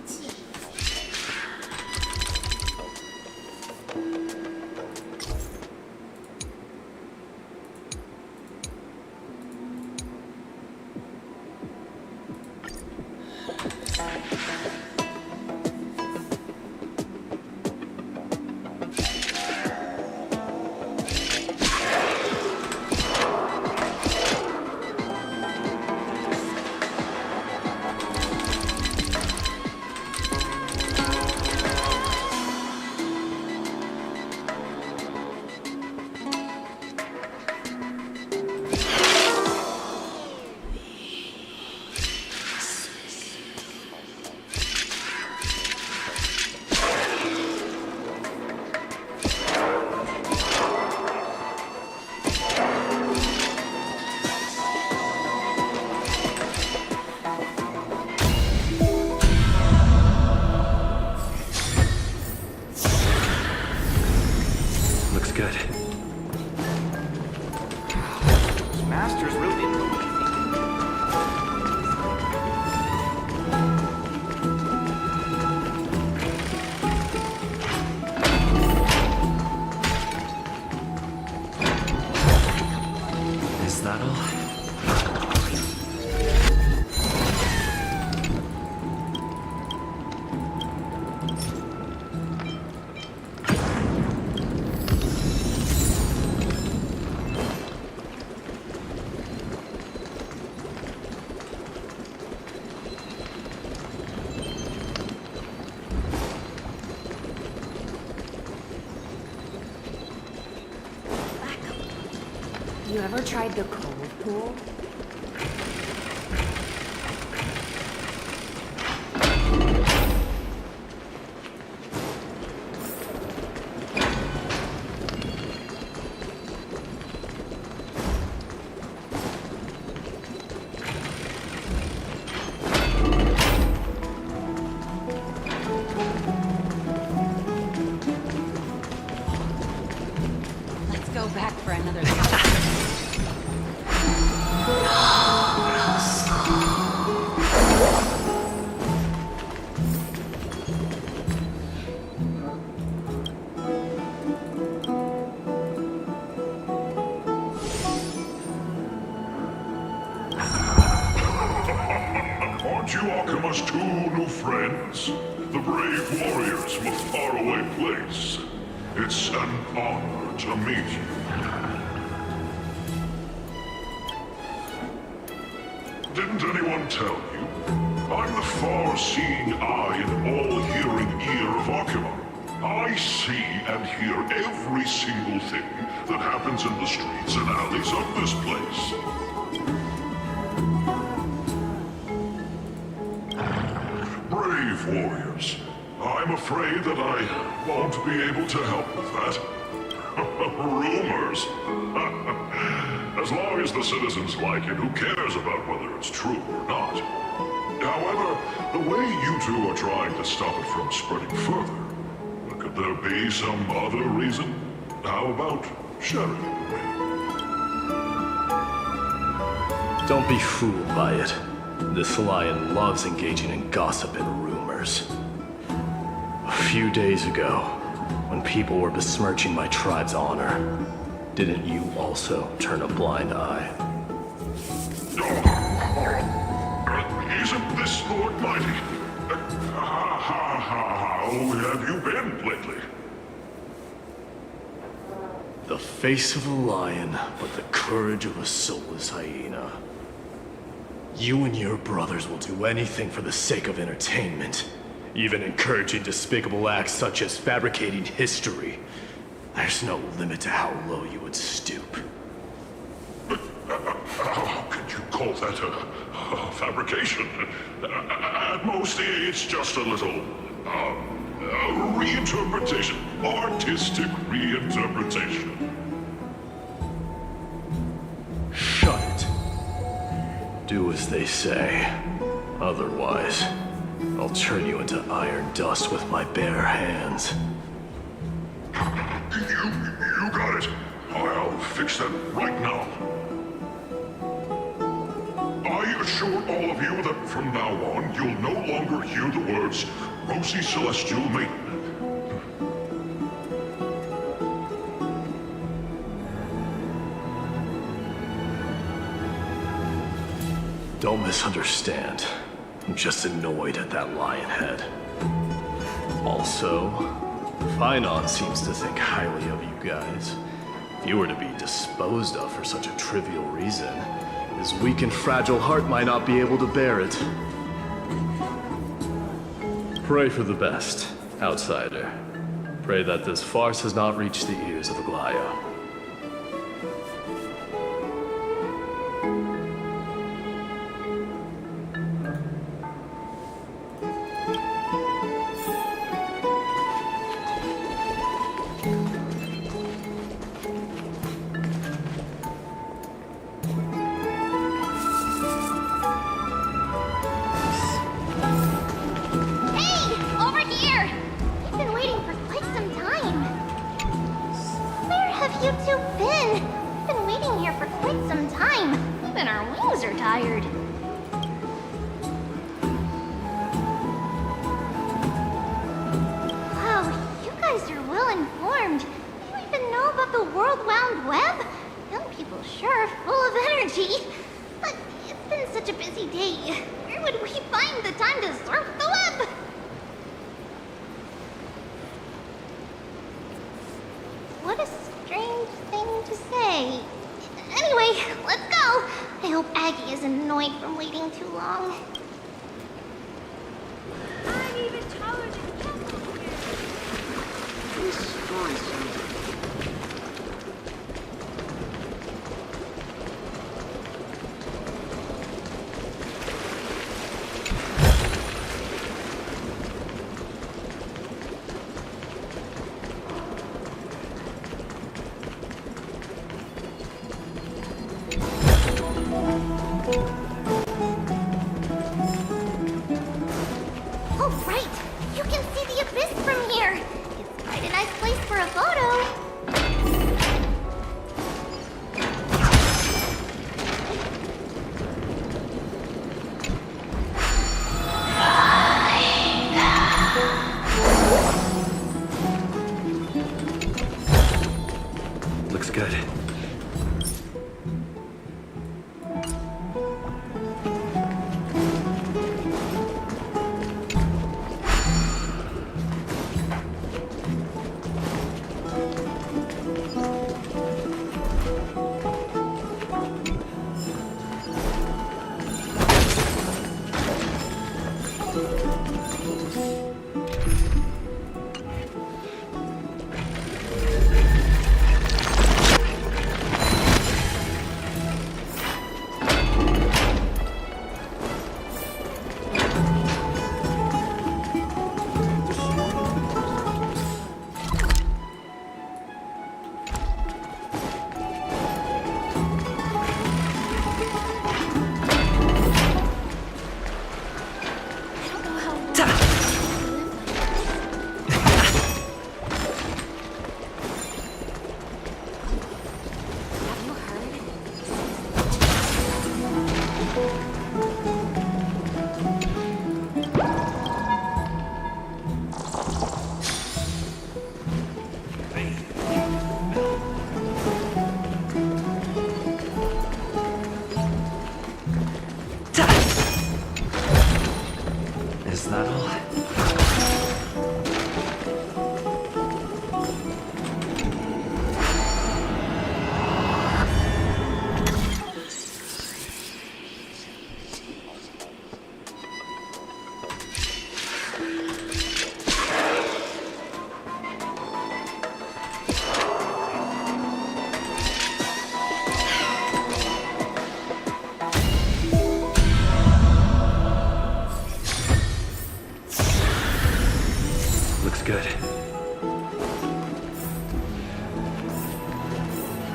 sisters really didn't go easy. Is that all? You ever tried the cold pool? Let's go back for another Aren't you Akima's two new friends? The brave warriors from a faraway place. It's an honor to meet you. Didn't anyone tell you? I'm the far-seeing eye and all-hearing ear of Akima. I see and hear every single thing that happens in the streets and alleys of this place. Brave warriors, I'm afraid that I won't be able to help with that. Rumors. As long as the citizens like it, who cares about whether it's true or not? However, the way you two are trying to stop it from spreading further, could there be some other reason? How about sharing it with me? Don't be fooled by it. This lion loves engaging in gossip and rumors. A few days ago, when people were besmirching my tribe's honor, didn't you also turn a blind eye? Isn't this Lord Mighty? How have you been lately? The face of a lion, but the courage of a soulless hyena. You and your brothers will do anything for the sake of entertainment, even encouraging despicable acts such as fabricating history. There's no limit to how low you would stoop. How could you call that a fabrication? At most, it's just a little, reinterpretation. Artistic reinterpretation. Shut it. Do as they say. Otherwise, I'll turn you into iron dust with my bare hands. You got it. I'll fix that right now. I assure all of you that from now on, you'll no longer hear the words Rosy Celestial Maiden. Don't misunderstand. I'm just annoyed at that lion head. Also, Finon seems to think highly of you guys. If you were to be disposed of for such a trivial reason, his weak and fragile heart might not be able to bear it. Pray for the best, outsider. Pray that this farce has not reached the ears of Aglaya. You two been? I've been waiting here for quite some time. eyes are tired. Wow, you guys are well informed. You even know about the World Wound Web? Young people sure are full of energy. But it's been such a busy day. Where would we find the time to surf the web? What a strange thing to say. Anyway, let's go. I hope Aggie isn't annoyed from waiting too long. I'm even taller than Kessel here. This story sounds Oh, right! You can see the abyss from here! It's quite a nice place for a photo! Looks good. Is that all? Looks good.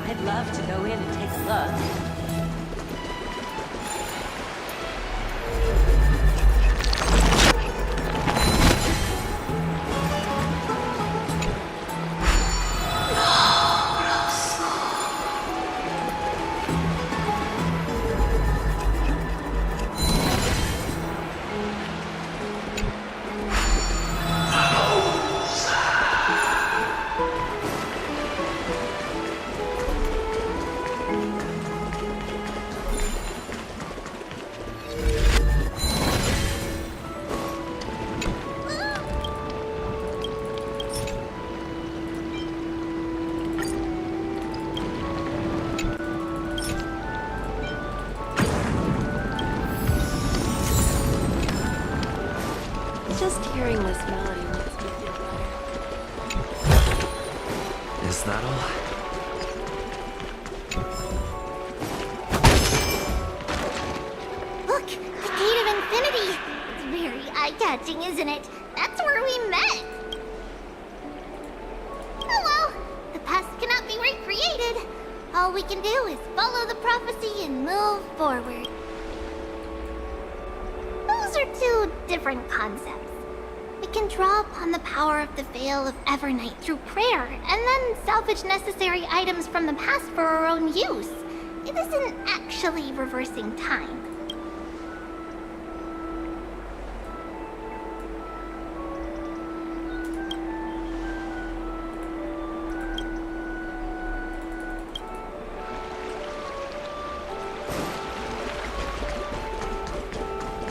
I'd love to go in and take a look. Just hearing this melody makes me feel better. Is that all? Look! The Gate of Infinity! It's very eye-catching, isn't it? That's where we met! Oh well, the past cannot be recreated. All we can do is follow the prophecy and move forward. Those are two different concepts. We can draw upon the power of the Veil of Evernight through prayer, and then salvage necessary items from the past for our own use. It isn't actually reversing time.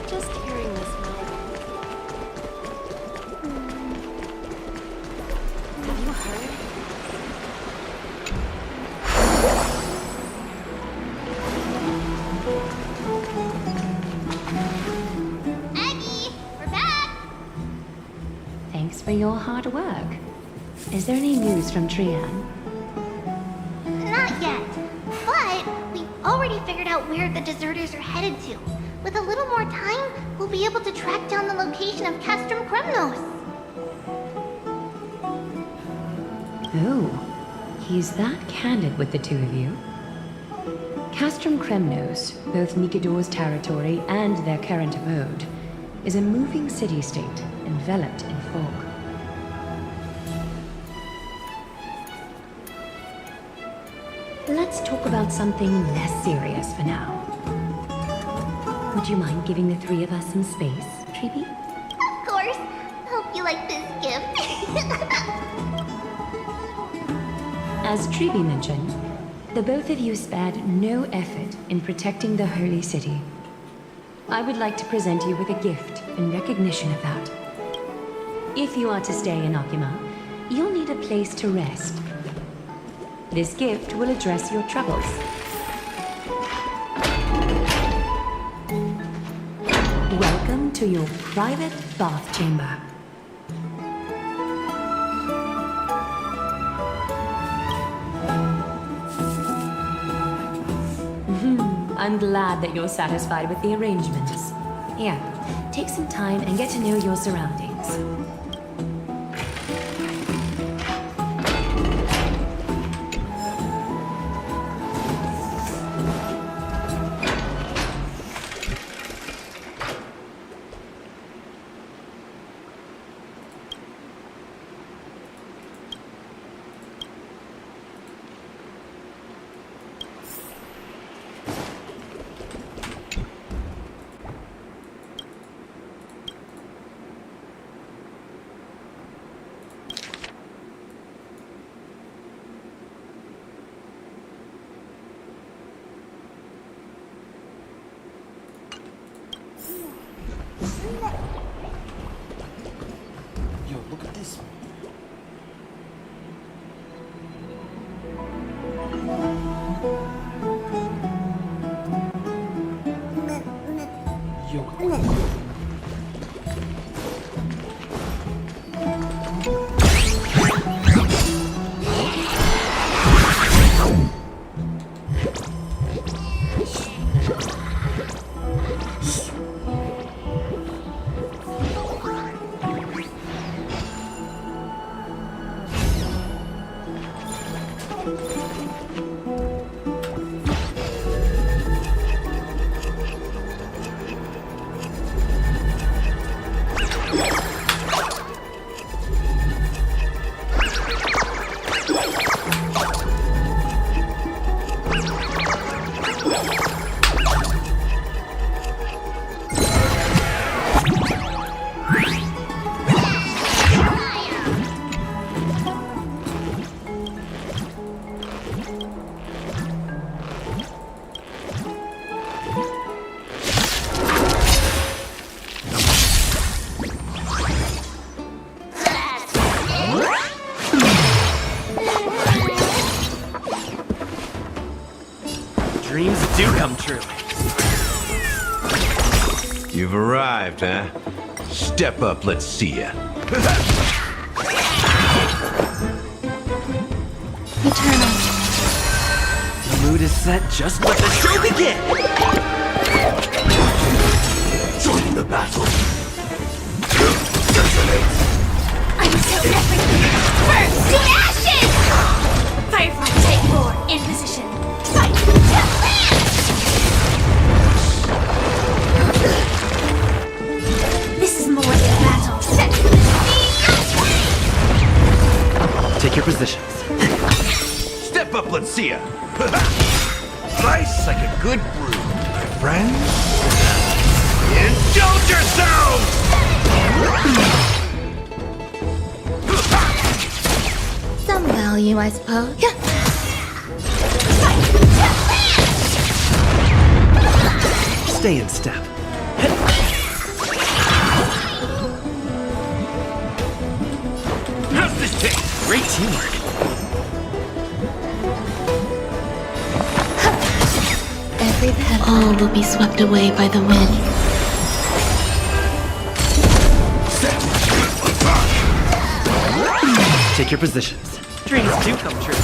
Just hearing this melody. Have you heard? Aggie, we're back! Thanks for your hard work. Is there any news from Trian? Not yet. But we've already figured out where the deserters are headed to. With a little more time, we'll be able to track down the location of Castrum Kremnos. Oh, he's that candid with the two of you. Castrum Kremnos, both Nikador's territory and their current abode, is a moving city-state enveloped in fog. Let's talk about something less serious for now. Would you mind giving the three of us some space, Treeby? Of course. Hope you like this gift. As Treeby mentioned, the both of you spared no effort in protecting the holy city. I would like to present you with a gift in recognition of that. If you are to stay in Akima, you'll need a place to rest. This gift will address your troubles. Welcome to your private bath chamber. I'm glad that you're satisfied with the arrangements. Here, take some time and get to know your surroundings. Yo, look at this. Yo. Dreams do come true. You've arrived, huh? Step up, let's see ya. Eternal. The mood is set, just let the show begin! Join the battle. Until everything burns to ashes! Firefly Type 4 in position. Fight to land! This is more than a battle set for the sea. Take your positions. Step up, let's see ya. slice like a good brew. My friends, indulge yourselves! Some value, I suppose. Stay in step. How's this taste? Great teamwork. Every petal. All will be swept away by the wind. Take your positions. Dreams do come true.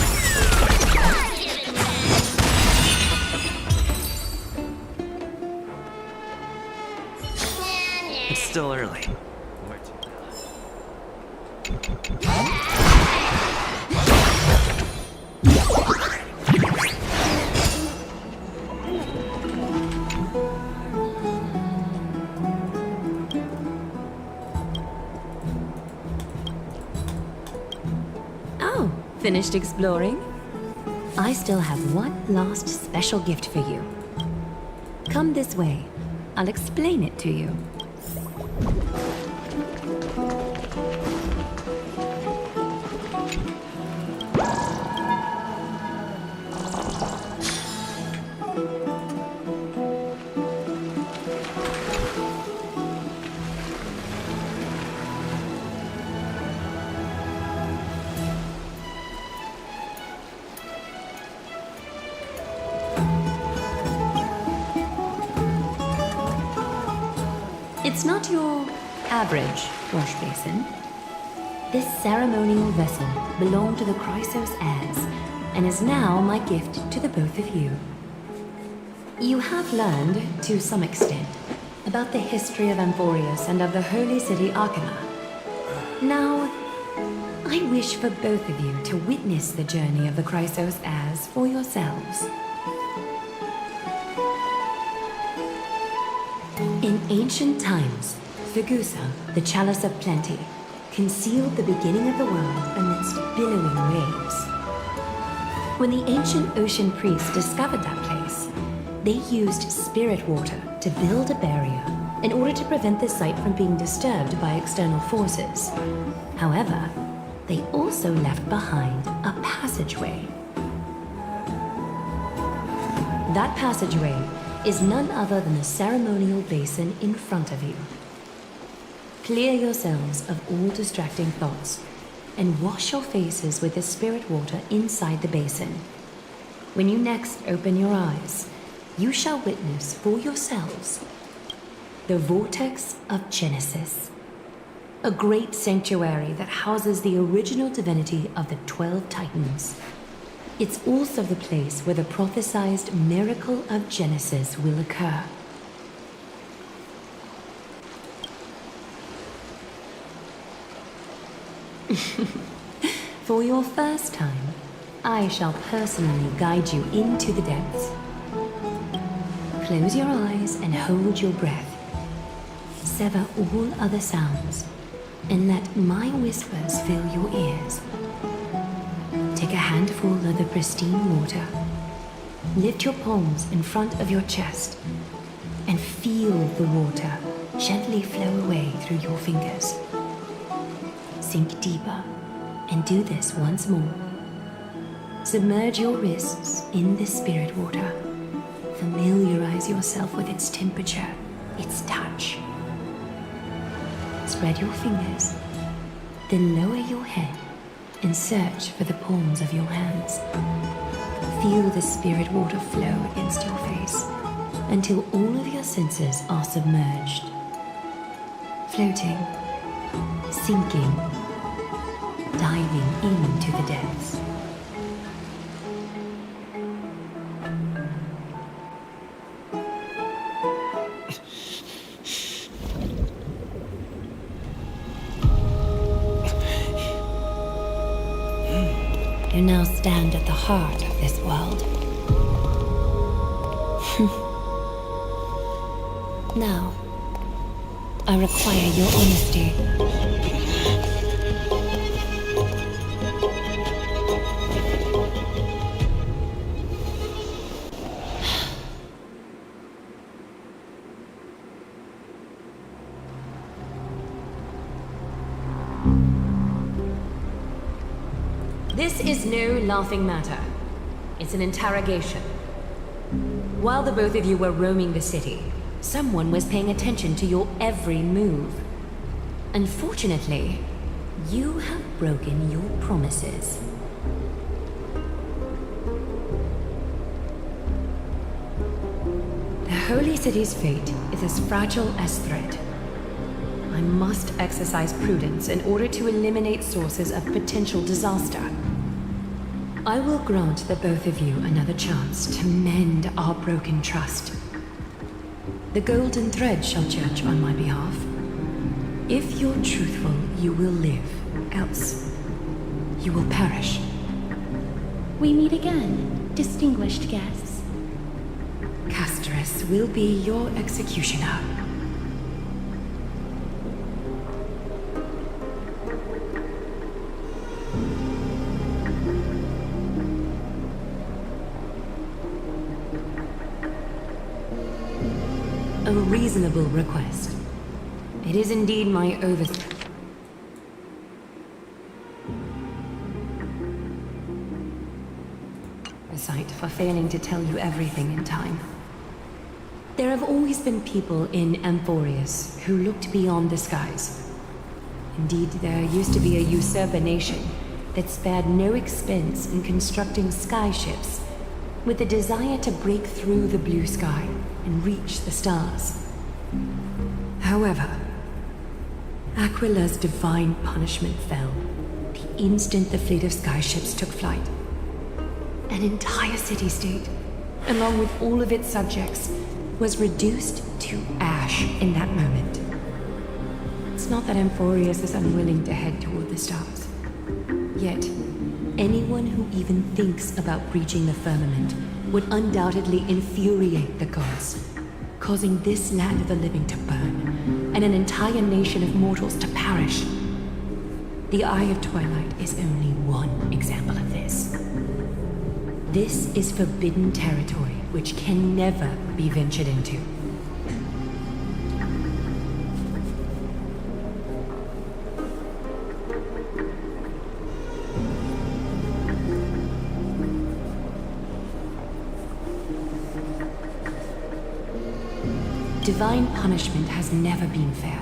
It's still early. Where Oh, finished exploring? I still have one last special gift for you. Come this way. I'll explain it to you. It's not your average wash basin. This ceremonial vessel belonged to the Chrysos heirs and is now my gift to the both of you. You have learned, to some extent, about the history of AMPHOREUS and of the holy city Arkema. Now, I wish for both of you to witness the journey of the Chrysos heirs for yourselves. In ancient times, Fegusa, the Chalice of Plenty, concealed the beginning of the world amidst billowing waves. When the ancient ocean priests discovered that place, they used spirit water to build a barrier in order to prevent the site from being disturbed by external forces. However, they also left behind a passageway. That passageway is none other than the ceremonial basin in front of you. Clear yourselves of all distracting thoughts and wash your faces with the spirit water inside the basin. When you next open your eyes, you shall witness for yourselves the Vortex of Genesis, a great sanctuary that houses the original divinity of the 12 Titans. It's also the place where the prophesized miracle of Genesis will occur. For your first time, I shall personally guide you into the depths. Close your eyes and hold your breath. Sever all other sounds and let my whispers fill your ears. Take a handful of the pristine water. Lift your palms in front of your chest and feel the water gently flow away through your fingers. Sink deeper and do this once more. Submerge your wrists in the spirit water. Familiarize yourself with its temperature, its touch. Spread your fingers, then lower your head and search for the palms of your hands. Feel the spirit water flow against your face until all of your senses are submerged. Floating, sinking, diving into the depths. You now stand at the heart of this world. Now, I require your honesty. This is no laughing matter. It's an interrogation. While the both of you were roaming the city, someone was paying attention to your every move. Unfortunately, you have broken your promises. The Holy City's fate is as fragile as thread. I must exercise prudence in order to eliminate sources of potential disaster. I will grant the both of you another chance to mend our broken trust. The golden thread shall judge on my behalf. If you're truthful, you will live. Else, you will perish. We meet again, distinguished guests. Casterus will be your executioner. A reasonable request. It is indeed my oversight for failing to tell you everything in time. There have always been people in AMPHOREUS who looked beyond the skies. Indeed, there used to be a usurper nation that spared no expense in constructing skyships with the desire to break through the blue sky and reach the stars. However, Aquila's divine punishment fell the instant the fleet of skyships took flight. An entire city-state, along with all of its subjects, was reduced to ash in that moment. It's not that AMPHOREUS is unwilling to head toward the stars. Yet, anyone who even thinks about breaching the firmament would undoubtedly infuriate the gods, causing this land of the living to burn, and an entire nation of mortals to perish. The Eye of Twilight is only one example of this. This is forbidden territory which can never be ventured into. Divine punishment has never been fair.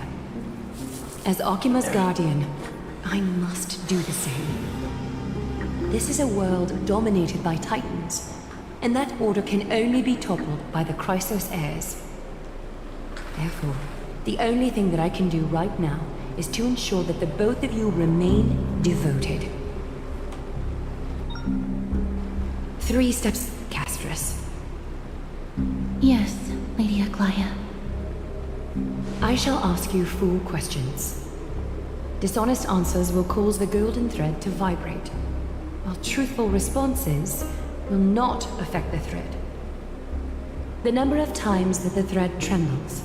As Okima's guardian, I must do the same. This is a world dominated by Titans, and that order can only be toppled by the Chrysos heirs. Therefore, the only thing that I can do right now is to ensure that the both of you remain devoted. 3 steps, Casterus. Yes, Lady Aglaya. I shall ask you 4 questions. Dishonest answers will cause the golden thread to vibrate, while truthful responses will not affect the thread. The number of times that the thread trembles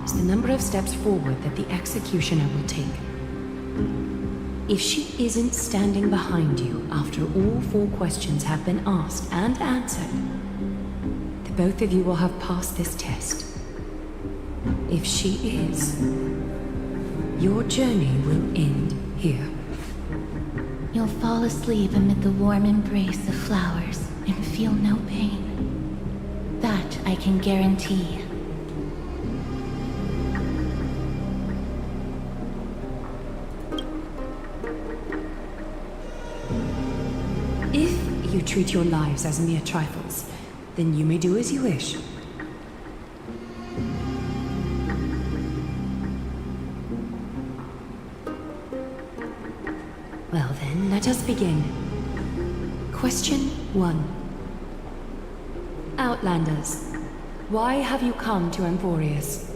is the number of steps forward that the executioner will take. If she isn't standing behind you after all 4 questions have been asked and answered, the both of you will have passed this test. If she is, your journey will end here. You'll fall asleep amid the warm embrace of flowers and feel no pain. That I can guarantee. If you treat your lives as mere trifles, then you may do as you wish. Well then, let us begin. Question 1. Outlanders, why have you come to AMPHOREUS?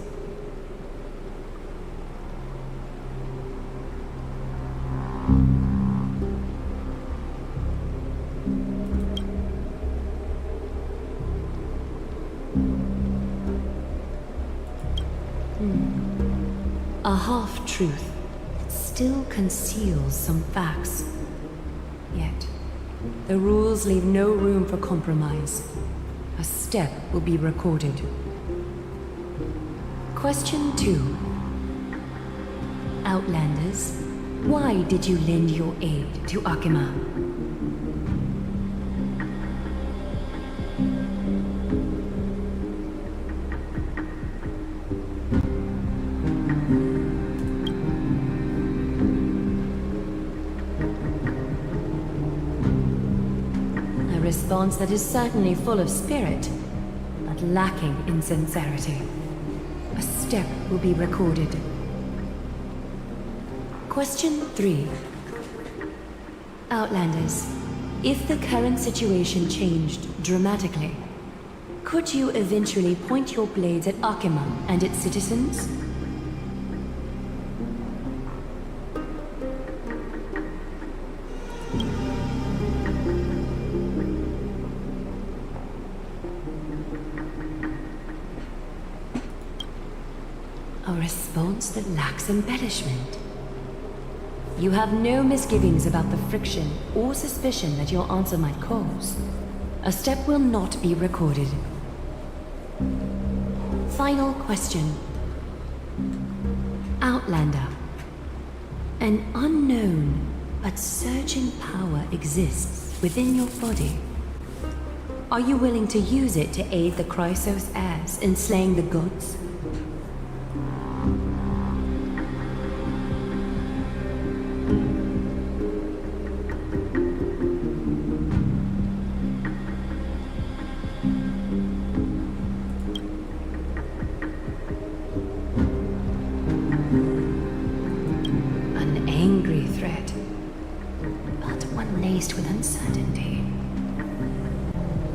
A half-truth still conceals some facts. Yet, the rules leave no room for compromise. A step will be recorded. Question 2. Outlanders, why did you lend your aid to Akima? response that is certainly full of spirit, but lacking in sincerity. A step will be recorded. Question 3. Outlanders, if the current situation changed dramatically, could you eventually point your blades at Akima and its citizens? A response that lacks embellishment. You have no misgivings about the friction or suspicion that your answer might cause. A step will not be recorded. Final question. Outlander. An unknown but surging power exists within your body. Are you willing to use it to aid the Chrysos heirs in slaying the gods?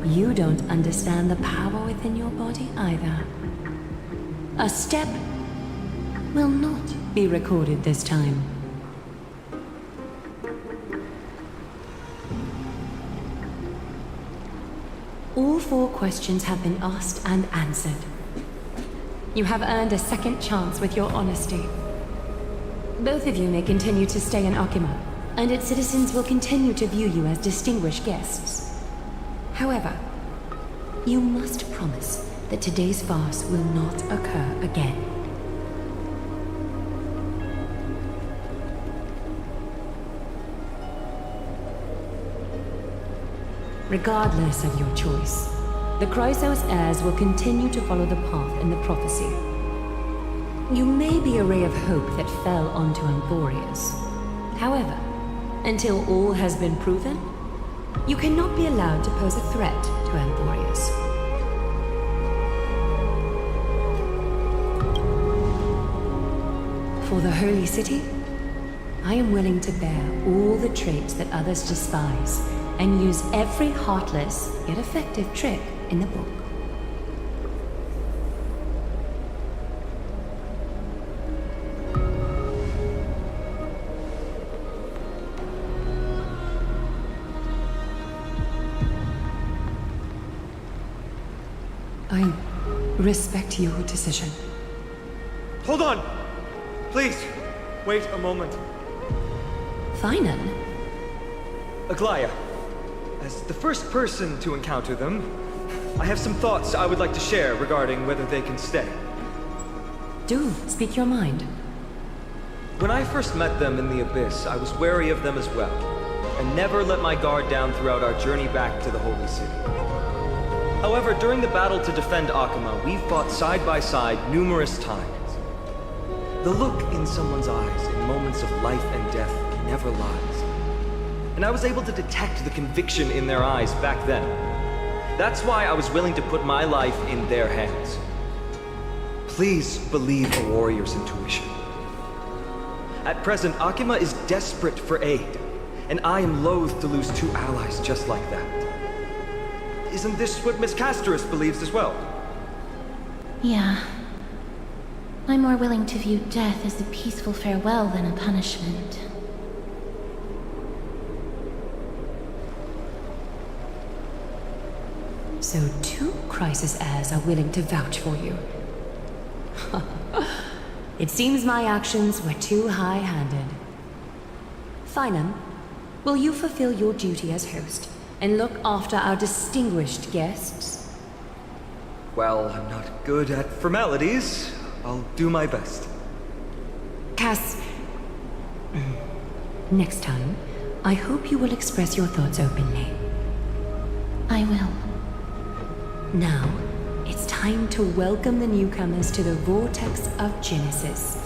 You don't understand the power within your body either. A step will not be recorded this time. All 4 questions have been asked and answered. You have earned a second chance with your honesty. Both of you may continue to stay in Akima, and its citizens will continue to view you as distinguished guests. However, you must promise that today's farce will not occur again. Regardless of your choice, the Chrysos heirs will continue to follow the path in the prophecy. You may be a ray of hope that fell onto AMPHOREUS. However, until all has been proven, you cannot be allowed to pose a threat to AMPHOREUS. For the Holy City, I am willing to bear all the traits that others despise and use every heartless yet effective trick in the book. I respect your decision. Hold on! Please, wait a moment. Finan? Aglaya, as the first person to encounter them, I have some thoughts I would like to share regarding whether they can stay. Do speak your mind. When I first met them in the Abyss, I was wary of them as well, and never let my guard down throughout our journey back to the Holy City. However, during the battle to defend Akima, we fought side by side numerous times. The look in someone's eyes in moments of life and death never lies. And I was able to detect the conviction in their eyes back then. That's why I was willing to put my life in their hands. Please believe a warrior's intuition. At present, Akima is desperate for aid, and I am loath to lose 2 allies just like that. Isn't this what Miss Casterus believes as well? Yeah. I'm more willing to view death as a peaceful farewell than a punishment. So 2 Chrysos heirs are willing to vouch for you. It seems my actions were too high-handed. Finan, will you fulfill your duty as host and look after our distinguished guests? Well, I'm not good at formalities. I'll do my best. Cass, next time, I hope you will express your thoughts openly. I will. Now, it's time to welcome the newcomers to the Vortex of Genesis.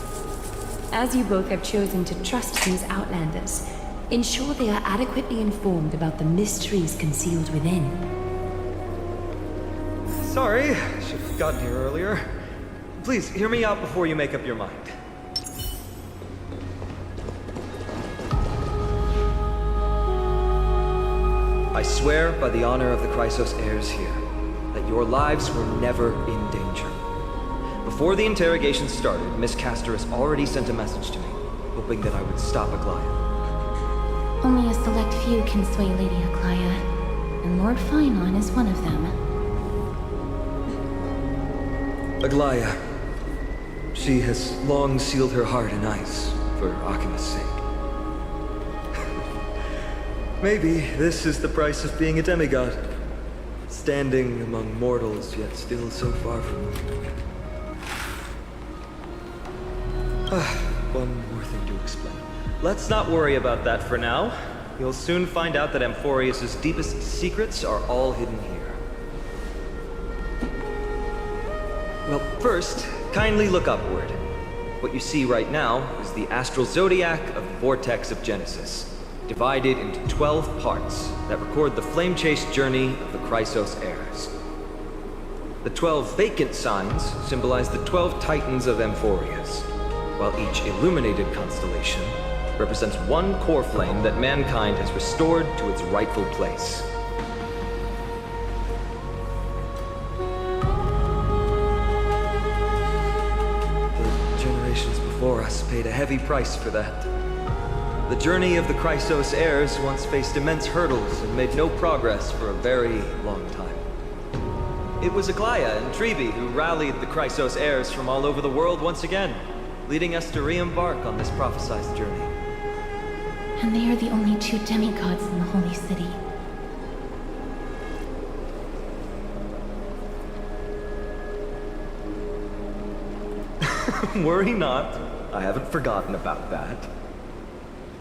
As you both have chosen to trust these Outlanders, Ensure they are adequately informed about the mysteries concealed within. Sorry, should have gotten here earlier. Please, hear me out before you make up your mind. I swear by the honor of the Chrysos heirs here, that your lives were never in danger. Before the interrogation started, Miss Castorus already sent a message to me, hoping that I would stop Aglaya. Only a select few can sway Lady Aglaya, and Lord Phainon is one of them. Aglaya. She has long sealed her heart in ice, for Akima's sake. Maybe this is the price of being a demigod. Standing among mortals, yet still so far from them. One more thing to explain. Let's not worry about that for now. You'll soon find out that AMPHOREUS' deepest secrets are all hidden here. Well, first, kindly look upward. What you see right now is the astral zodiac of the Vortex of Genesis, divided into 12 parts that record the flame-chased journey of the Chrysos heirs. The 12 vacant signs symbolize the 12 titans of AMPHOREUS, while each illuminated constellation represents one core flame that mankind has restored to its rightful place. The generations before us paid a heavy price for that. The journey of the Chrysos heirs once faced immense hurdles and made no progress for a very long time. It was Aglaya and Trebi who rallied the Chrysos heirs from all over the world once again, leading us to re-embark on this prophesized journey. And they are the only two demigods in the Holy City. Worry not. I haven't forgotten about that.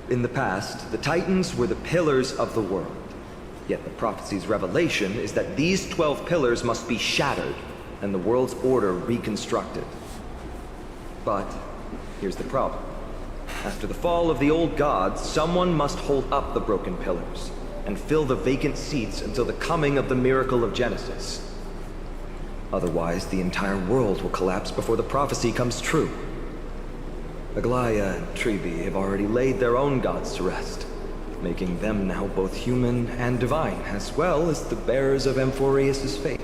In the past, the Titans were the pillars of the world. Yet the prophecy's revelation is that these 12 pillars must be shattered and the world's order reconstructed. But here's the problem. After the fall of the old gods, someone must hold up the broken pillars and fill the vacant seats until the coming of the miracle of Genesis. Otherwise, the entire world will collapse before the prophecy comes true. Aglaya and Trebi have already laid their own gods to rest, making them now both human and divine, as well as the bearers of AMPHOREUS' fate.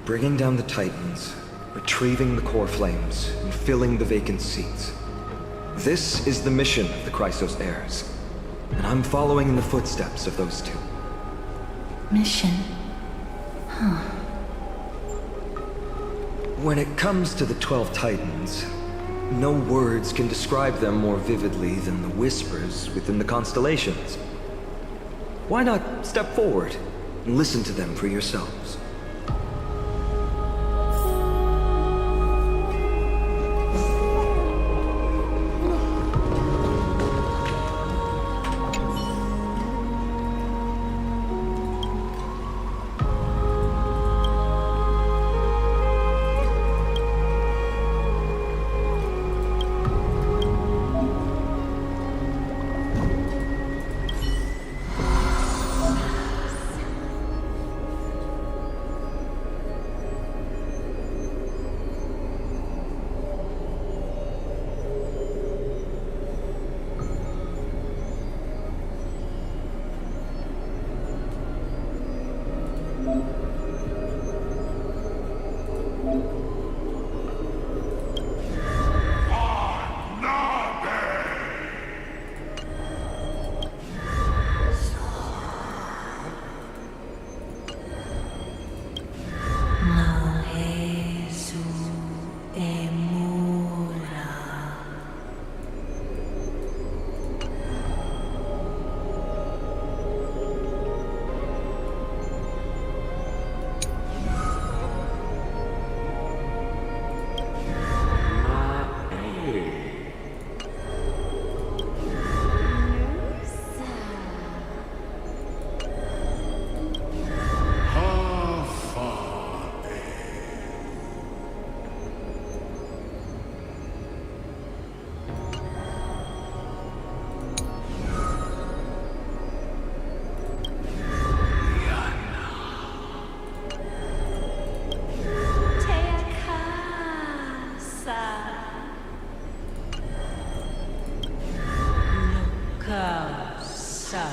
Bringing down the Titans, retrieving the core flames, and filling the vacant seats. This is the mission of the Chrysos heirs, and I'm following in the footsteps of those two. Mission? Huh. When it comes to the 12 Titans, no words can describe them more vividly than the whispers within the constellations. Why not step forward and listen to them for yourselves? Closer.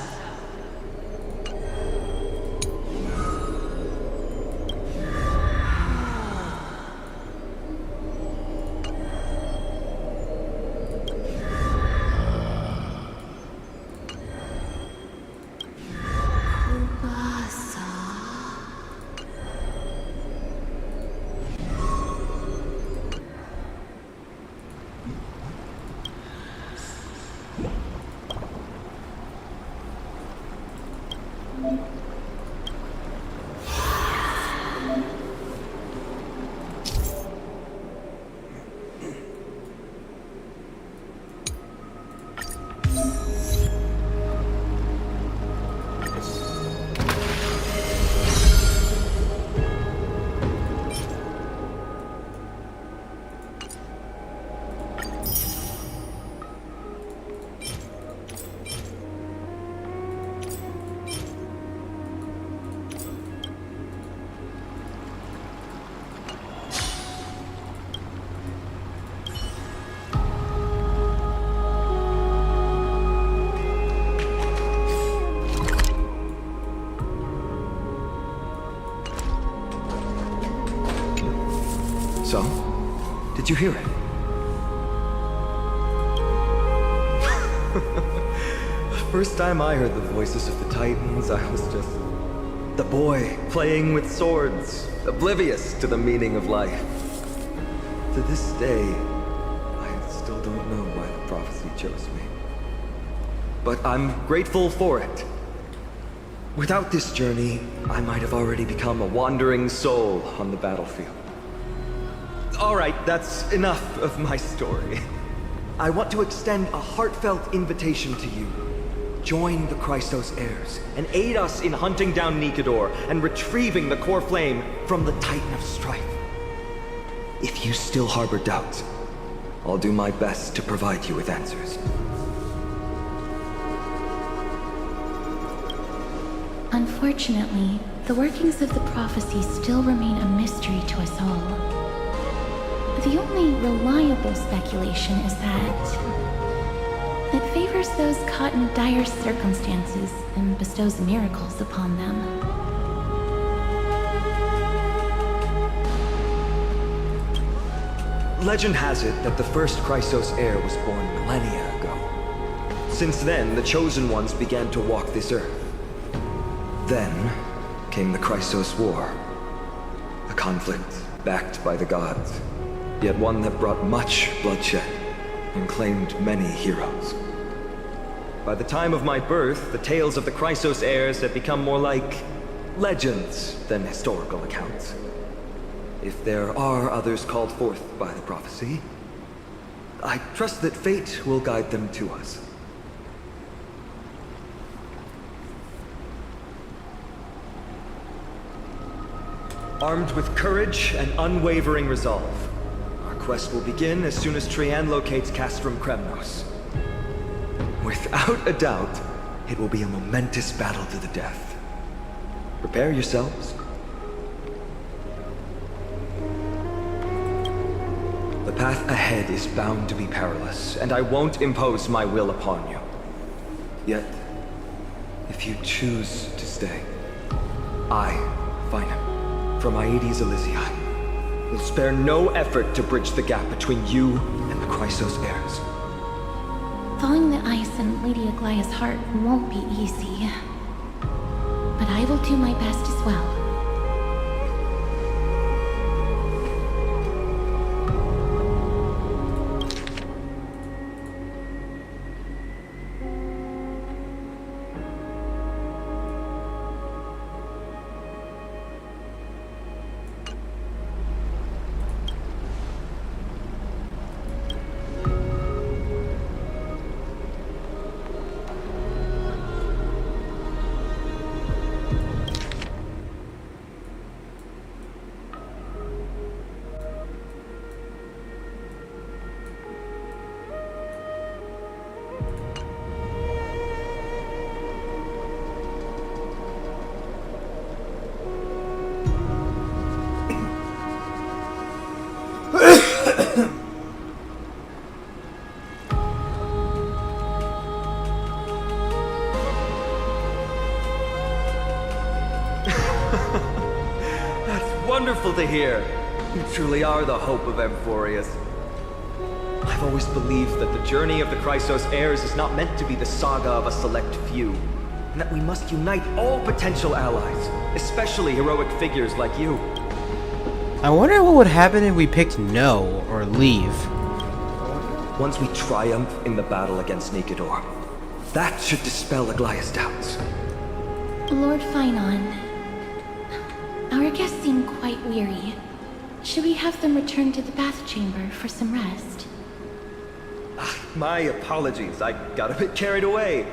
So, did you hear it? First time I heard the voices of the Titans, I was just the boy playing with swords, oblivious to the meaning of life. To this day, I still don't know why the prophecy chose me. But I'm grateful for it. Without this journey, I might have already become a wandering soul on the battlefield. All right, that's enough of my story. I want to extend a heartfelt invitation to you. Join the Christos heirs and aid us in hunting down Nikador and retrieving the core flame from the Titan of Strife. If you still harbor doubts, I'll do my best to provide you with answers. Unfortunately, the workings of the prophecy still remain a mystery to us all. The only reliable speculation is that it favors those caught in dire circumstances and bestows miracles upon them. Legend has it that the first Christos heir was born millennia ago. Since then, the Chosen Ones began to walk this earth. Then came the Christos War, a conflict backed by the gods, yet one that brought much bloodshed and claimed many heroes. By the time of my birth, the tales of the Christos heirs had become more like legends than historical accounts. If there are others called forth by the prophecy, I trust that fate will guide them to us. Armed with courage and unwavering resolve, our quest will begin as soon as Trian locates Castrum Kremnos. Without a doubt, it will be a momentous battle to the death. Prepare yourselves. The path ahead is bound to be perilous, and I won't impose my will upon you. Yet, if you choose to stay, I, Finam, from Aedes Elysiae, will spare no effort to bridge the gap between you and the Christos heirs. Thawing the ice in Lady Aglaya's heart won't be easy, but I will do my best as well. wonderful to hear. You truly are the hope of AMPHOREUS. I've always believed that the journey of the Chrysos heirs is not meant to be the saga of a select few, and that we must unite all potential allies, especially heroic figures like you. I wonder what would happen if we picked no or leave. Once we triumph in the battle against Nikador, that should dispel Aglaya's doubts. Lord Finon, our guests seem quite weary. Should we have them return to the bath chamber for some rest? My apologies, I got a bit carried away.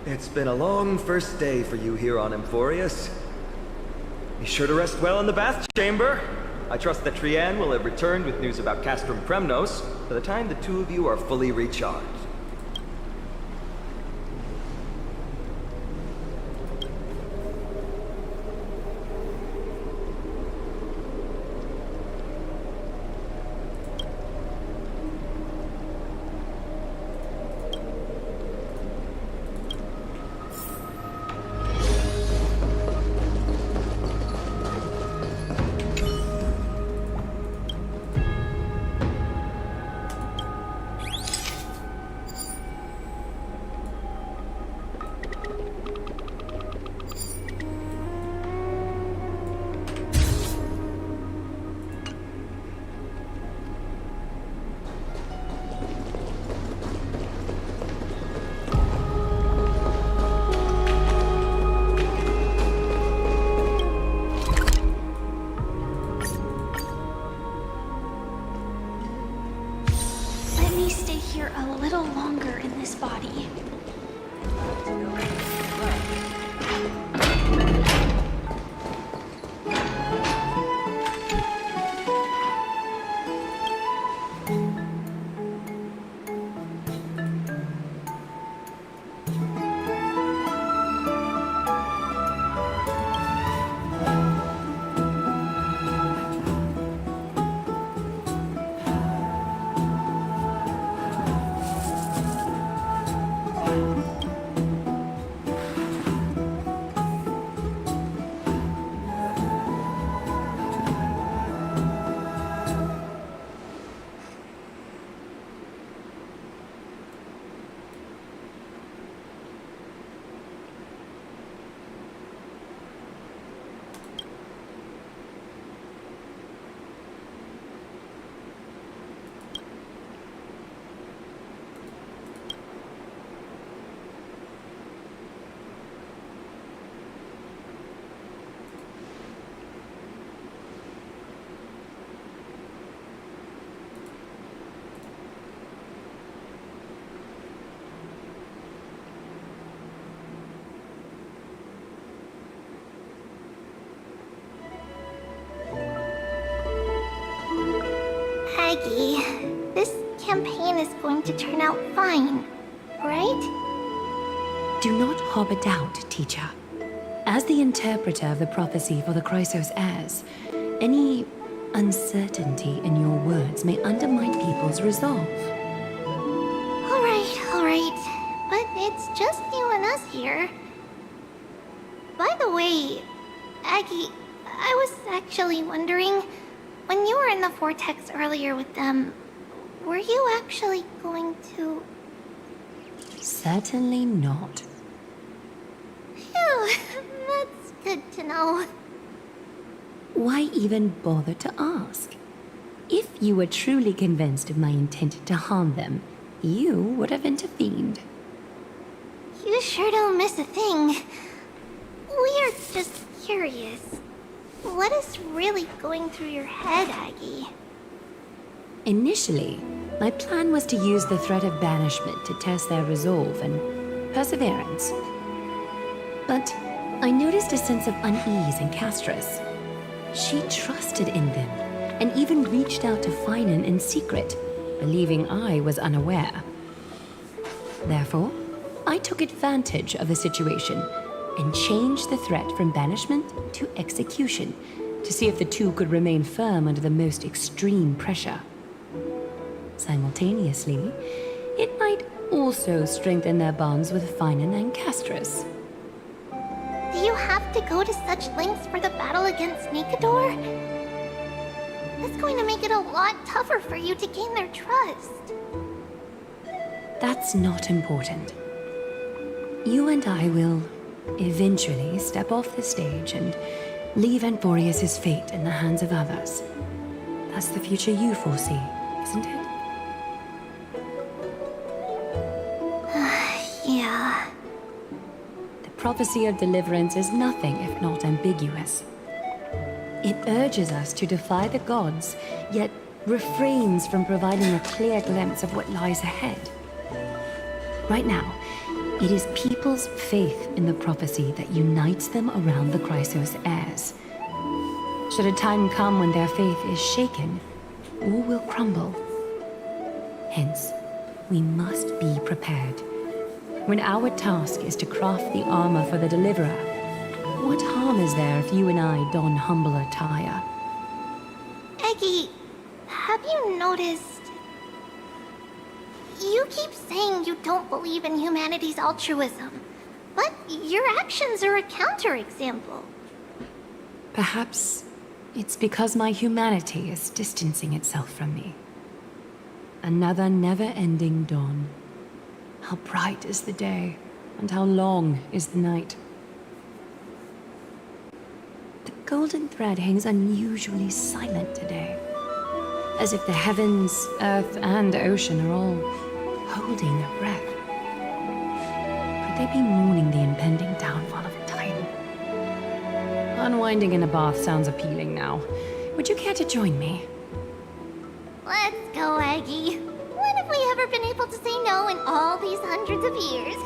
It's been a long first day for you here on AMPHOREUS. Be sure to rest well in the bath chamber. I trust that Trianne will have returned with news about Castrum Premnos by the time the two of you are fully recharged. A little longer in this body. Aggie, this campaign is going to turn out fine, right? Do not harbor doubt, teacher. As the interpreter of the prophecy for the Chrysos heirs, any uncertainty in your words may undermine people's resolve. All right. But it's just you and us here. By the way, Aggie, I was actually wondering, when you were in the vortex earlier with them, were you actually going to... Certainly not. Phew, that's good to know. Why even bother to ask? If you were truly convinced of my intent to harm them, you would have intervened. You sure don't miss a thing. We're just curious. What is really going through your head, Aggie? Initially, my plan was to use the threat of banishment to test their resolve and perseverance. But I noticed a sense of unease in Castris. She trusted in them, and even reached out to Finon in secret, believing I was unaware. Therefore, I took advantage of the situation and changed the threat from banishment to execution to see if the two could remain firm under the most extreme pressure. Simultaneously, it might also strengthen their bonds with Finon and Castris. Do you have to go to such lengths for the battle against Nikador? That's going to make it a lot tougher for you to gain their trust. That's not important. You and I will eventually step off the stage and leave AMPHOREUS' fate in the hands of others. That's the future you foresee, isn't it? Yeah. The prophecy of deliverance is nothing if not ambiguous. It urges us to defy the gods, yet refrains from providing a clear glimpse of what lies ahead. Right now, it is people's faith in the prophecy that unites them around the Chrysos heirs. Should a time come when their faith is shaken, all will crumble. Hence, we must be prepared. When our task is to craft the armor for the Deliverer, what harm is there if you and I don humble attire? Eggy, have you noticed? You keep saying you don't believe in humanity's altruism, but your actions are a counterexample. Perhaps it's because my humanity is distancing itself from me. Another never-ending dawn. How bright is the day, and how long is the night. The golden thread hangs unusually silent today, as if the heavens, earth, and ocean are all holding their breath. Could they be mourning the impending downfall of a titan? Unwinding in a bath sounds appealing now. Would you care to join me? Let's go, Eggy. When have we ever been able to say no in all these hundreds of years?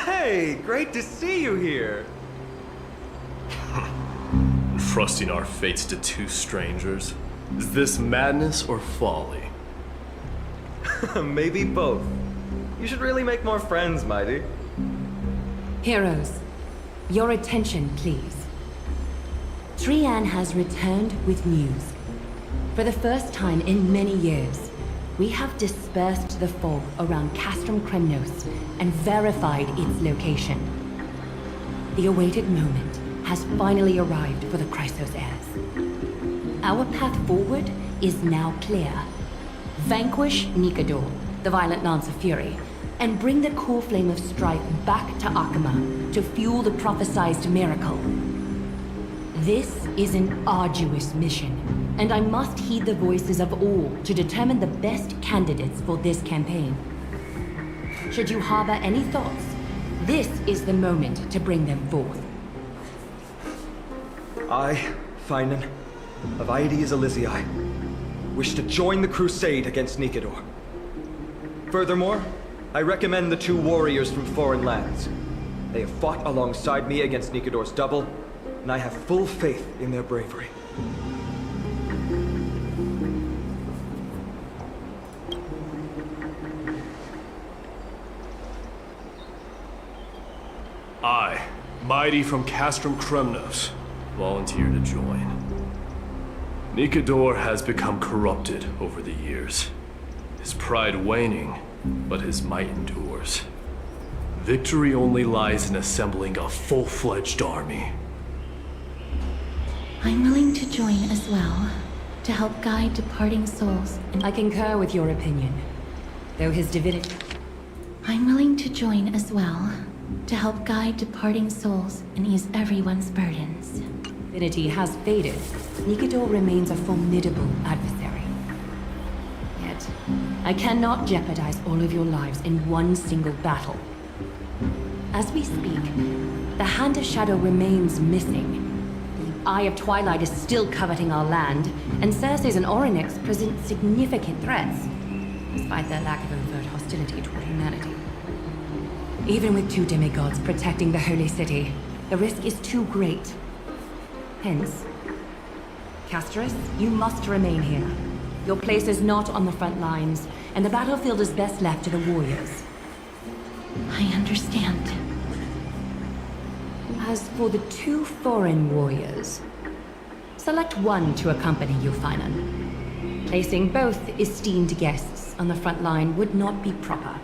Hey, great to see you here. Entrusting our fates to two strangers? Is this madness or folly? Maybe both. You should really make more friends, Mighty. Heroes, your attention, please. Trian has returned with news. For the first time in many years, we have dispersed the fog around Castrum Kremnos and verified its location. The awaited moment has finally arrived for the Chrysos heirs. Our path forward is now clear. Vanquish Nikador, the Violent Lance of Fury, and bring the core flame of strife back to Akama to fuel the prophesized miracle. This is an arduous mission, and I must heed the voices of all to determine the best candidates for this campaign. Should you harbor any thoughts, this is the moment to bring them forth. I, Finan, of Aedes Elysiae, wish to join the crusade against Nikador. Furthermore, I recommend the two warriors from foreign lands. They have fought alongside me against Nikador's double, and I have full faith in their bravery. I, Mighty from Castrum Kremnos, volunteer to join. Nikador has become corrupted over the years. His pride waning, but his might endures. Victory only lies in assembling a full-fledged army. I'm willing to join as well, to help guide departing souls. And I concur with your opinion, though his divinity... I'm willing to join as well, to help guide departing souls and ease everyone's burdens. Divinity has faded. Nikador remains a formidable adversary. Yet, I cannot jeopardize all of your lives in one single battle. As we speak, the Hand of Shadow remains missing. The Eye of Twilight is still coveting our land, and Circes and Orynyx present significant threats, despite their lack of overt hostility toward humanity. Even with two demigods protecting the Holy City, the risk is too great. Hence, Casterus, you must remain here. Your place is not on the front lines, and the battlefield is best left to the warriors. I understand. As for the two foreign warriors, select one to accompany you, Finan. Placing both esteemed guests on the front line would not be proper.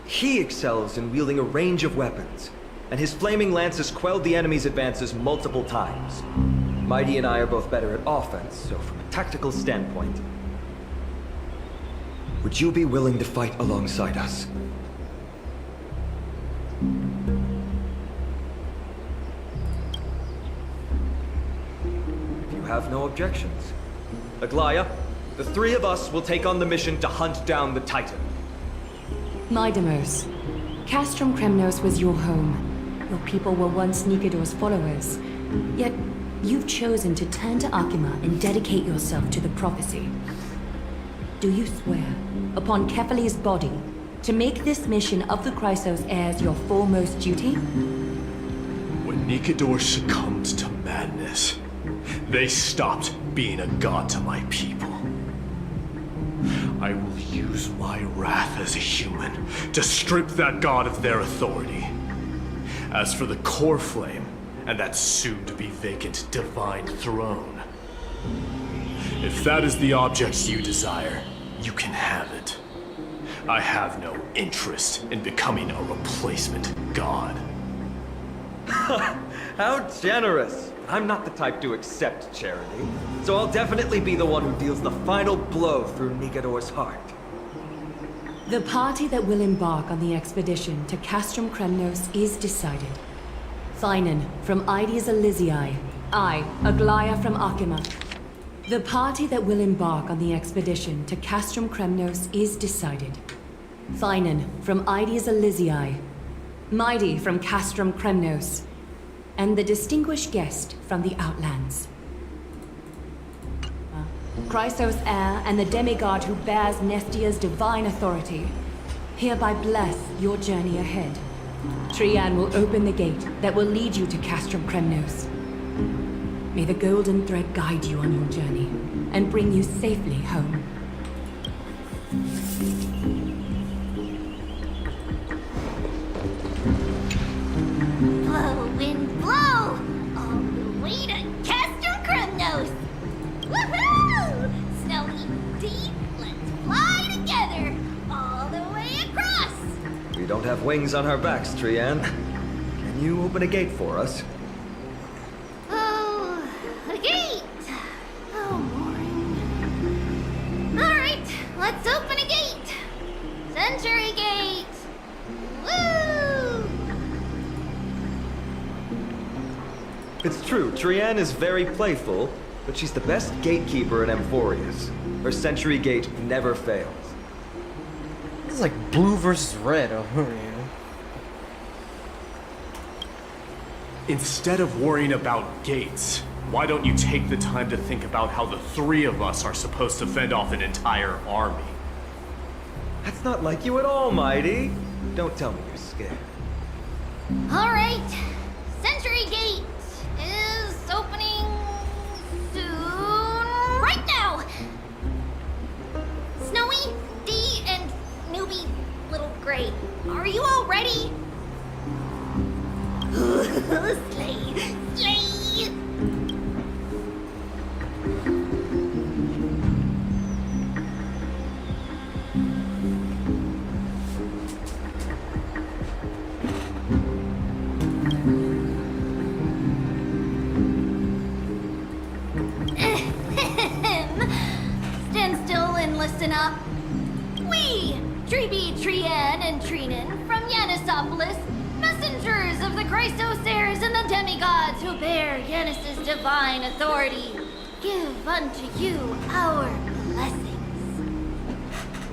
He excels in wielding a range of weapons, and his flaming lance has quelled the enemy's advances multiple times. Mighty and I are both better at offense, so from a tactical standpoint, would you be willing to fight alongside us? If you have no objections. Aglaya, the three of us will take on the mission to hunt down the Titan. Mydemos, Castrum Kremnos was your home. Your people were once Nikador's followers. Yet, you've chosen to turn to Akima and dedicate yourself to the prophecy. Do you swear, upon Kefali's body, to make this mission of the Chrysos heirs your foremost duty? When Nikador succumbed to madness, they stopped being a god to my people. I will use my wrath as a human to strip that god of their authority. As for the core flame, and that soon-to-be vacant divine throne, if that is the object you desire, you can have it. I have no interest in becoming a replacement god. How generous! I'm not the type to accept charity, so I'll definitely be the one who deals the final blow through Nikador's heart. The party that will embark on the expedition to Castrum Kremnos is decided. Finan from Aedes Elysiae, I, Aglaya from Akima. The party that will embark on the expedition to Castrum Kremnos is decided. Finan from Aedes Elysiae, Mighty from Castrum Kremnos, and the distinguished guest from the Outlands. Chrysos heir and the demigod who bears Nestia's divine authority hereby bless your journey ahead. Trian will open the gate that will lead you to Castrum Kremnos. May the golden thread guide you on your journey and bring you safely home. Blow, wind, blow! All the way to Castro-Kremnos! Woohoo! Snowy deep, let's fly together! All the way across! We don't have wings on our backs, Trian. Can you open a gate for us? Oh, a gate! Oh, boring. Alright, let's open a gate! Century Gate! Woo! It's true, Trian is very playful, but she's the best gatekeeper in AMPHOREUS. Her Century Gate never fails. This is like blue versus red over here. Instead of worrying about gates, why don't you take the time to think about how the three of us are supposed to fend off an entire army? That's not like you at all, Mighty. Don't tell me you're scared. Alright, Century Gate is opening soon. Right now! Snowy, Dee, and newbie Little Gray, are you all ready? Slay! Slay! Stand still and listen up. We, Treeby, Trian, and Trinin from Yanisopolis, messengers of the Chrysosairs and the demigods who bear Yanis's divine authority, give unto you our blessings.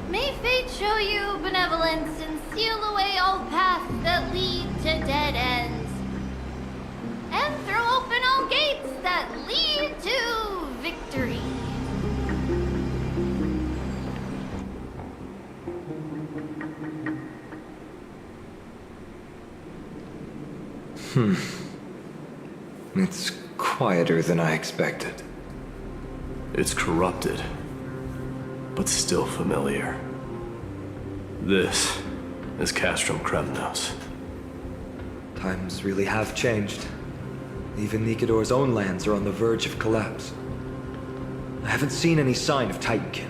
May fate show you benevolence and seal away all paths that lead to dead ends, and throw open all gates that lead to victory. It's quieter than I expected. It's corrupted, but still familiar. This is Castro-Kremnos. Times really have changed. Even Nikador's own lands are on the verge of collapse. I haven't seen any sign of Titankin.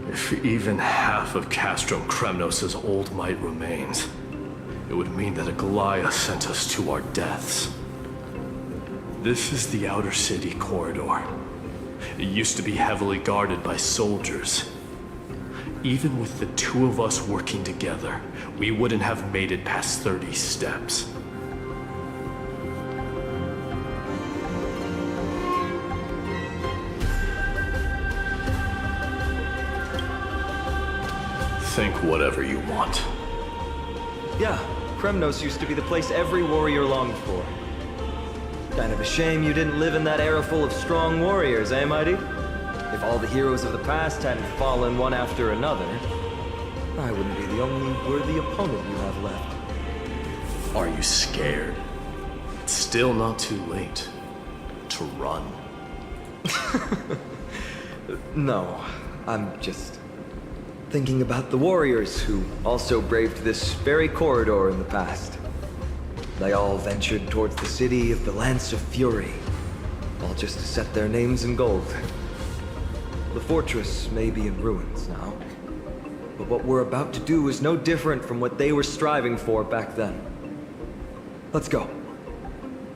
If even half of Castro-Kremnos' old might remains, it would mean that a Goliath sent us to our deaths. This is the outer city corridor. It used to be heavily guarded by soldiers. Even with the two of us working together, we wouldn't have made it past 30 steps. Think whatever you want. Yeah, Kremnos used to be the place every warrior longed for. Kind of a shame you didn't live in that era full of strong warriors, eh, Mighty? If all the heroes of the past hadn't fallen one after another, I wouldn't be the only worthy opponent you have left. Are you scared? It's still not too late to run. No, I'm just thinking about the warriors who also braved this very corridor in the past. They all ventured towards the city of the Lance of Fury, all just to set their names in gold. The fortress may be in ruins now, but what we're about to do is no different from what they were striving for back then. Let's go.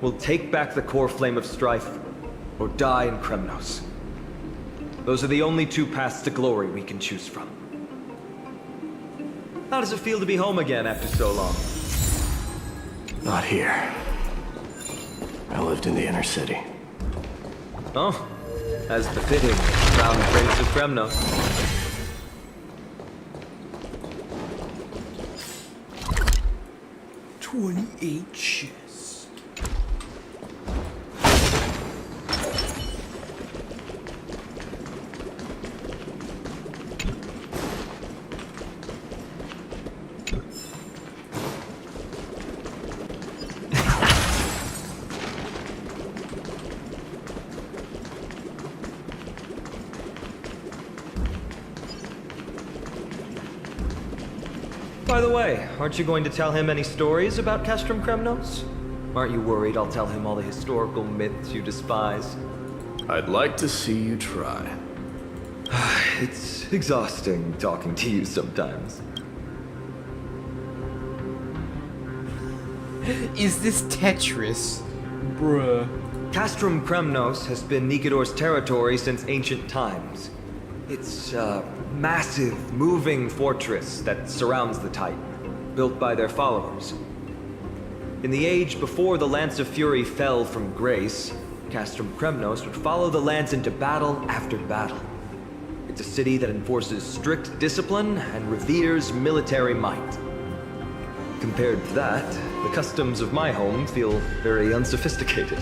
We'll take back the core flame of strife, or die in Kremnos. Those are the only two paths to glory we can choose from. How does it feel to be home again after so long? Not here. I lived in the inner city. Oh, as befitting Crown Prince of Kremnos. 28 chests. By the way, aren't you going to tell him any stories about Castrum Kremnos? Aren't you worried I'll tell him all the historical myths you despise? I'd like to see you try. It's exhausting talking to you sometimes. Is this Tetris? Bruh. Castrum Kremnos has been Nikador's territory since ancient times. It's a massive, moving fortress that surrounds the Titan, built by their followers. In the age before the Lance of Fury fell from grace, Castrum Kremnos would follow the Lance into battle after battle. It's a city that enforces strict discipline and reveres military might. Compared to that, the customs of my home feel very unsophisticated.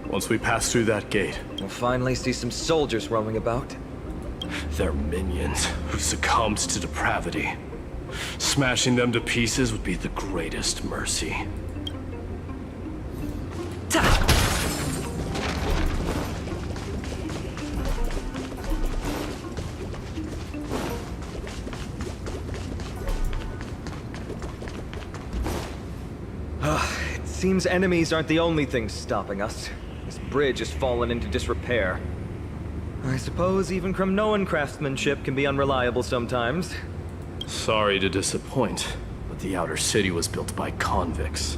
Once we pass through that gate, we'll finally see some soldiers roaming about. They're minions who succumbed to depravity. Smashing them to pieces would be the greatest mercy. It seems enemies aren't the only things stopping us. This bridge has fallen into disrepair. I suppose even Kremnoan craftsmanship can be unreliable sometimes. Sorry to disappoint, but the outer city was built by convicts.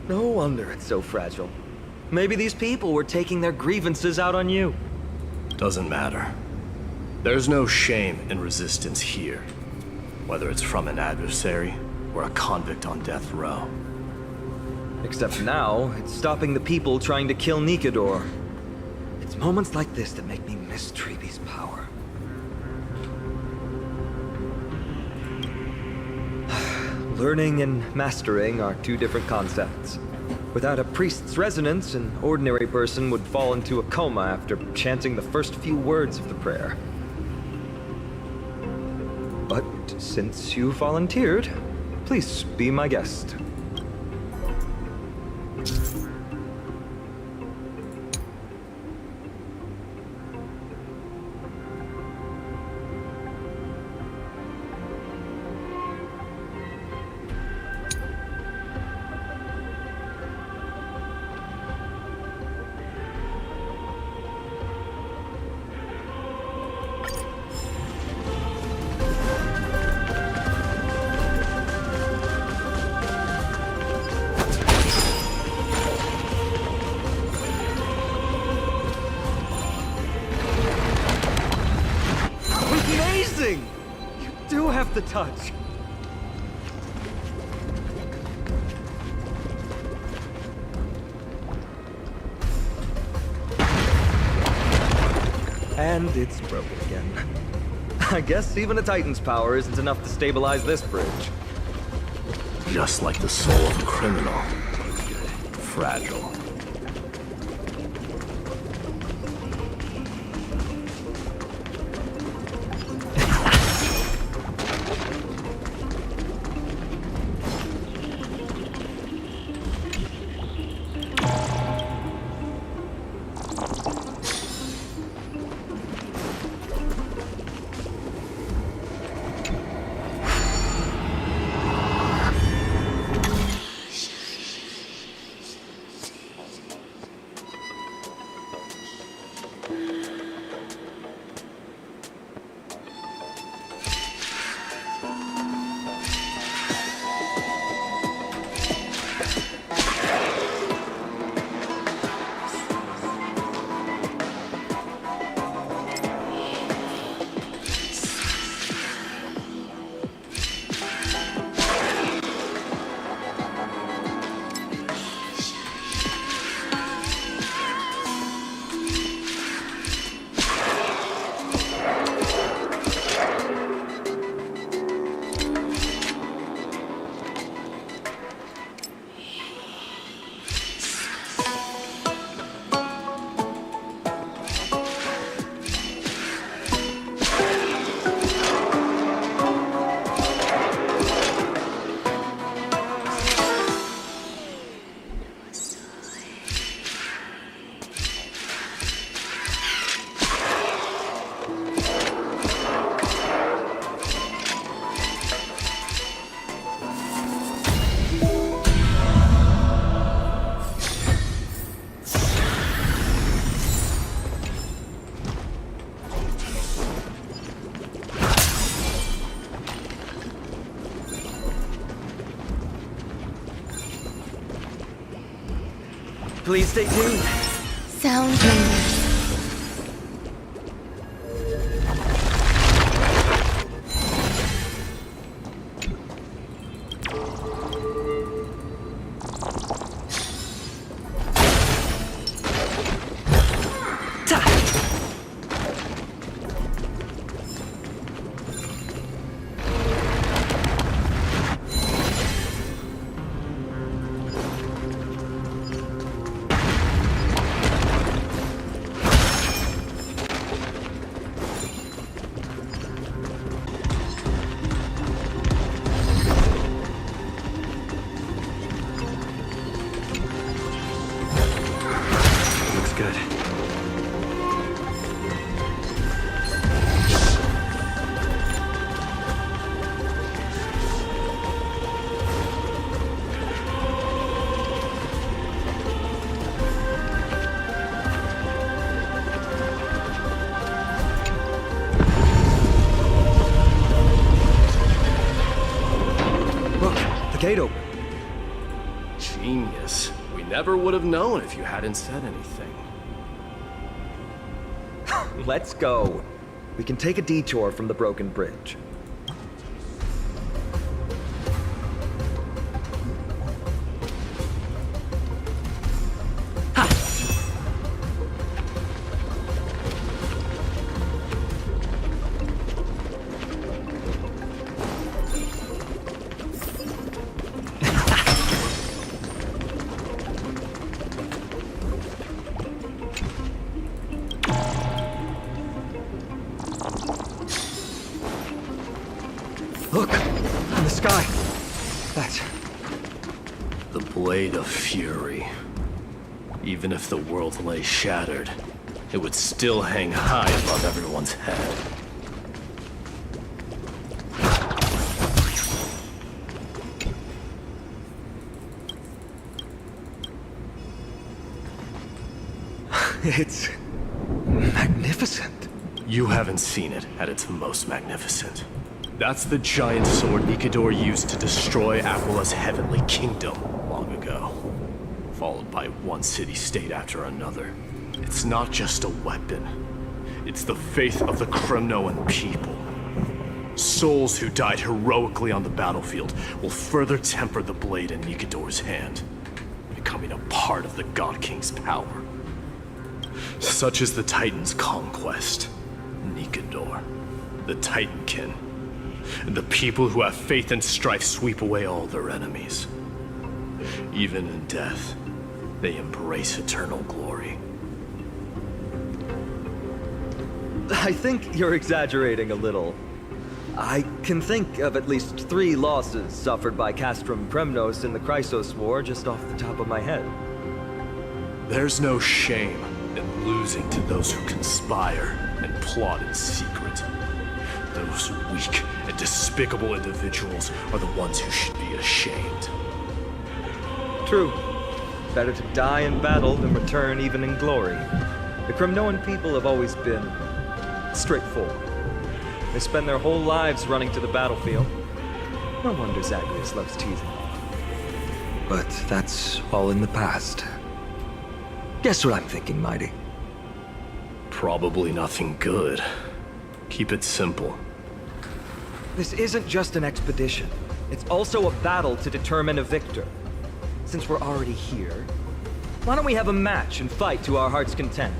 No wonder it's so fragile. Maybe these people were taking their grievances out on you. Doesn't matter. There's no shame in resistance here, whether it's from an adversary or a convict on death row. Except now, it's stopping the people trying to kill Nikador. It's moments like this that make me miss Treebe's power. Learning and mastering are two different concepts. Without a priest's resonance, an ordinary person would fall into a coma after chanting the first few words of the prayer. But since you volunteered, please be my guest. Amazing! You do have the touch. And it's broken again. I guess even a Titan's power isn't enough to stabilize this bridge. Just like the soul of a criminal. Fragile. Please stay tuned. Sound lingers. Gate open. Genius. We never would have known if you hadn't said anything. Let's go. We can take a detour from the broken bridge. Look! In the sky! That's... The Blade of Fury. Even if the world lay shattered, it would still hang high above everyone's head. It's... magnificent. You haven't seen it at its most magnificent. That's the giant sword Nikador used to destroy Aquila's heavenly kingdom long ago. Followed by one city-state after another. It's not just a weapon. It's the faith of the Kremnoan people. Souls who died heroically on the battlefield will further temper the blade in Nikador's hand, becoming a part of the God King's power. Such is the Titan's conquest. Nikador, the Titankin. And the people who have faith and strife sweep away all their enemies. Even in death, they embrace eternal glory. I think you're exaggerating a little. I can think of at least 3 losses suffered by Castrum Premnos in the Chrysos War just off the top of my head. There's no shame in losing to those who conspire and plot in secret. Those weak and despicable individuals are the ones who should be ashamed. True. Better to die in battle than return even in glory. The Kremnoan people have always been straightforward. They spend their whole lives running to the battlefield. No wonder Zagreus loves teasing. But that's all in the past. Guess what I'm thinking, Mighty? Probably nothing good. Keep it simple. This isn't just an expedition. It's also a battle to determine a victor. Since we're already here, why don't we have a match and fight to our heart's content?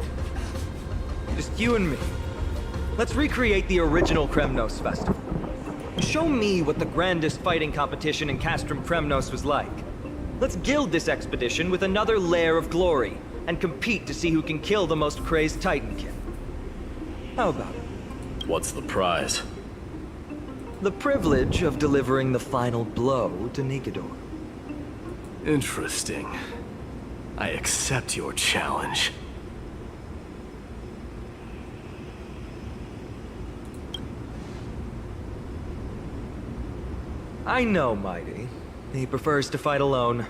Just you and me. Let's recreate the original Kremnos festival. Show me what the grandest fighting competition in Castrum Premnos was like. Let's gild this expedition with another layer of glory, and compete to see who can kill the most crazed Titankin. How about it? What's the prize? The privilege of delivering the final blow to Nikador. Interesting. I accept your challenge. I know, Mighty. He prefers to fight alone.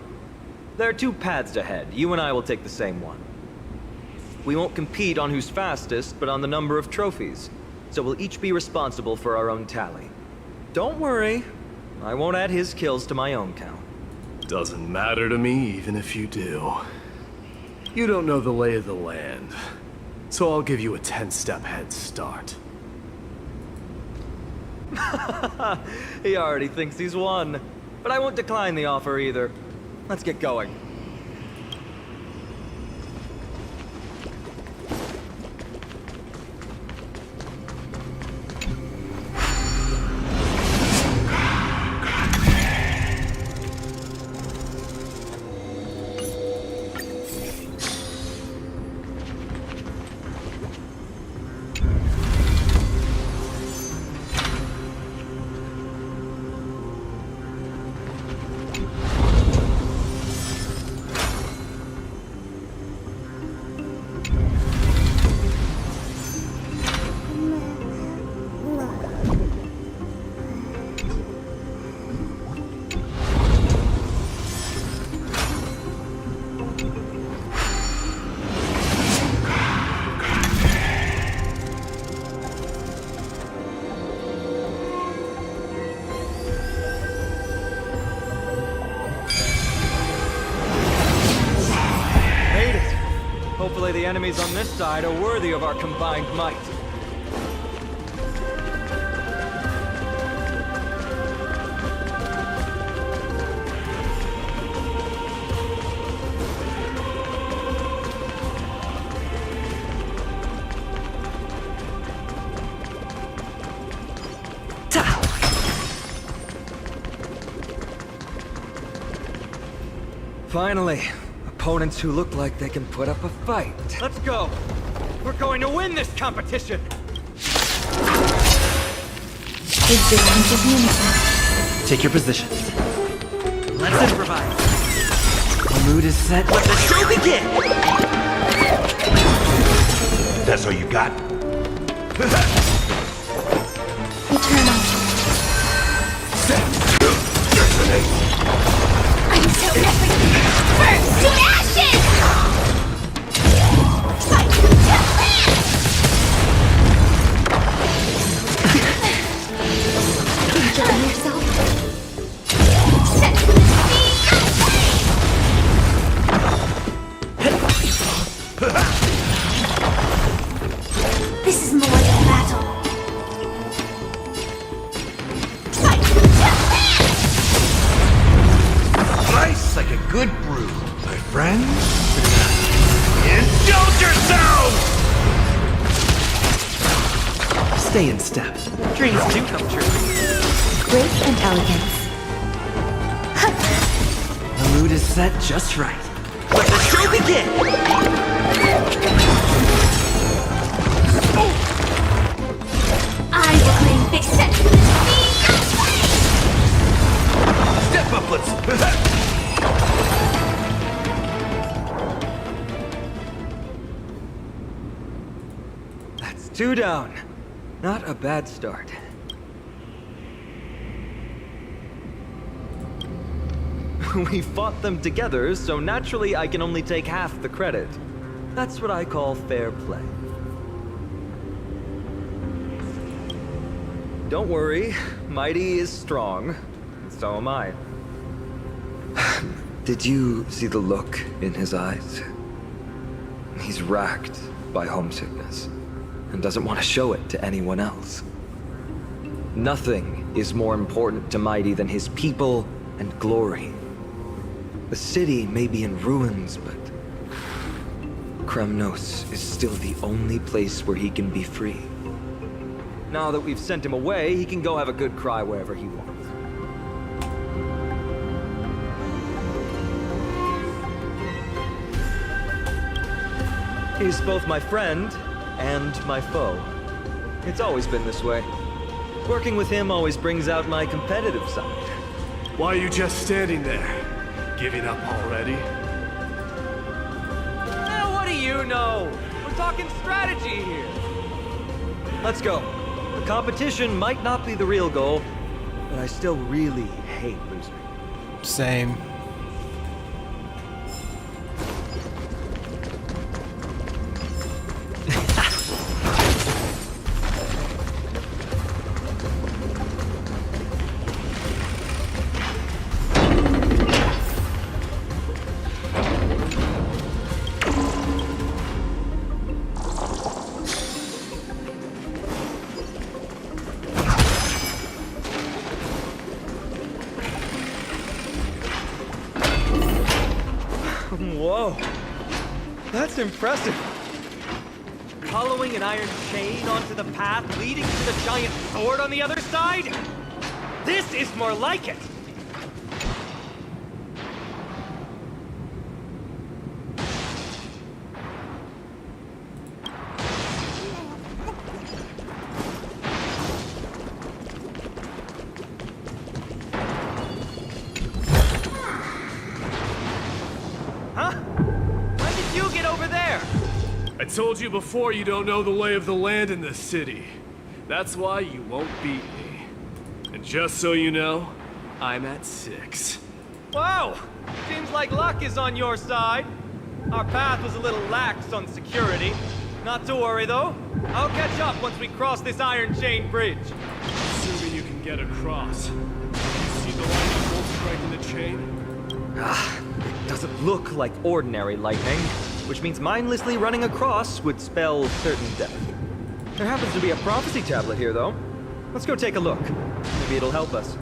There are 2 paths ahead. You and I will take the same one. We won't compete on who's fastest, but on the number of trophies. So we'll each be responsible for our own tally. Don't worry. I won't add his kills to my own count. Doesn't matter to me, even if you do. You don't know the lay of the land, so I'll give you a 10-step head start. He already thinks he's won. But I won't decline the offer either. Let's get going. Hopefully the enemies on this side are worthy of our combined might. Finally. Opponents who look like they can put up a fight. Let's go! We're going to win this competition! Take your positions. Let's improvise. The mood is set. Let the show begin! That's all you got? Eternal. I'm so everything. First to ashes! Fight to enjoy yourself. Set the This is more than battle. Nice like a good brew, my friend. Indulge yourself! Stay in step. Dreams do come true. Grace and elegance. The mood is set just right. Let the show begin! I will claim big set. Step up, let's... That's 2 down. Not a bad start. We fought them together, so naturally I can only take half the credit. That's what I call fair play. Don't worry, Mighty is strong, and so am I. Did you see the look in his eyes? He's racked by homesickness, and doesn't want to show it to anyone else. Nothing is more important to Mighty than his people and glory. The city may be in ruins, but Kremnos is still the only place where he can be free. Now that we've sent him away, he can go have a good cry wherever he wants. He's both my friend and my foe. It's always been this way. Working with him always brings out my competitive side. Why are you just standing there? Giving up already? What do you know? We're talking strategy here. Let's go. The competition might not be the real goal, but I still really hate losing. Same. That's impressive. Hollowing an iron chain onto the path leading to the giant sword on the other side? This is more like it! I told you before you don't know the lay of the land in this city. That's why you won't beat me. And just so you know, I'm at 6. Wow! Seems like luck is on your side. Our path was a little lax on security. Not to worry, though. I'll catch up once we cross this iron chain bridge. Assuming you can get across. You see the lightning bolt striking the chain? It doesn't look like ordinary lightning, which means mindlessly running across would spell certain death. There happens to be a prophecy tablet here, though. Let's go take a look. Maybe it'll help us.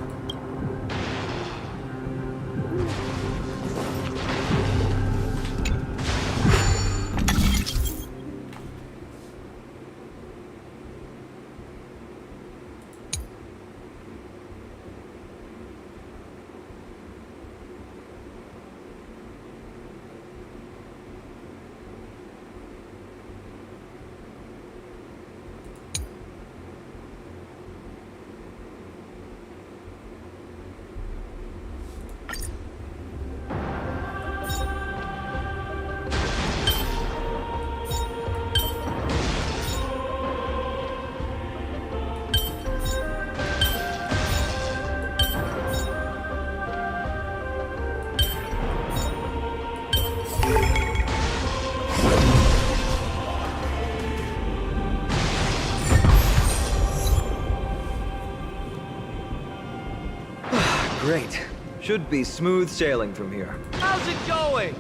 Great. Should be smooth sailing from here. How's it going?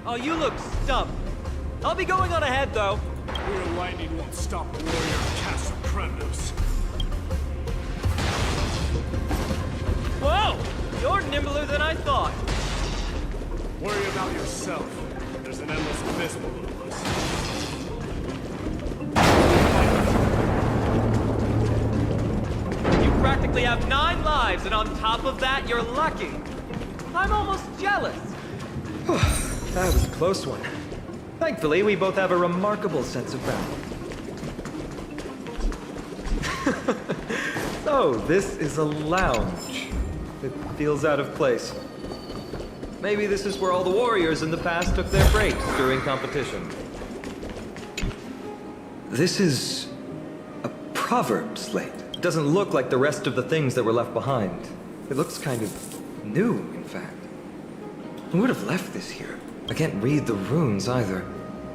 Oh, you look stumped. I'll be going on ahead, though. Your lightning won't stop a warrior of Castle Kremnos. Whoa! You're nimbler than I thought. Worry about yourself. There's an endless abyss below us. Practically have 9 lives, and on top of that, you're lucky. I'm almost jealous. That was a close one. Thankfully, we both have a remarkable sense of balance. So, this is a lounge. It feels out of place. Maybe this is where all the warriors in the past took their breaks during competition. This is a proverb slate. It doesn't look like the rest of the things that were left behind. It looks kind of new, in fact. Who would have left this here? I can't read the runes either.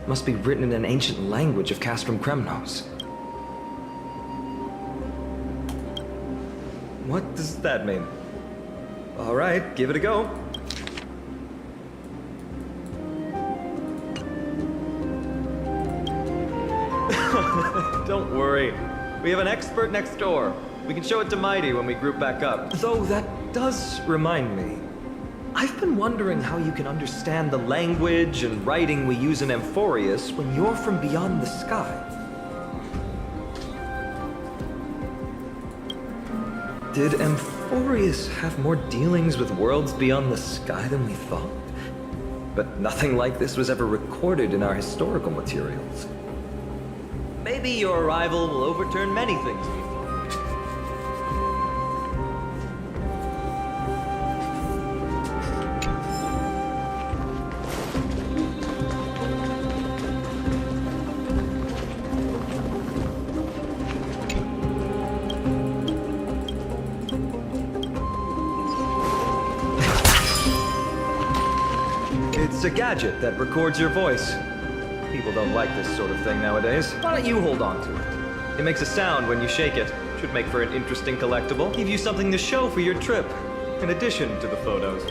It must be written in an ancient language of Castrum Kremnos. What does that mean? All right, give it a go. Don't worry. We have an expert next door. We can show it to Mighty when we group back up. Though that does remind me. I've been wondering how you can understand the language and writing we use in AMPHOREUS when you're from beyond the sky. Did AMPHOREUS have more dealings with worlds beyond the sky than we thought? But nothing like this was ever recorded in our historical materials. Maybe your arrival will overturn many things we thought. It's a gadget that records your voice. People don't like this sort of thing nowadays. Why don't you hold on to it? It makes a sound when you shake it. Should make for an interesting collectible. Give you something to show for your trip, in addition to the photos.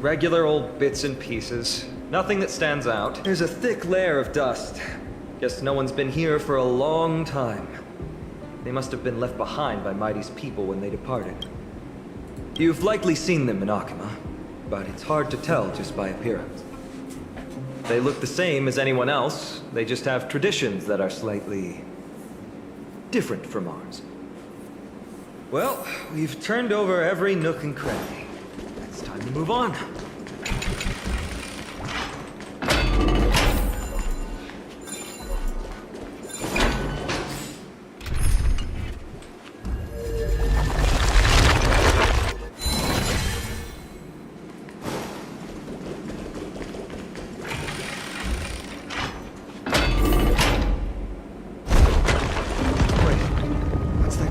Regular old bits and pieces. Nothing that stands out. There's a thick layer of dust. Guess no one's been here for a long time. They must have been left behind by Mighty's people when they departed. You've likely seen them in Akima, but it's hard to tell just by appearance. They look the same as anyone else, they just have traditions that are slightly different from ours. Well, we've turned over every nook and cranny. It's time to move on.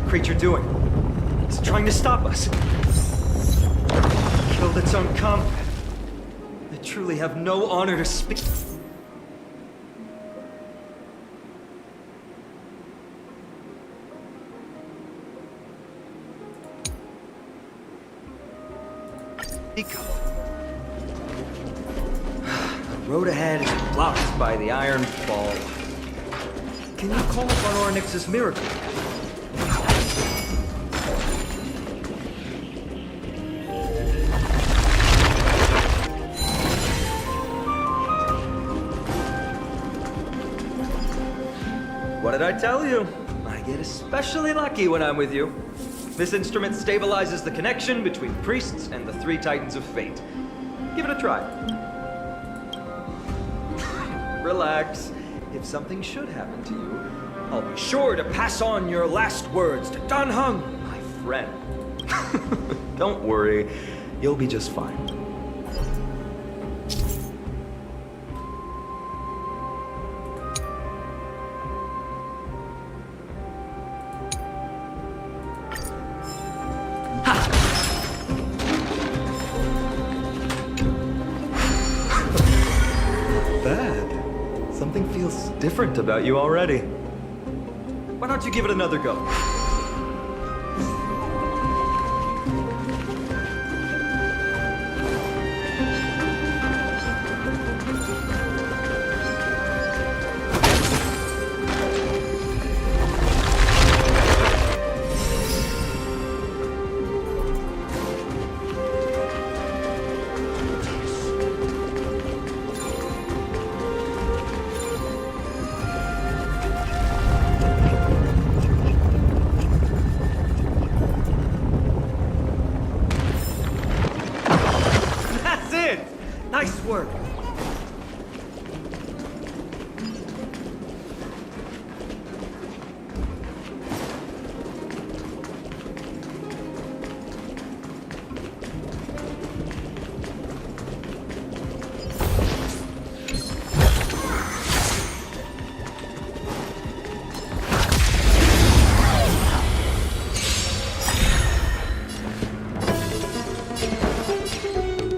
Creature doing? It's trying to stop us. Killed its own comrade. They truly have no honor to speak. The road ahead is blocked by the Iron Ball. Can you call upon Ornyx's miracle? What did I tell you? I get especially lucky when I'm with you. This instrument stabilizes the connection between priests and the three titans of fate. Give it a try. Relax. If something should happen to you, I'll be sure to pass on your last words to Dan Heng, my friend. Don't worry, you'll be just fine. Something feels different about you already. Why don't you give it another go? Nice work.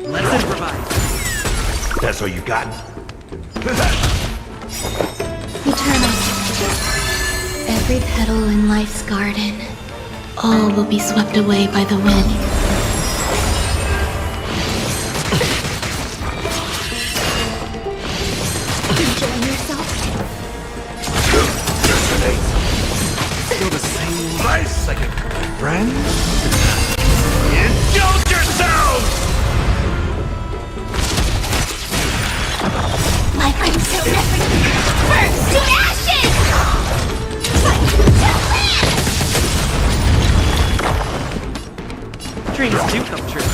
Let's improvise. That's all you got? Eternal. Every petal in life's garden, all will be swept away by the wind. Enjoying yourself? Still the same advice, like a friend? Indulge yourselves! My friend so different. Burns to ashes! Dreams do come true.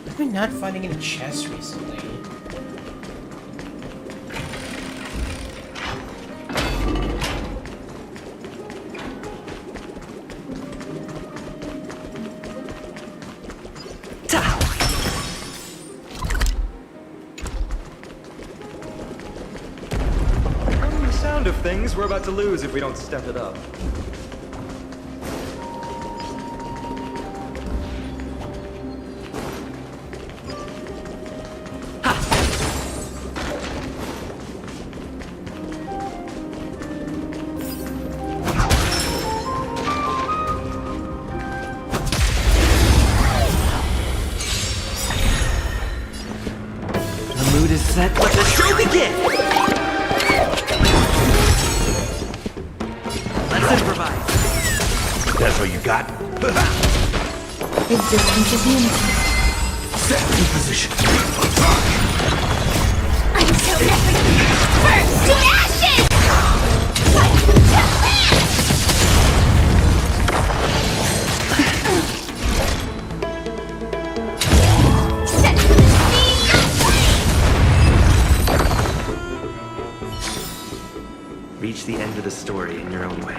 I've been not finding any chests recently. The sound of things we're about to lose if we don't step it up. That's all you got? Existence is unity. Set in position. I'm so ready! First to ashes! Set for the speed of Reach the end of the story in your own way.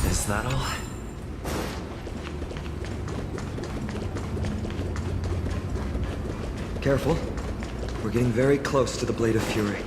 Is that all? Careful. We're getting very close to the Blade of Fury.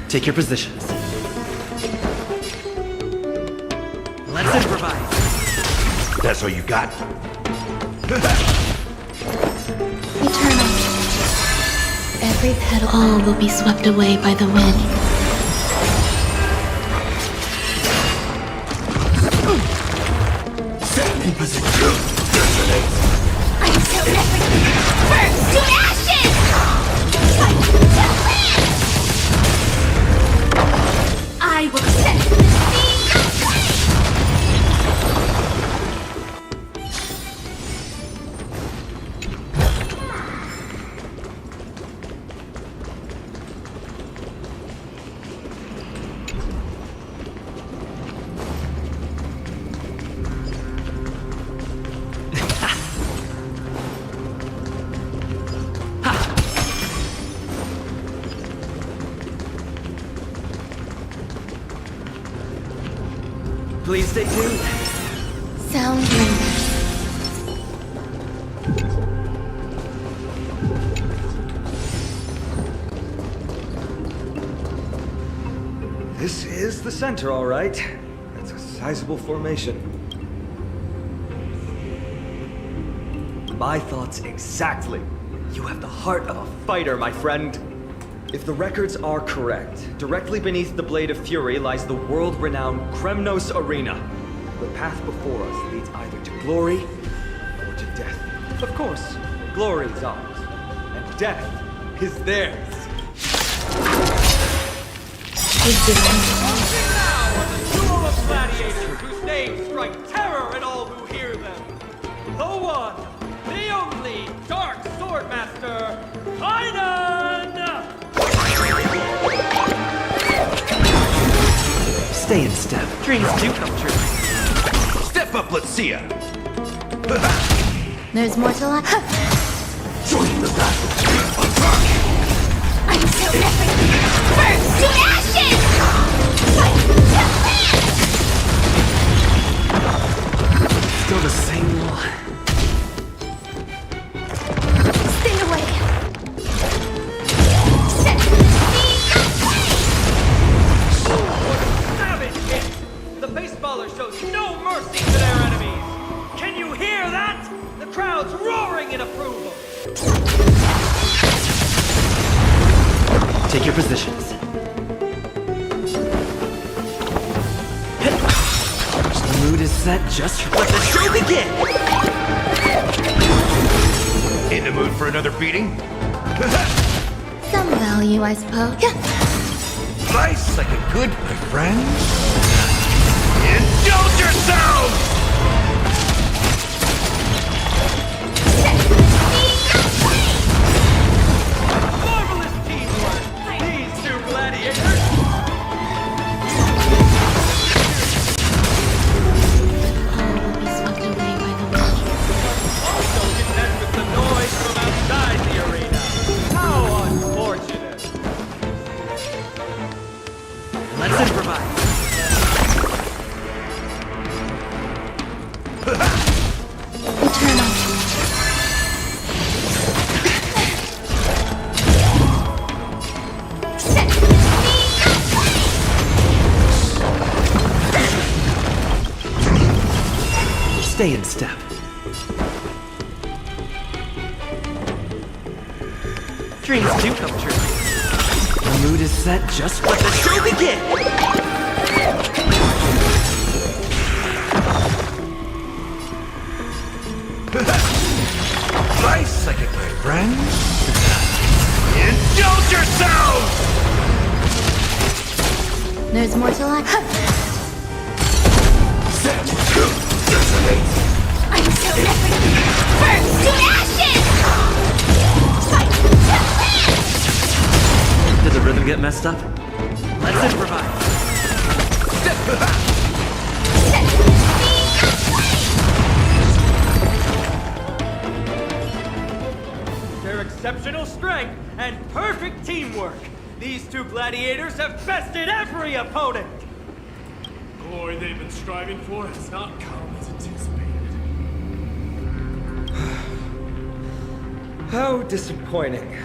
Take your positions. Let's improvise. That's all you got? Eternal. Every petal, all will be swept away by the wind. Set in position. I'm so ready! First to ashes! I will set the speed of Please stay tuned. Sound lingers. This is the center, all right. That's a sizable formation. My thoughts exactly. You have the heart of a fighter, my friend. If the records are correct, directly beneath the Blade of Fury lies the world-renowned Kremnos Arena. The path before us leads either to glory or to death. Of course, glory is ours, and death is theirs. Now are the duel of gladiators whose names strike terror in all who hear them. The one, the only Dark Swordmaster, Kainan! Stay in step. Dreams do come true. Step up, let's see ya. There's more to life. Join the battle. I'm so ready! First to ashes! Still the same law. no mercy to their enemies! Can you hear that? The crowd's roaring in approval! Take your positions. The mood is set just for Let the show begin! In the mood for another beating? Some value, I suppose. Nice, like a good my friend. Indulge yourselves! Marvelous teamwork! These two gladiators! All will be swept away by the wind. Also content with the noise from outside the arena. How unfortunate! Let's improvise. Eternal. Stay in step. Dreams do come true. The mood is set just for the show begin. Nice, like a my friend. Indulge yourselves! There's more to life. I'm so different! Burn to ashes! Fight to live! Did the rhythm get messed up? Let's improvise. Their exceptional strength and perfect teamwork! These two gladiators have bested every opponent! Glory they've been striving for has not come as anticipated. How disappointing.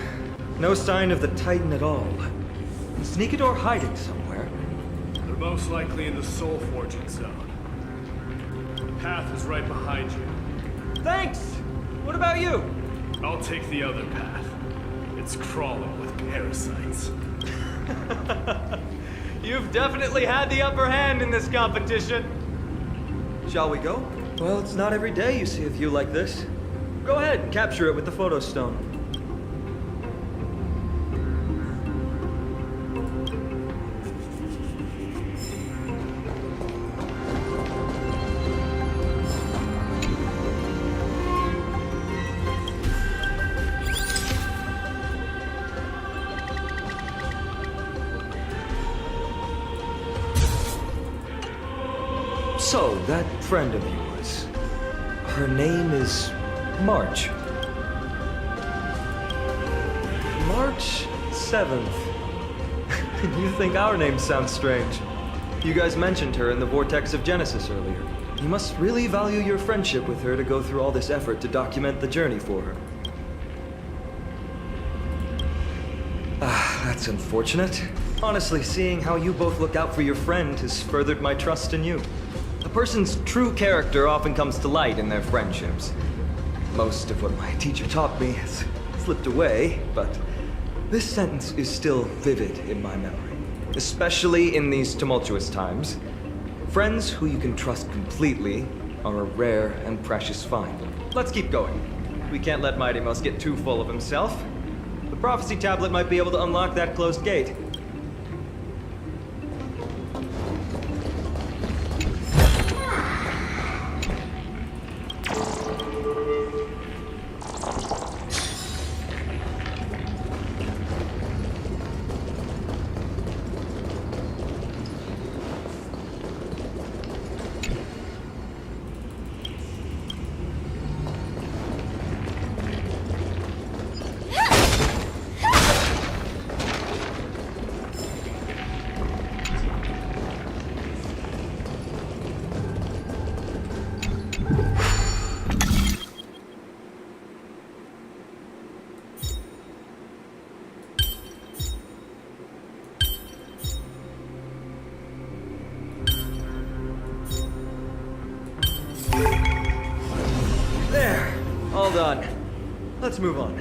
No sign of the Titan at all. Is Nikador hiding somewhere? They're most likely in the Soul Forging Zone. The path is right behind you. Thanks! What about you? I'll take the other path. It's crawling with parasites. You've definitely had the upper hand in this competition. Shall we go? Well, it's not every day you see a view like this. Go ahead and capture it with the photo stone. So, that friend of yours, her name is March. March 7th. You think our names sound strange? You guys mentioned her in the Vortex of Genesis earlier. You must really value your friendship with her to go through all this effort to document the journey for her. That's unfortunate. Honestly, seeing how you both look out for your friend has furthered my trust in you. A person's true character often comes to light in their friendships. Most of what my teacher taught me has slipped away, but this sentence is still vivid in my memory. Especially in these tumultuous times. Friends who you can trust completely are a rare and precious find. Let's keep going. We can't let Mighty Mouse get too full of himself. The prophecy tablet might be able to unlock that closed gate. Well done. Let's move on.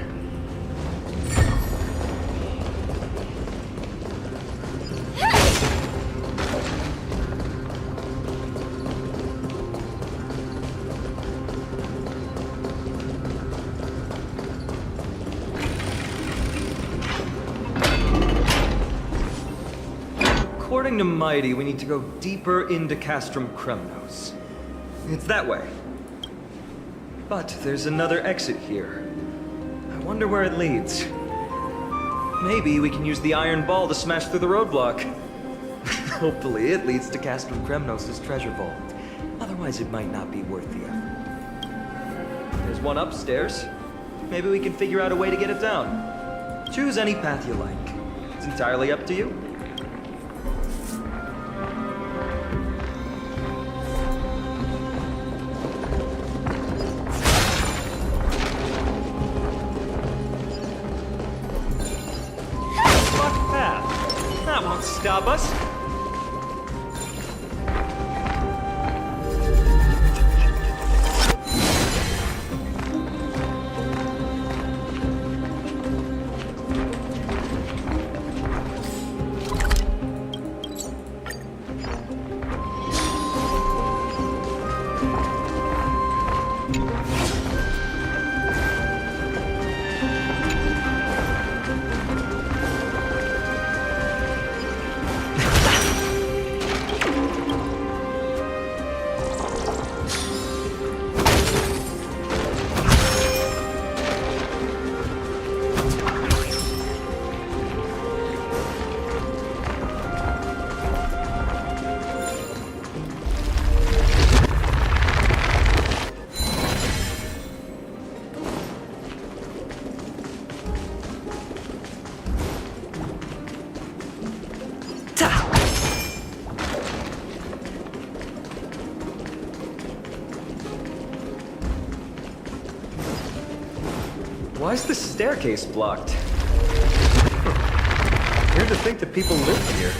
According to Mighty, we need to go deeper into Castrum Kremnos. It's that way. But there's another exit here. I wonder where it leads. Maybe we can use the iron ball to smash through the roadblock. Hopefully it leads to Castrum Kremnos' treasure vault. Otherwise it might not be worth the effort. There's one upstairs. Maybe we can figure out a way to get it down. Choose any path you like. It's entirely up to you. Stop us. Why is the staircase blocked? Weird to think that people live here.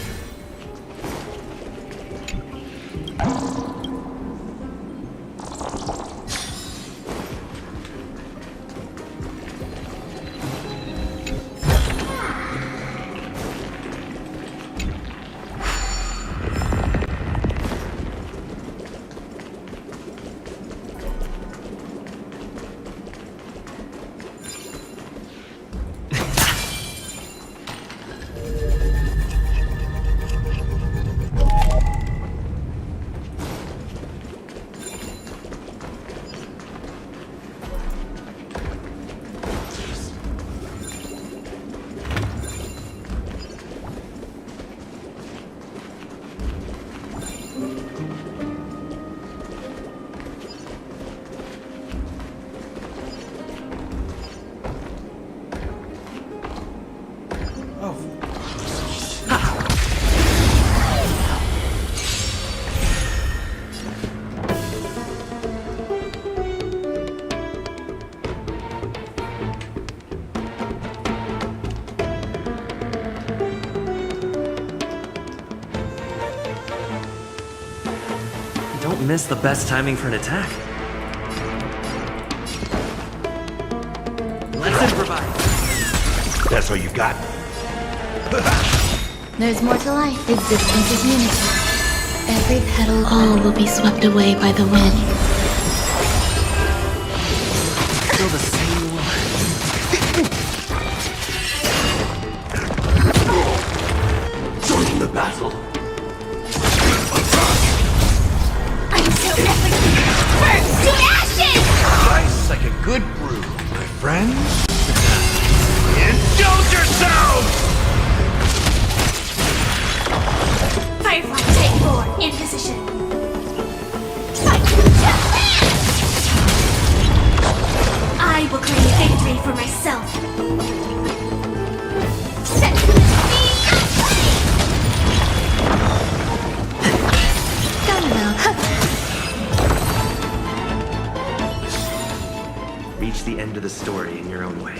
Don't miss the best timing for an attack. Let's improvise. That's all you got? There's more to life. Existence is unity. Every petal, all will be swept away by the wind. Still the same Joining the battle. Until everything burns to ashes! Nice like a good brew, my friend. Indulge yourselves! Firefly Type 4 in position. I will claim victory for myself. Set me Reach the end of the story in your own way.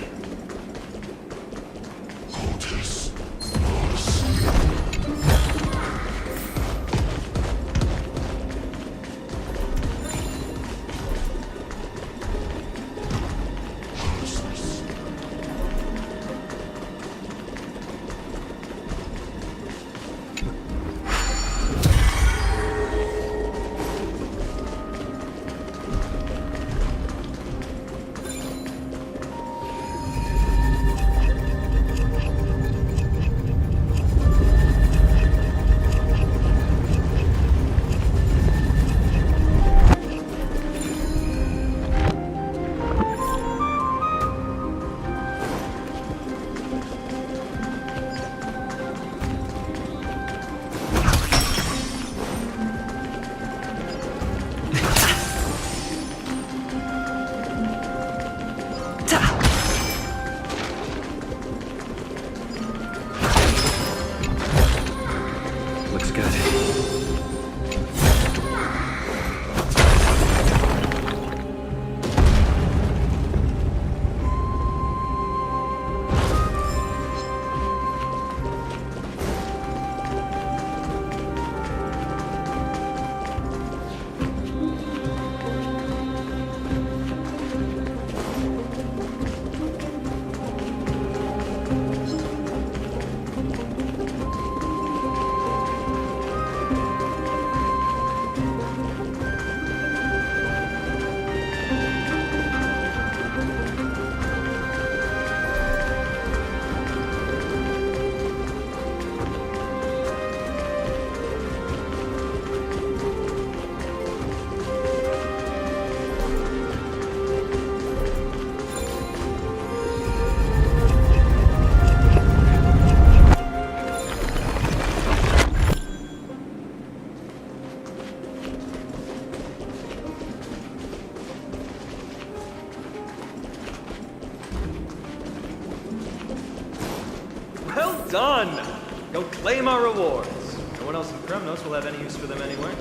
done! Go claim our rewards. No one else in Kremnos will have any use for them anyway.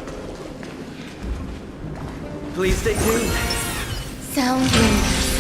Please stay tuned. Sounds wonderful.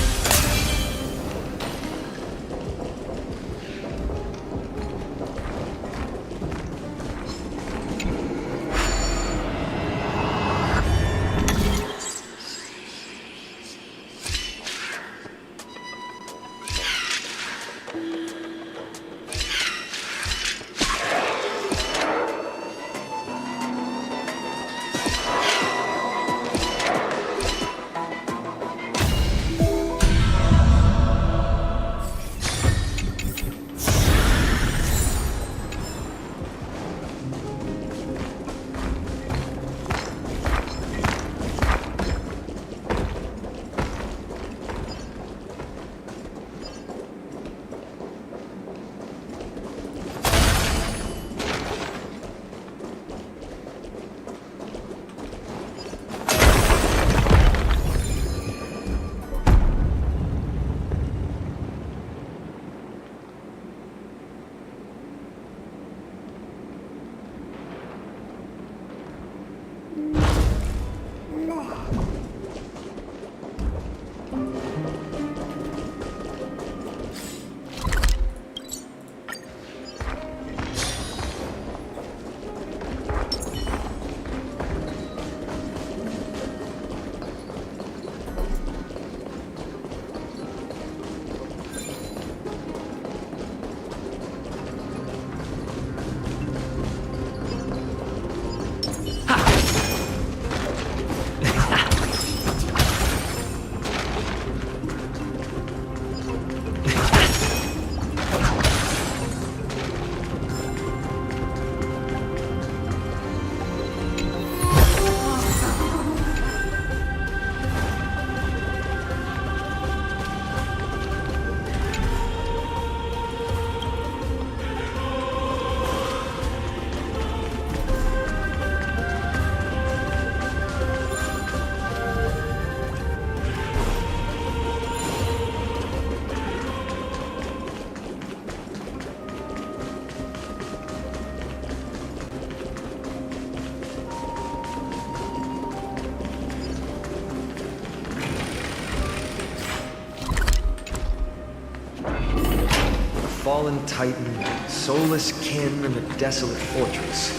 Fallen titan, soulless kin, and a desolate fortress.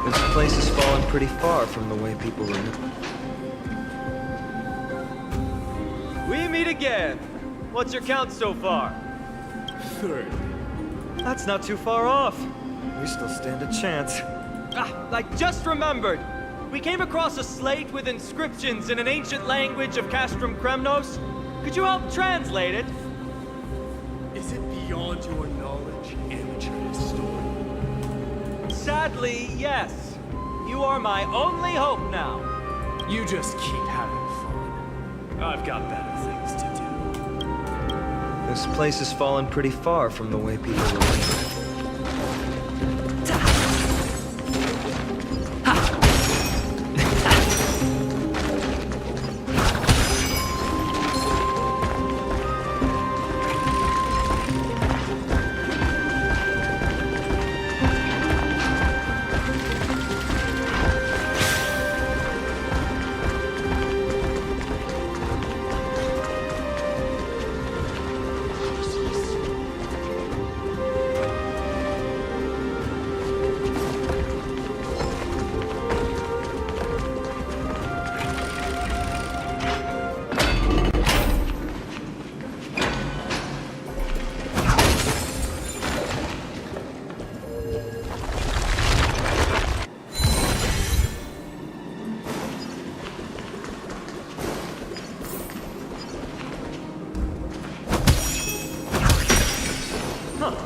This place has fallen pretty far from the way people in it. We meet again! What's your count so far? 3. That's not too far off. We still stand a chance. Ah, I just remembered! We came across a slate with inscriptions in an ancient language of Castrum Kremnos. Could you help translate it? Is it beyond your knowledge, amateur historian? Sadly, yes. You are my only hope now. You just keep having fun. I've got better things to do. This place has fallen pretty far from the way people live.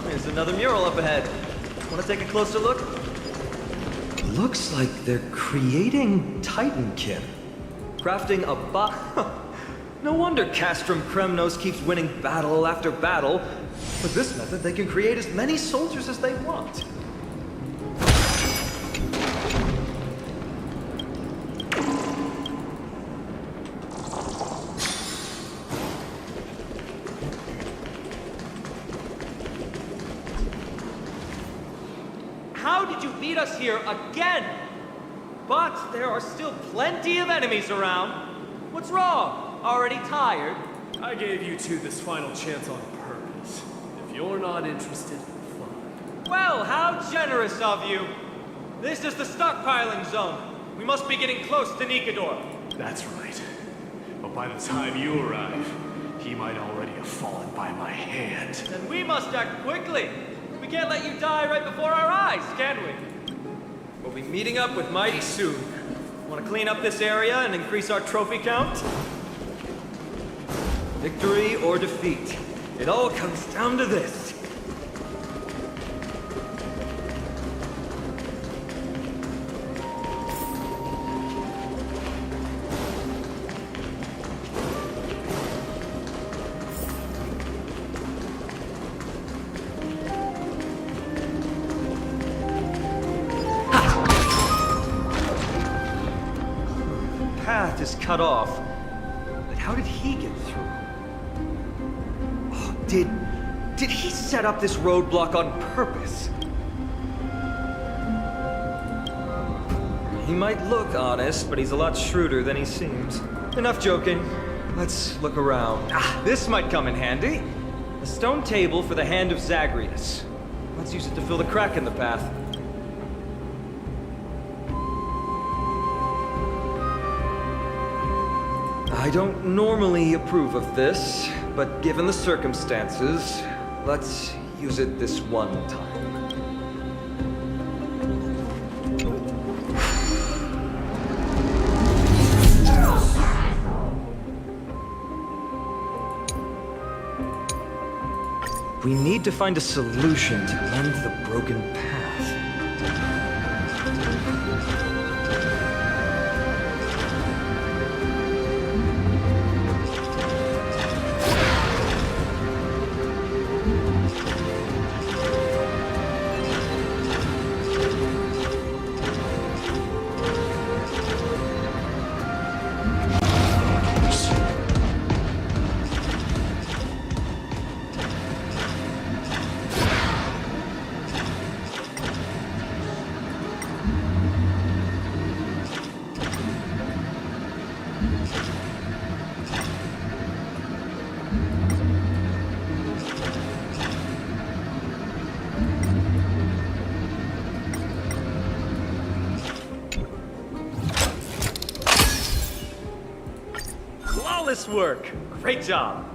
There's another mural up ahead. Want to take a closer look? Looks like they're creating Titankin. Crafting a No wonder Castrum Kremnos keeps winning battle after battle. With this method, they can create as many soldiers as they want. could you lead us here again? But there are still plenty of enemies around. What's wrong? Already tired? I gave you two this final chance on purpose. If you're not interested, fine. Well, how generous of you. This is the stockpiling zone. We must be getting close to Nikador. That's right. But by the time you arrive, he might already have fallen by my hand. Then we must act quickly. We can't let you die right before our eyes, can we? We'll be meeting up with Mighty soon. Want to clean up this area and increase our trophy count? Victory or defeat, it all comes down to this. Path is cut off. But how did he get through? Oh, did he set up this roadblock on purpose? He might look honest, but he's a lot shrewder than he seems. Enough joking. Let's look around. This might come in handy. A stone table for the hand of Zagreus. Let's use it to fill the crack in the path. I don't normally approve of this, but given the circumstances, let's use it this one time. We need to find a solution to mend the broken path. Flawless work. Great job.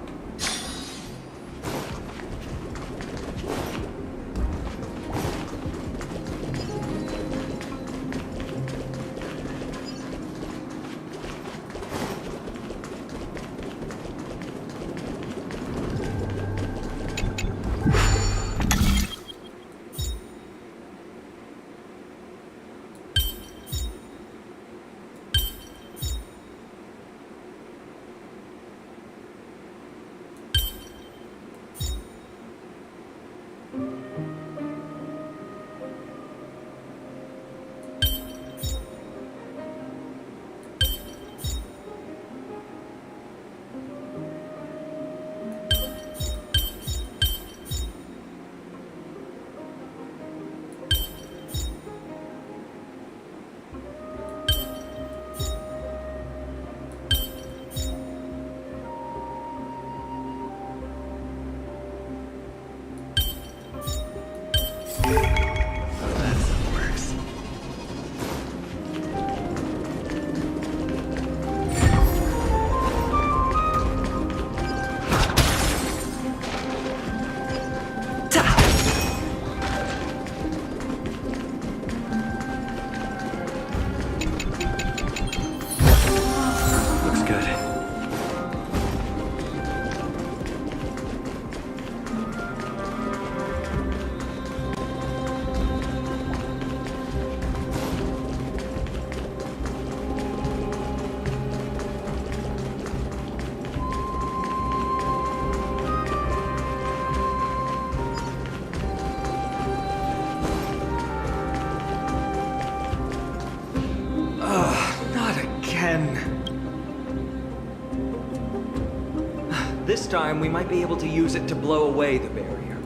This time, we might be able to use it to blow away the barrier.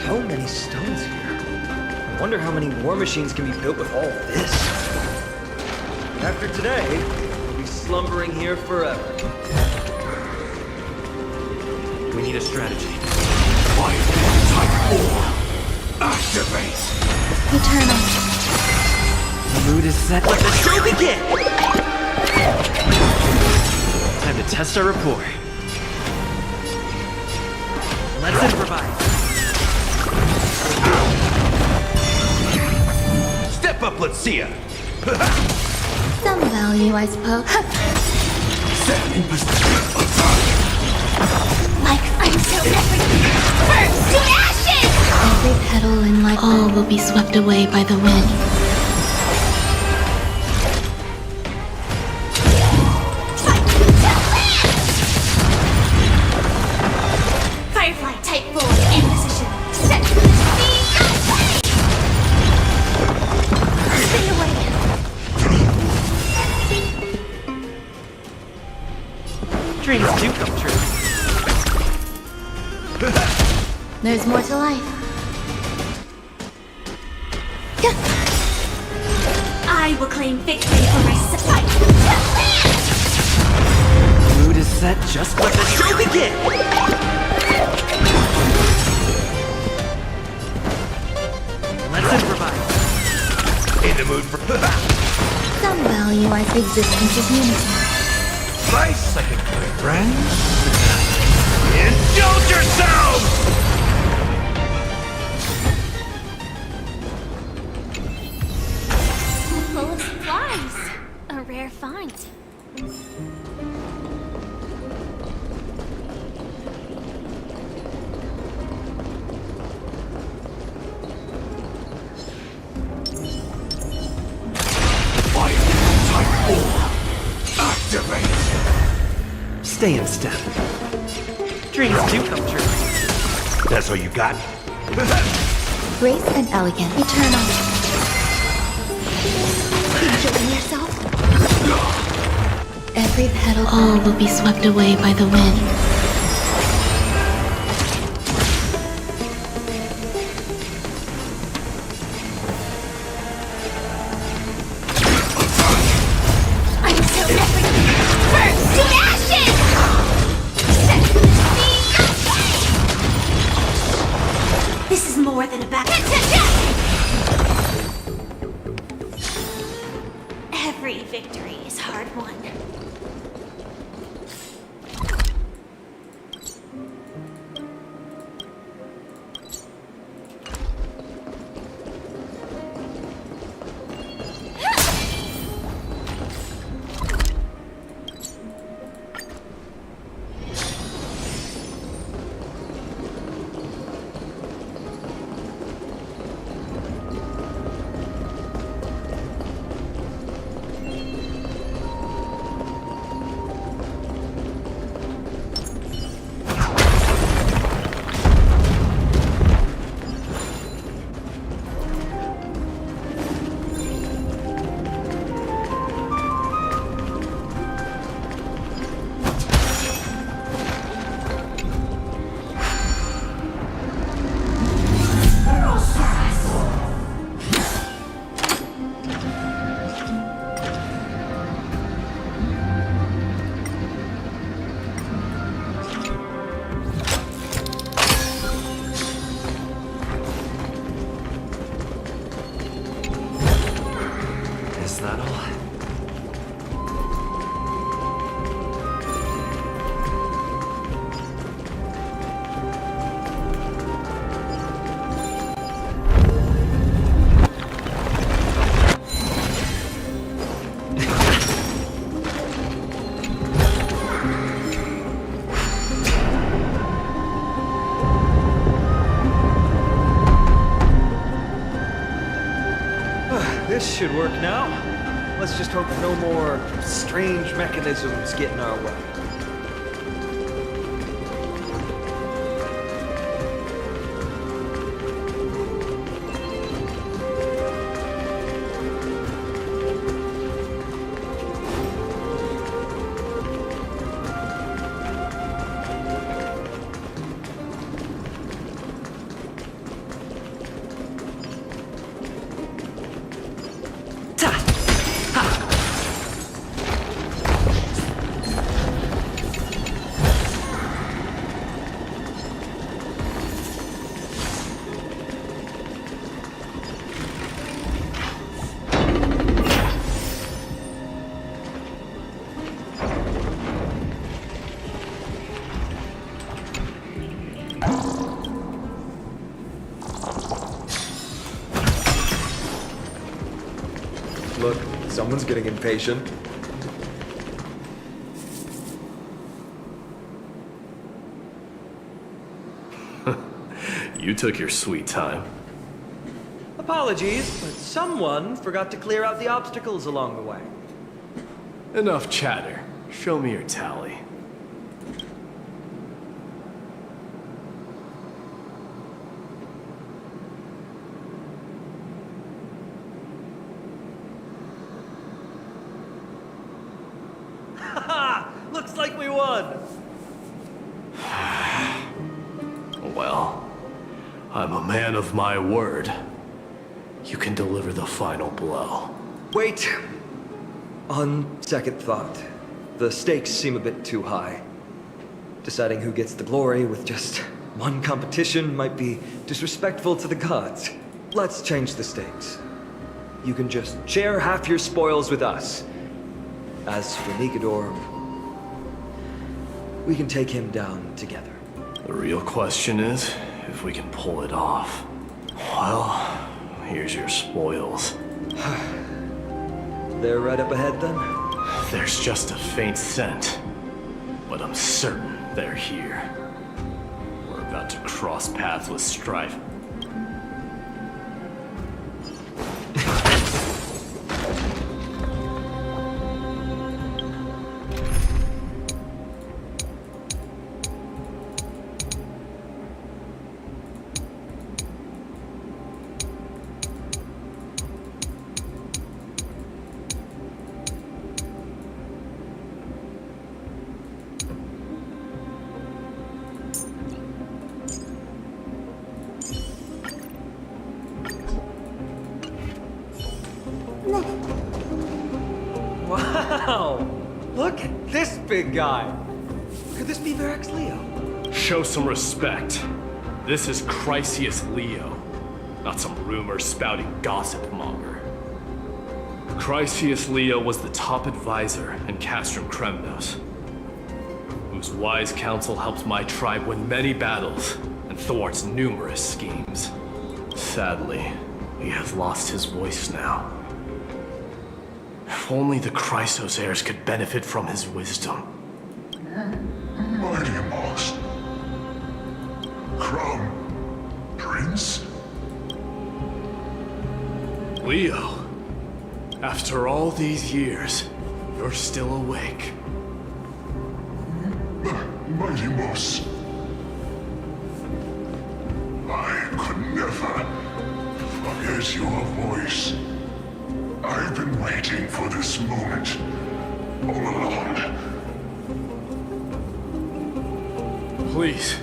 So many stones here. I wonder how many war machines can be built with all this. After today, we'll be slumbering here forever. We need a strategy. Activate! Eternal. The mood is set. Let the show begin! Time to test our rapport. Let's improvise. Step up, let's see ya! Some value, I suppose. Set in position. Like I'm so everything. Burn to ashes! Every petal in life, all will be swept away by the wind. Firefly type 4 in position. Set to the sea. Stay away. Dreams do come true. There's more to life. I will claim victory for myself. The mood is set. Just let the show begin. Let's improvise. In the mood for Some value as existence is unity. nice like a good friend. Indulge yourselves! Full of supplies. A rare find. Activate! Stay in step. Dreams do come true. That's all you got? Grace and elegance. Eternal. Enjoying yourself? Every petal, all will be swept away by the wind. I'm so everything. Burn to ashes! Set to the sea. This is more than a back. Every victory is hard won. Is that all? This should work now. Let's just hope no more strange mechanisms get in our way. Look, someone's getting impatient. You took your sweet time. Apologies, but someone forgot to clear out the obstacles along the way. Enough chatter. Show me your tally. Haha! Looks like we won! Well, I'm a man of my word. You can deliver the final blow. Wait! On second thought, the stakes seem a bit too high. Deciding who gets the glory with just one competition might be disrespectful to the gods. Let's change the stakes. You can just share half your spoils with us. As for Nikador, we can take him down together. The real question is if we can pull it off. Well, here's your spoils. They're right up ahead then? There's just a faint scent, but I'm certain they're here. We're about to cross paths with Strife. Wow! Look at this big guy! Could this be Varix Leo? Show some respect. This is Chrysius Leo, not some rumor-spouting gossip monger. Chrysius Leo was the top advisor in Castrum Kremnos, whose wise counsel helped my tribe win many battles and thwarts numerous schemes. Sadly, he has lost his voice now. If only the Chrysos heirs could benefit from his wisdom. Mighty Moss. Crown Prince? Leo, after all these years, you're still awake. Mighty Moss. I could never forget your voice. I've been waiting for this moment all along. Please,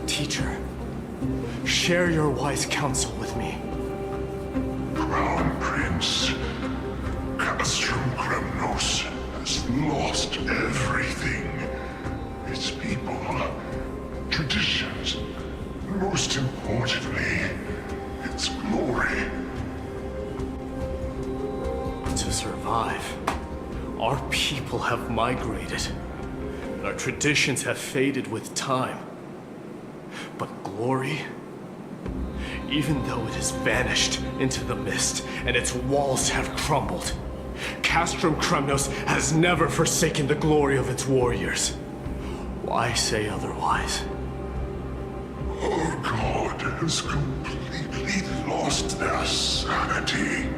teacher, share your wise counsel with me. Crown Prince, Castrum Kremnos has lost everything. Its people, traditions, and most importantly, its glory. To survive, our people have migrated, and our traditions have faded with time. But glory, even though it has vanished into the mist and its walls have crumbled, Castrum Kremnos has never forsaken the glory of its warriors. Why say otherwise? Our god has completely lost their sanity.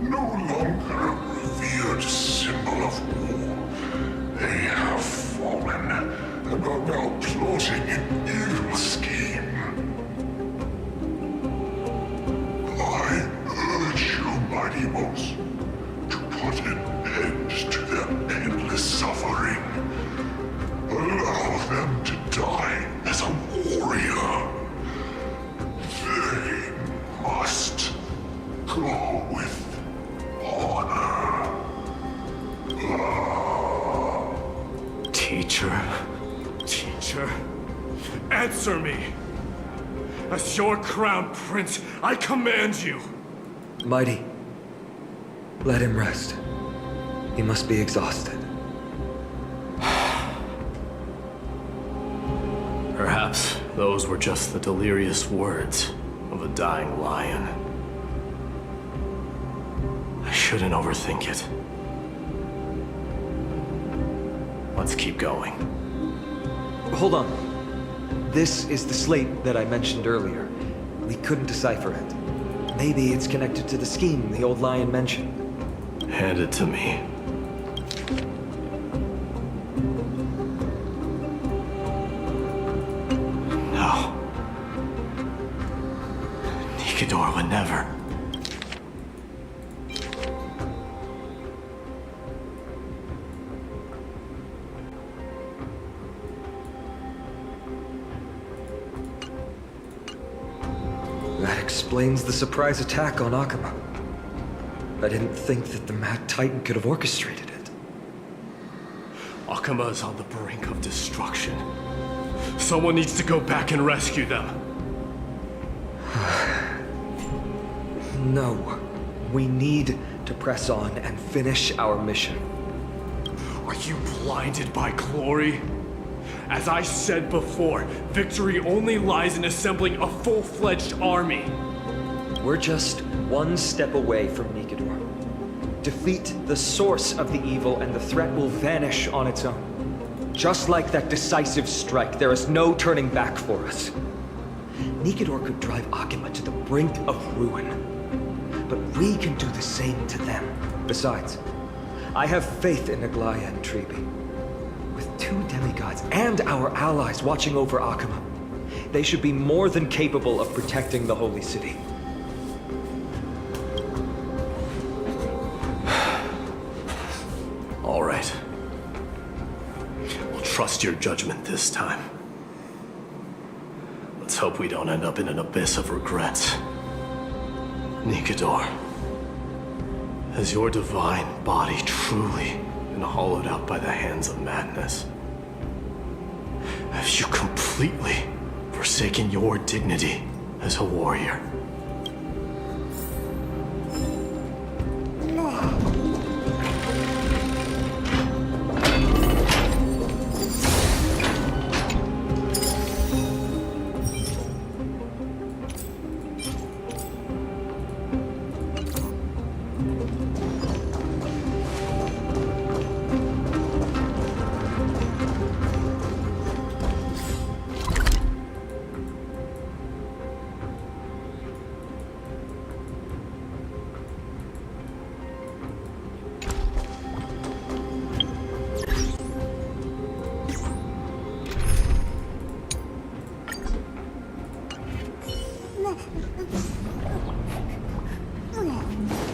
No longer a revered symbol of war, they have fallen and are now plotting an evil scheme. I urge you, Mighty Moss, to put an end to their endless suffering. Allow them to die as a warrior. They must go with honor. Teacher, answer me. As your crown prince, I command you. Mighty, let him rest. He must be exhausted. Perhaps those were just the delirious words of a dying lion. I shouldn't overthink it. Let's keep going. Hold on. This is the slate that I mentioned earlier. We couldn't decipher it. Maybe it's connected to the scheme the old lion mentioned. Hand it to me. No. Nikador would never. That explains the surprise attack on Akama. I didn't think that the Mad Titan could have orchestrated it. Akama is on the brink of destruction. Someone needs to go back and rescue them. No. We need to press on and finish our mission. Are you blinded by glory? As I said before, victory only lies in assembling a full-fledged army. We're just one step away from Nikador. Defeat the source of the evil and the threat will vanish on its own. Just like that decisive strike, there is no turning back for us. Nikador could drive Akama to the brink of ruin. But we can do the same to them. Besides, I have faith in Aglaya and Tribi. With 2 demigods and our allies watching over Akama, they should be more than capable of protecting the Holy City. All right. We'll trust your judgment this time. Let's hope we don't end up in an abyss of regrets. Nikador, has your divine body truly been hollowed out by the hands of madness? Have you completely forsaken your dignity as a warrior?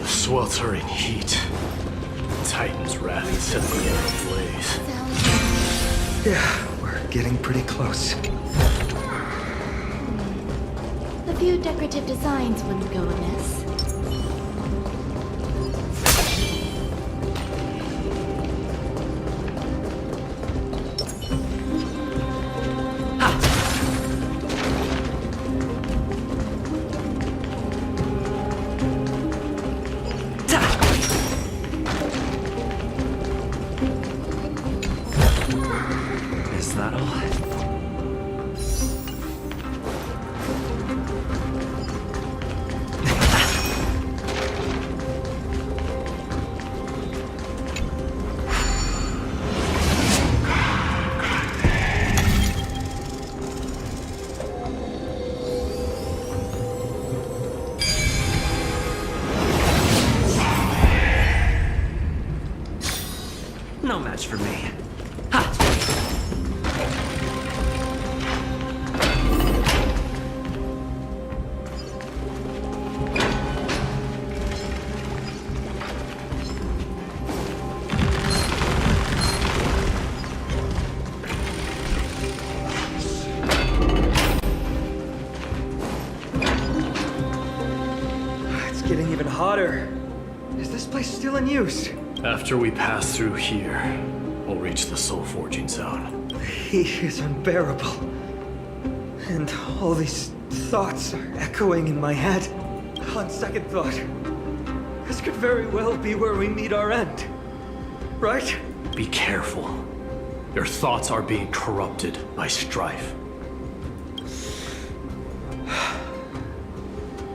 Sweltering heat. Titan's wrath set the air ablaze. Yeah, we're getting pretty close. A few decorative designs wouldn't go amiss. Is that all? No match for me. It's getting even hotter. Is this place still in use? After we pass through here, we'll reach the soul forging zone. The heat is unbearable. And all these thoughts are echoing in my head. On second thought, this could very well be where we meet our end. Right? Be careful. Your thoughts are being corrupted by strife.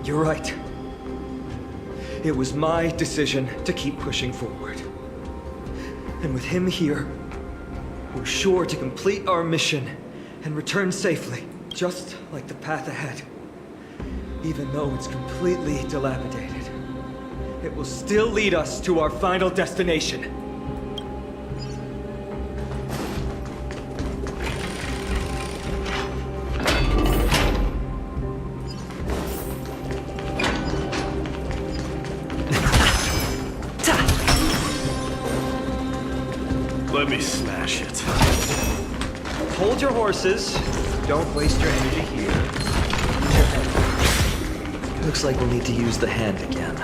You're right. It was my decision to keep pushing forward. And with him here, we're sure to complete our mission and return safely, just like the path ahead. Even though it's completely dilapidated, it will still lead us to our final destination. Let me smash it. Hold your horses. Don't waste your energy here. Looks like we'll need to use the hand again.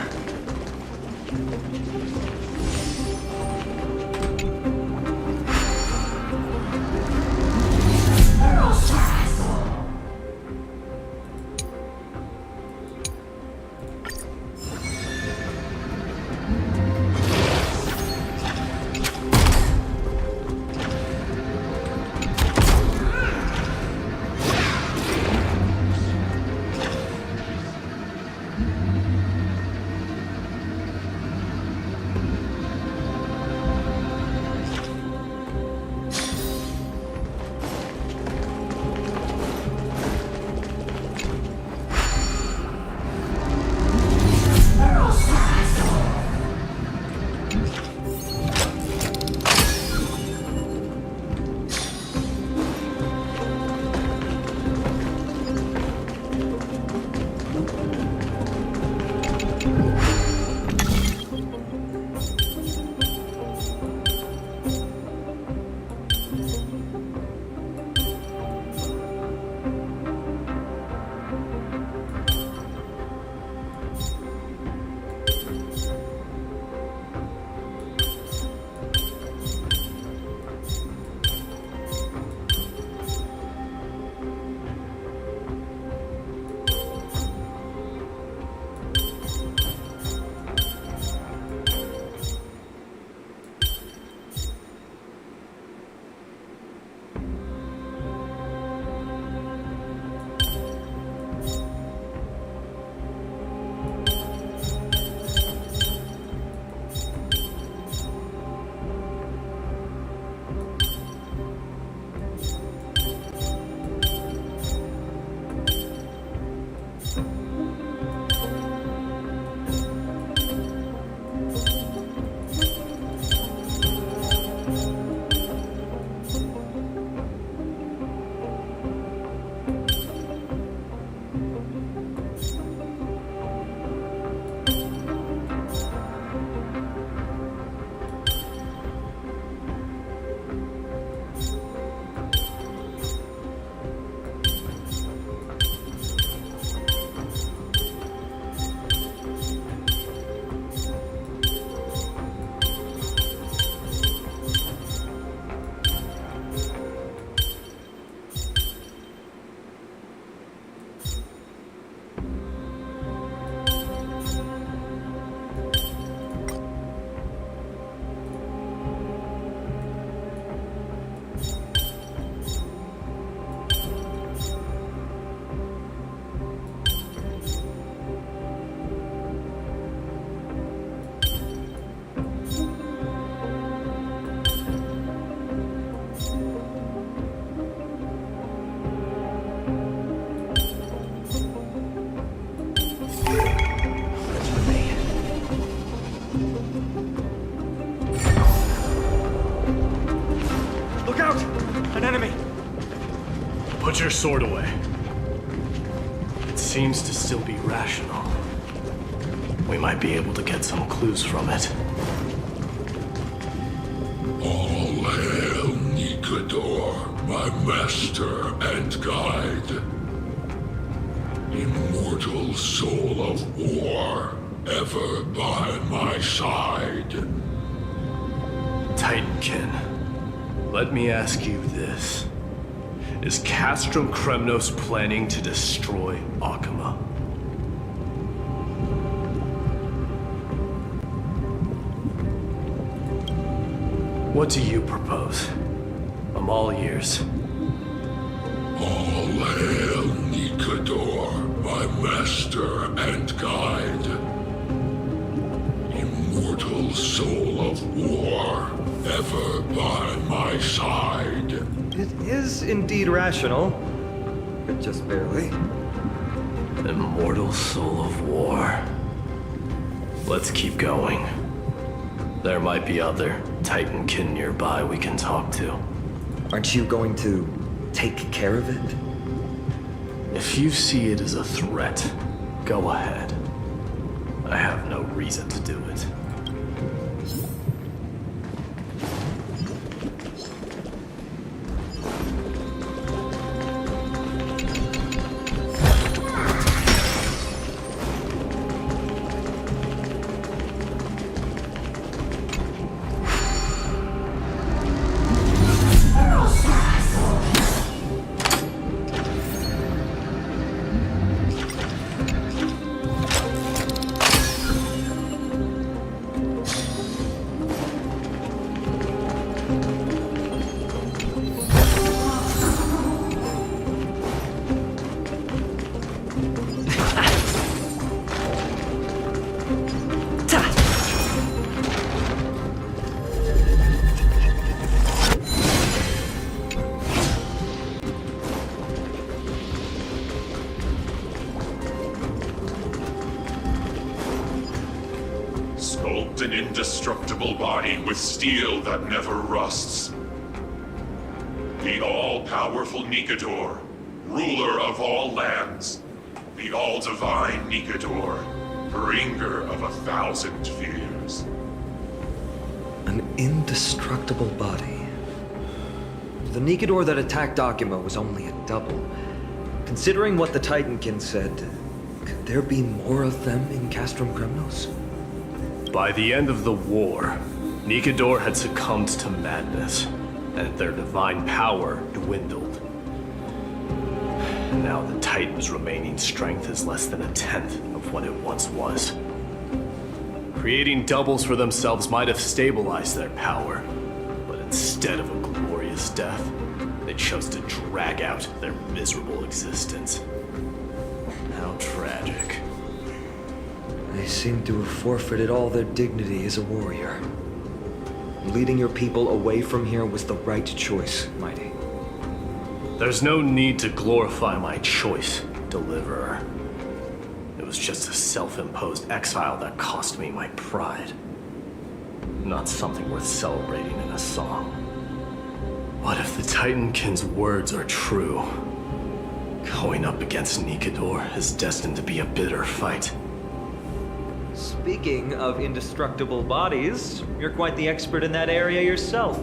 Put your sword away. It seems to still be rational. We might be able to get some clues from it. All hail Nikador, my master and guide. Immortal soul of war, ever by my side. Titankin, let me ask you this. Is Castrum Kremnos planning to destroy Akama? What do you propose? I'm all ears. All hail Nikador, my master and guide. soul of war, ever by my side. It is indeed rational, but just barely. Immortal soul of war. Let's keep going. There might be other Titankin nearby we can talk to. Aren't you going to take care of it? If you see it as a threat, go ahead. I have no reason to do it. An indestructible body with steel that never rusts. The all-powerful Nikador, ruler of all lands. The all-divine Nikador, bringer of 1,000 fears. An indestructible body. The Nikador that attacked Akima was only a double. Considering what the Titankin said, could there be more of them in Castrum Kremnos? By the end of the war, Nikador had succumbed to madness, and their divine power dwindled. Now the Titan's remaining strength is less than 1/10 of what it once was. Creating doubles for themselves might have stabilized their power, but instead of a glorious death, they chose to drag out their miserable existence. How tragic. They seem to have forfeited all their dignity as a warrior. Leading your people away from here was the right choice, Mighty. There's no need to glorify my choice, Deliverer. It was just a self-imposed exile that cost me my pride. Not something worth celebrating in a song. What if the Titankin's words are true? Going up against Nikador is destined to be a bitter fight. Speaking of indestructible bodies, you're quite the expert in that area yourself.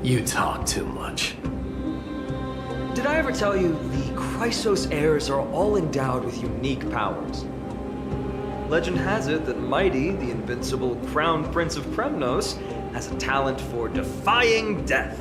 You talk too much. Did I ever tell you the Chrysos heirs are all endowed with unique powers? Legend has it that Mighty, the invincible crown prince of Kremnos, has a talent for defying death.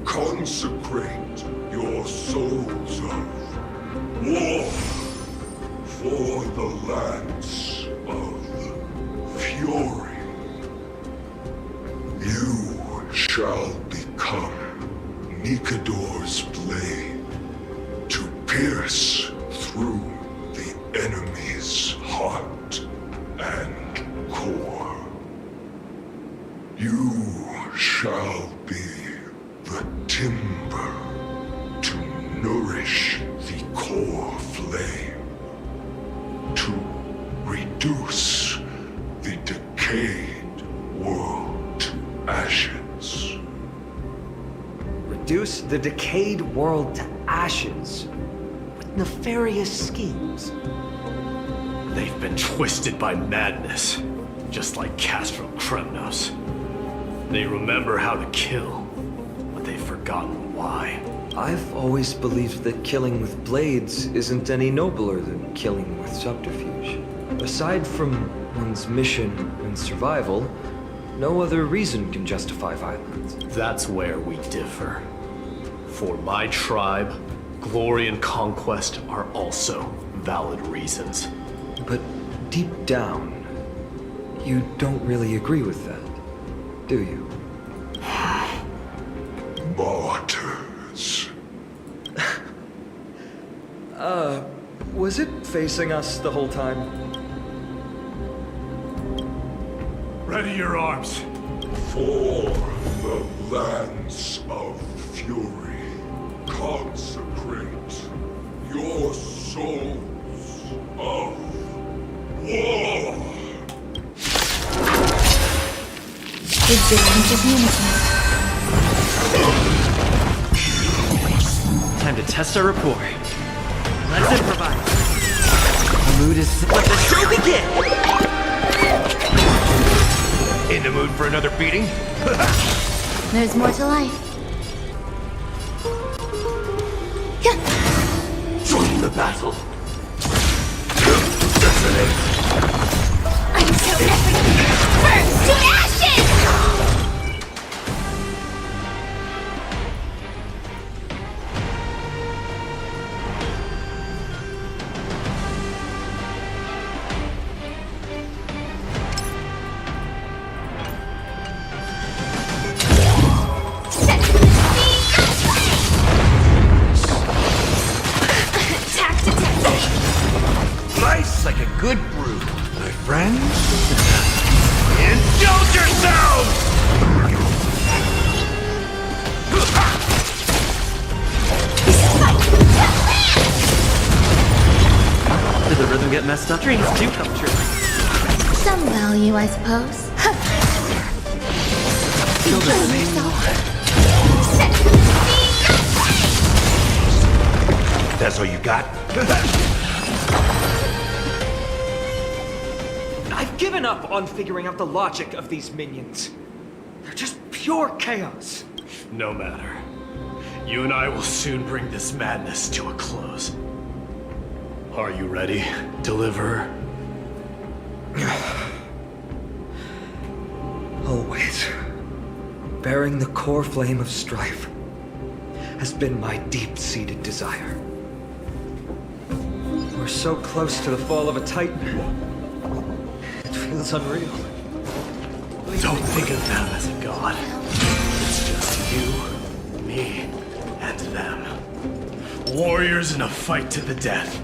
Consecrate your souls of war for the lands of fury. You shall become Nikador's blade to pierce through the enemy's heart and core. You shall be the timber to nourish the core the decayed world to ashes with nefarious schemes. They've been twisted by madness, just like Castro Kremnos. They remember how to kill, but they've forgotten why. I've always believed that killing with blades isn't any nobler than killing with subterfuge. Aside from one's mission and survival, no other reason can justify violence. That's where we differ. For my tribe, glory and conquest are also valid reasons. But deep down, you don't really agree with that, do you? Martyrs. Was it facing us the whole time? Ready your arms. For the lands of fury, consecrate your souls of war. Time to test our rapport. Let's improvise. The mood is set. Let the show begin! In the mood for another beating? There's more to life. Join the battle. Until everything burns to ashes! Nice, like a good brew, my friend. Indulge yourselves! Did the rhythm get messed up? Dreams do come true. Some value, I suppose. Feel the same. That's all you got? I've given up on figuring out the logic of these minions. They're just pure chaos. No matter. You and I will soon bring this madness to a close. Are you ready, Deliverer? Always. Bearing the core flame of strife has been my deep-seated desire. We're so close to the fall of a Titan. It feels unreal. Don't think of them as a god. It's just you, me, and them. Warriors in a fight to the death.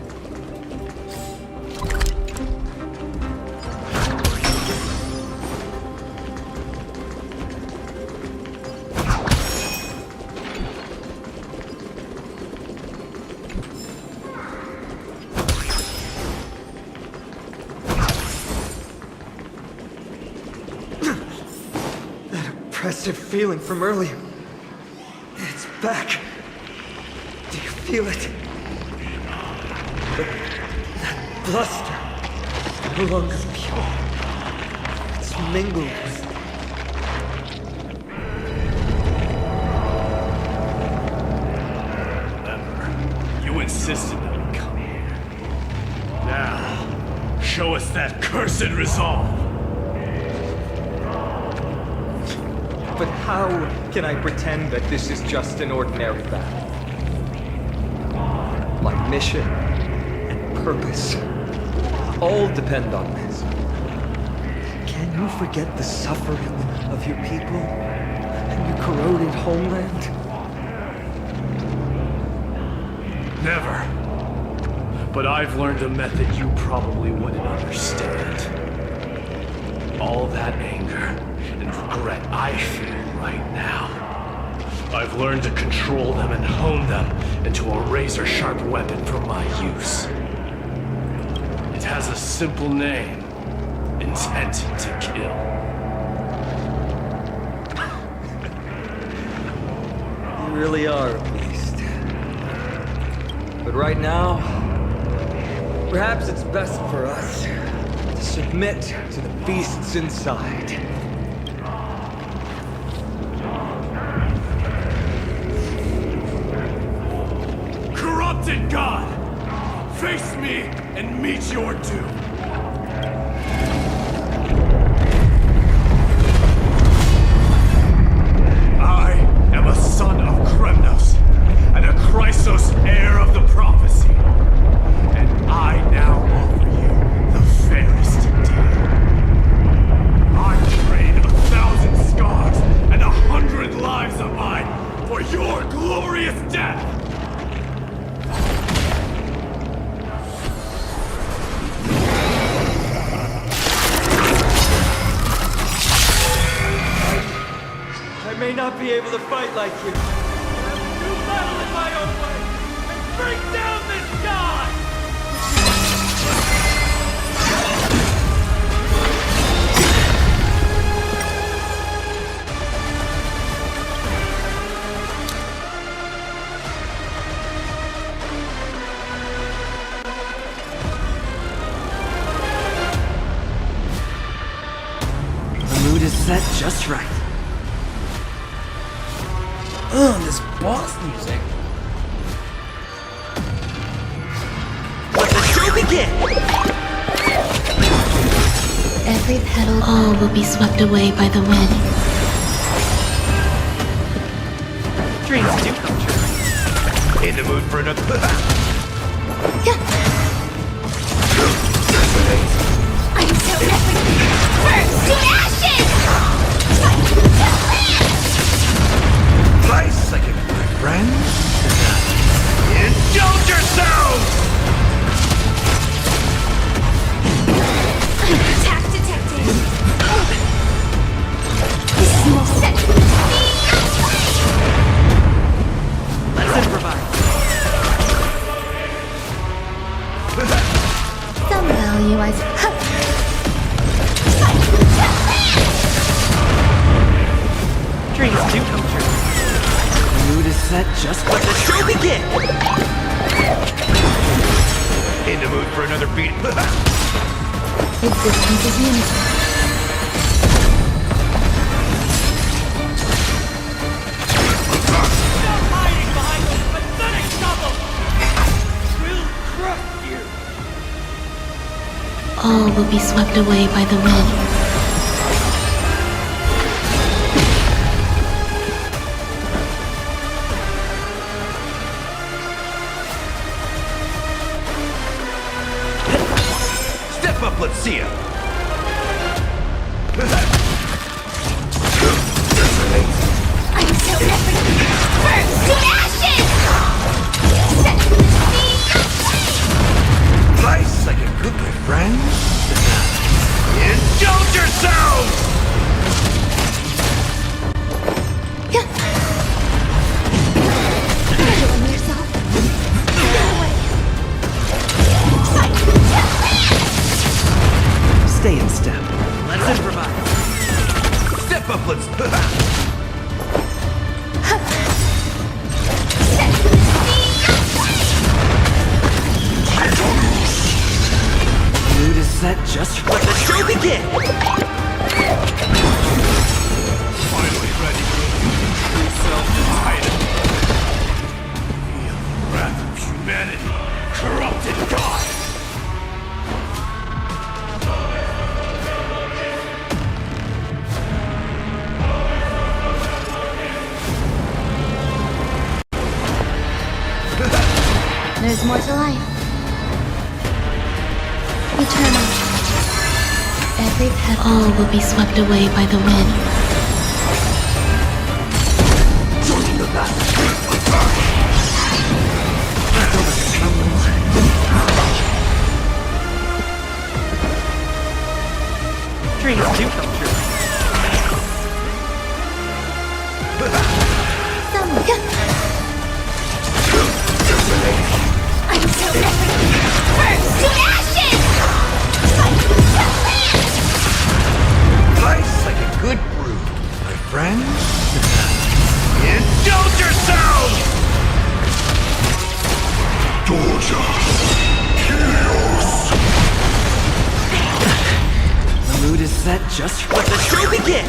Oppressive feeling from earlier. It's back. Do you feel it? That bluster. No longer pure. It's mingled with... Remember, you insisted that we come here. Now, show us that cursed resolve. But how can I pretend that this is just an ordinary battle? My mission and purpose all depend on this. Can you forget the suffering of your people and your corroded homeland? Never. But I've learned a method you probably wouldn't understand. All that anger and regret I feel right now. I've learned to control them and hone them into a razor-sharp weapon for my use. It has a simple name. Intent to kill. really are a beast. But right now, perhaps it's best for us to submit to the beasts inside. Corrupted God! Face me and meet your doom! I am a son of Kremnos, and a Chrysos heir of the prophecy. And I now offer you the fairest deal. I trade 1,000 scars and 100 lives of mine for your glorious death! I may not be able to fight like you. Do battle in my own way and bring down this god! The mood is set just right. Ugh, this boss music. Let the show begin! Every petal, all will be swept away by the wind. Dreams do come true. In the mood for another. I'm so everything burns to ashes! Nice second, my friend. Indulge yourselves! Attack detected! This is more set! Let's improvise. Some value, I Dreams do come true. The mood is set just let the show begin! In the mood for another beat. Existence is unity. Stop hiding behind those pathetic shovels! We'll crush you! All will be swept away by the wind. Step up, let's see ya. I'm so everything burns to ashes! Set me Nice like a good, my friend. Indulge yourselves! Killing yourself. Get away. Stay in step. Let's improvise. Step up, let's. The mood is set just let the show begin! Finally ready to reveal true self to hide. Feel the wrath of humanity, corrupted God! There's more to life. Eternal. Every petal, all will be swept away by the wind. Join the battle. Dreams do come true. I'm so everything burns to ashes! Nice like a good brew, my friend. Indulge yourself! The mood is set just for the show begin!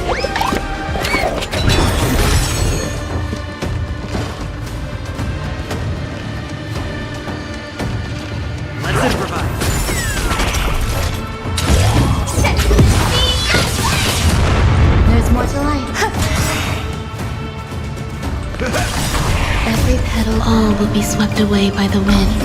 Let's improvise. There's more to life. Every petal, all will be swept away by the wind.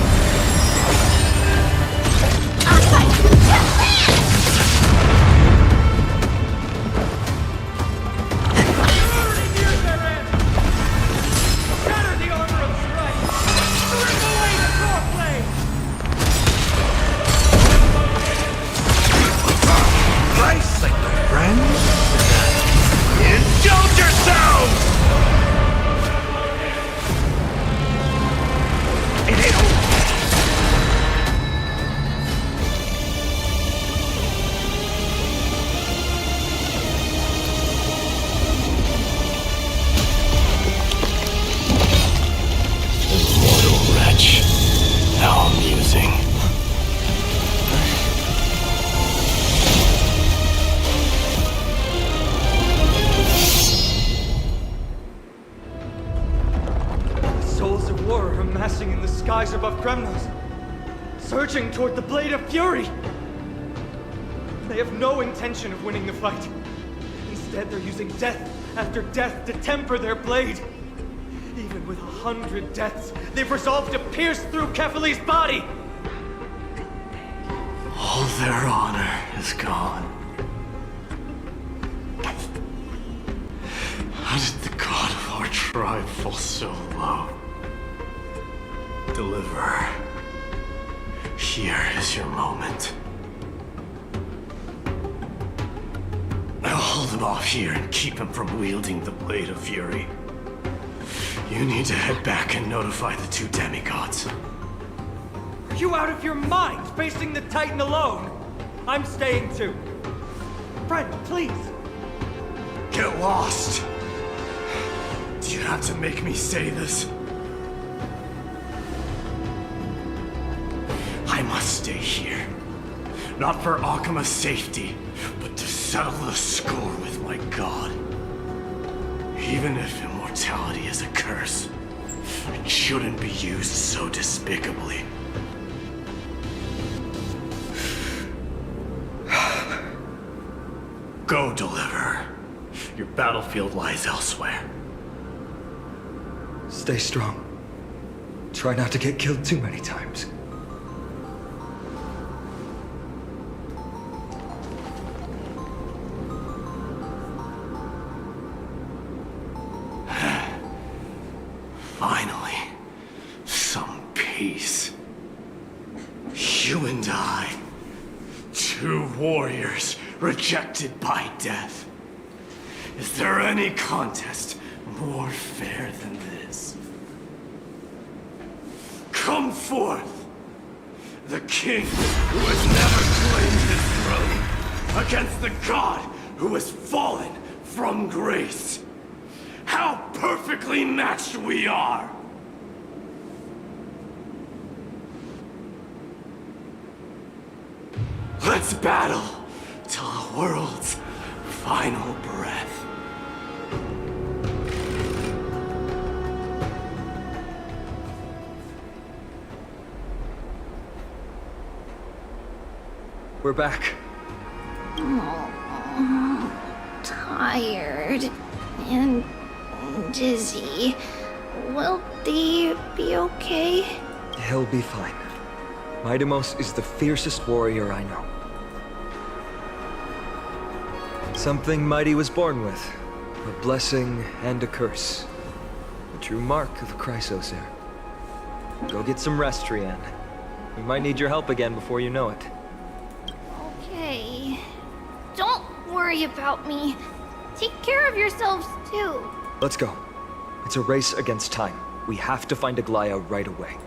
Above Kremnos, surging toward the Blade of Fury. They have no intention of winning the fight. Instead, they're using death after death to temper their blade. Even with 100 deaths, they've resolved to pierce through Kefali's body. All their honor is gone. How did the god of our tribe fall so low? Deliverer, here is your moment. I'll hold him off here and keep him from wielding the Blade of Fury. You need to head back and notify the two demigods. Are you out of your mind, facing the Titan alone? I'm staying too. Friend, please. Get lost. Do you have to make me say this? I must stay here. Not for Akima's safety, but to settle the score with my god. Even if immortality is a curse, it shouldn't be used so despicably. Go, Deliverer. Your battlefield lies elsewhere. Stay strong. Try not to get killed too many times. Finally, some peace. You and I, two warriors rejected by death. Is there any contest more fair than this? Come forth, the king who has never claimed his throne, against the god who has fallen from grace. How perfectly matched we are! Let's battle till the world's final breath. We're back. Tired and dizzy. Will they be okay? He'll be fine. Midamos is the fiercest warrior I know. Something Mighty was born with. A blessing and a curse. A true mark of the Chrysos heir. Go get some rest, Trian. We might need your help again before you know it. Okay. Don't worry about me. Take care of yourselves, too. Let's go. It's a race against time. We have to find Aglaya right away.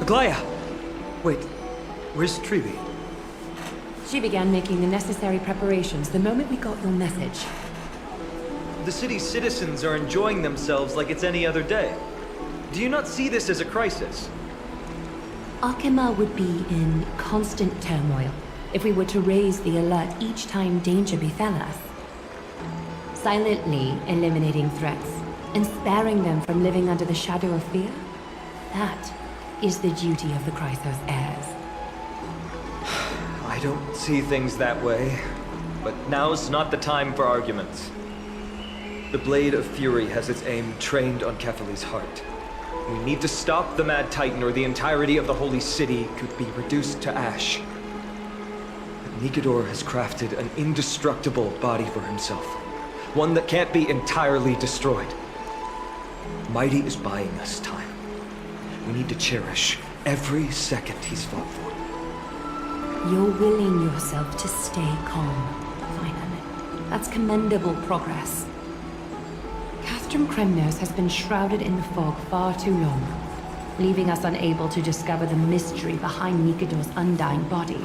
Aglaya! Wait, where's Treeby? She began making the necessary preparations the moment we got your message. The city's citizens are enjoying themselves like it's any other day. Do you not see this as a crisis? Akima would be in constant turmoil if we were to raise the alert each time danger befell us. Silently eliminating threats and sparing them from living under the shadow of fear, that is the duty of the Chrysos heirs. I don't see things that way, but now's not the time for arguments. The Blade of Fury has its aim trained on Kefali's heart. We need to stop the Mad Titan or the entirety of the Holy City could be reduced to ash. But Nikedor has crafted an indestructible body for himself. One that can't be entirely destroyed. Mighty is buying us time. We need to cherish every second he's fought for. You're willing yourself to stay calm, Finan. That's commendable progress. Castrum Kremnos has been shrouded in the fog far too long, leaving us unable to discover the mystery behind Nikedor's undying body.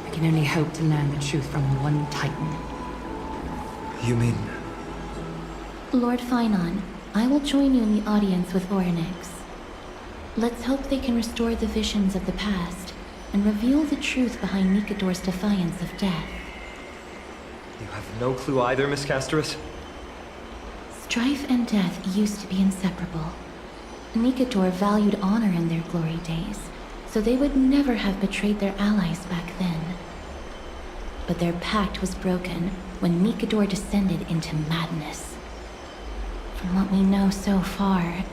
I can only hope to learn the truth from one Titan. You mean... Lord Finon, I will join you in the audience with Orynyx. Let's hope they can restore the visions of the past and reveal the truth behind Nikedor's defiance of death. You have no clue either, Miss Casterus? Strife and death used to be inseparable. Nikedor valued honor in their glory days, so they would never have betrayed their allies back then. But their pact was broken when Nikedor descended into madness. From what we know so far,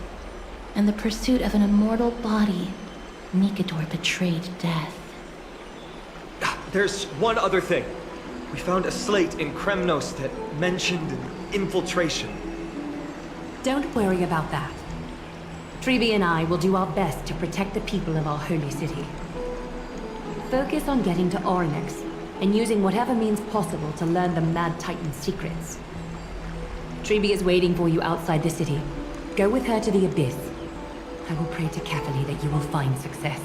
in the pursuit of an immortal body, Nikedor betrayed death. There's one other thing. We found a slate in Kremnos that mentioned an infiltration. Don't worry about that. Treeby and I will do our best to protect the people of our holy city. Focus on getting to Orynyx and using whatever means possible to learn the Mad Titan's secrets. Treeby is waiting for you outside the city. Go with her to the Abyss. I will pray to Kefali that you will find success.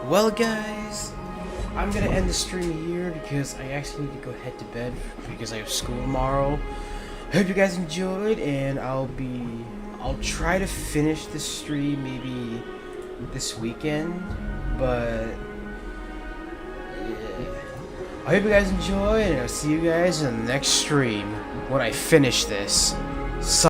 Well, guys, I'm gonna end the stream here because I actually need to go head to bed because I have school tomorrow. I hope you guys enjoyed, and I'll try to finish the stream maybe this weekend, but yeah. I hope you guys enjoy, and I'll see you guys in the next stream when I finish this.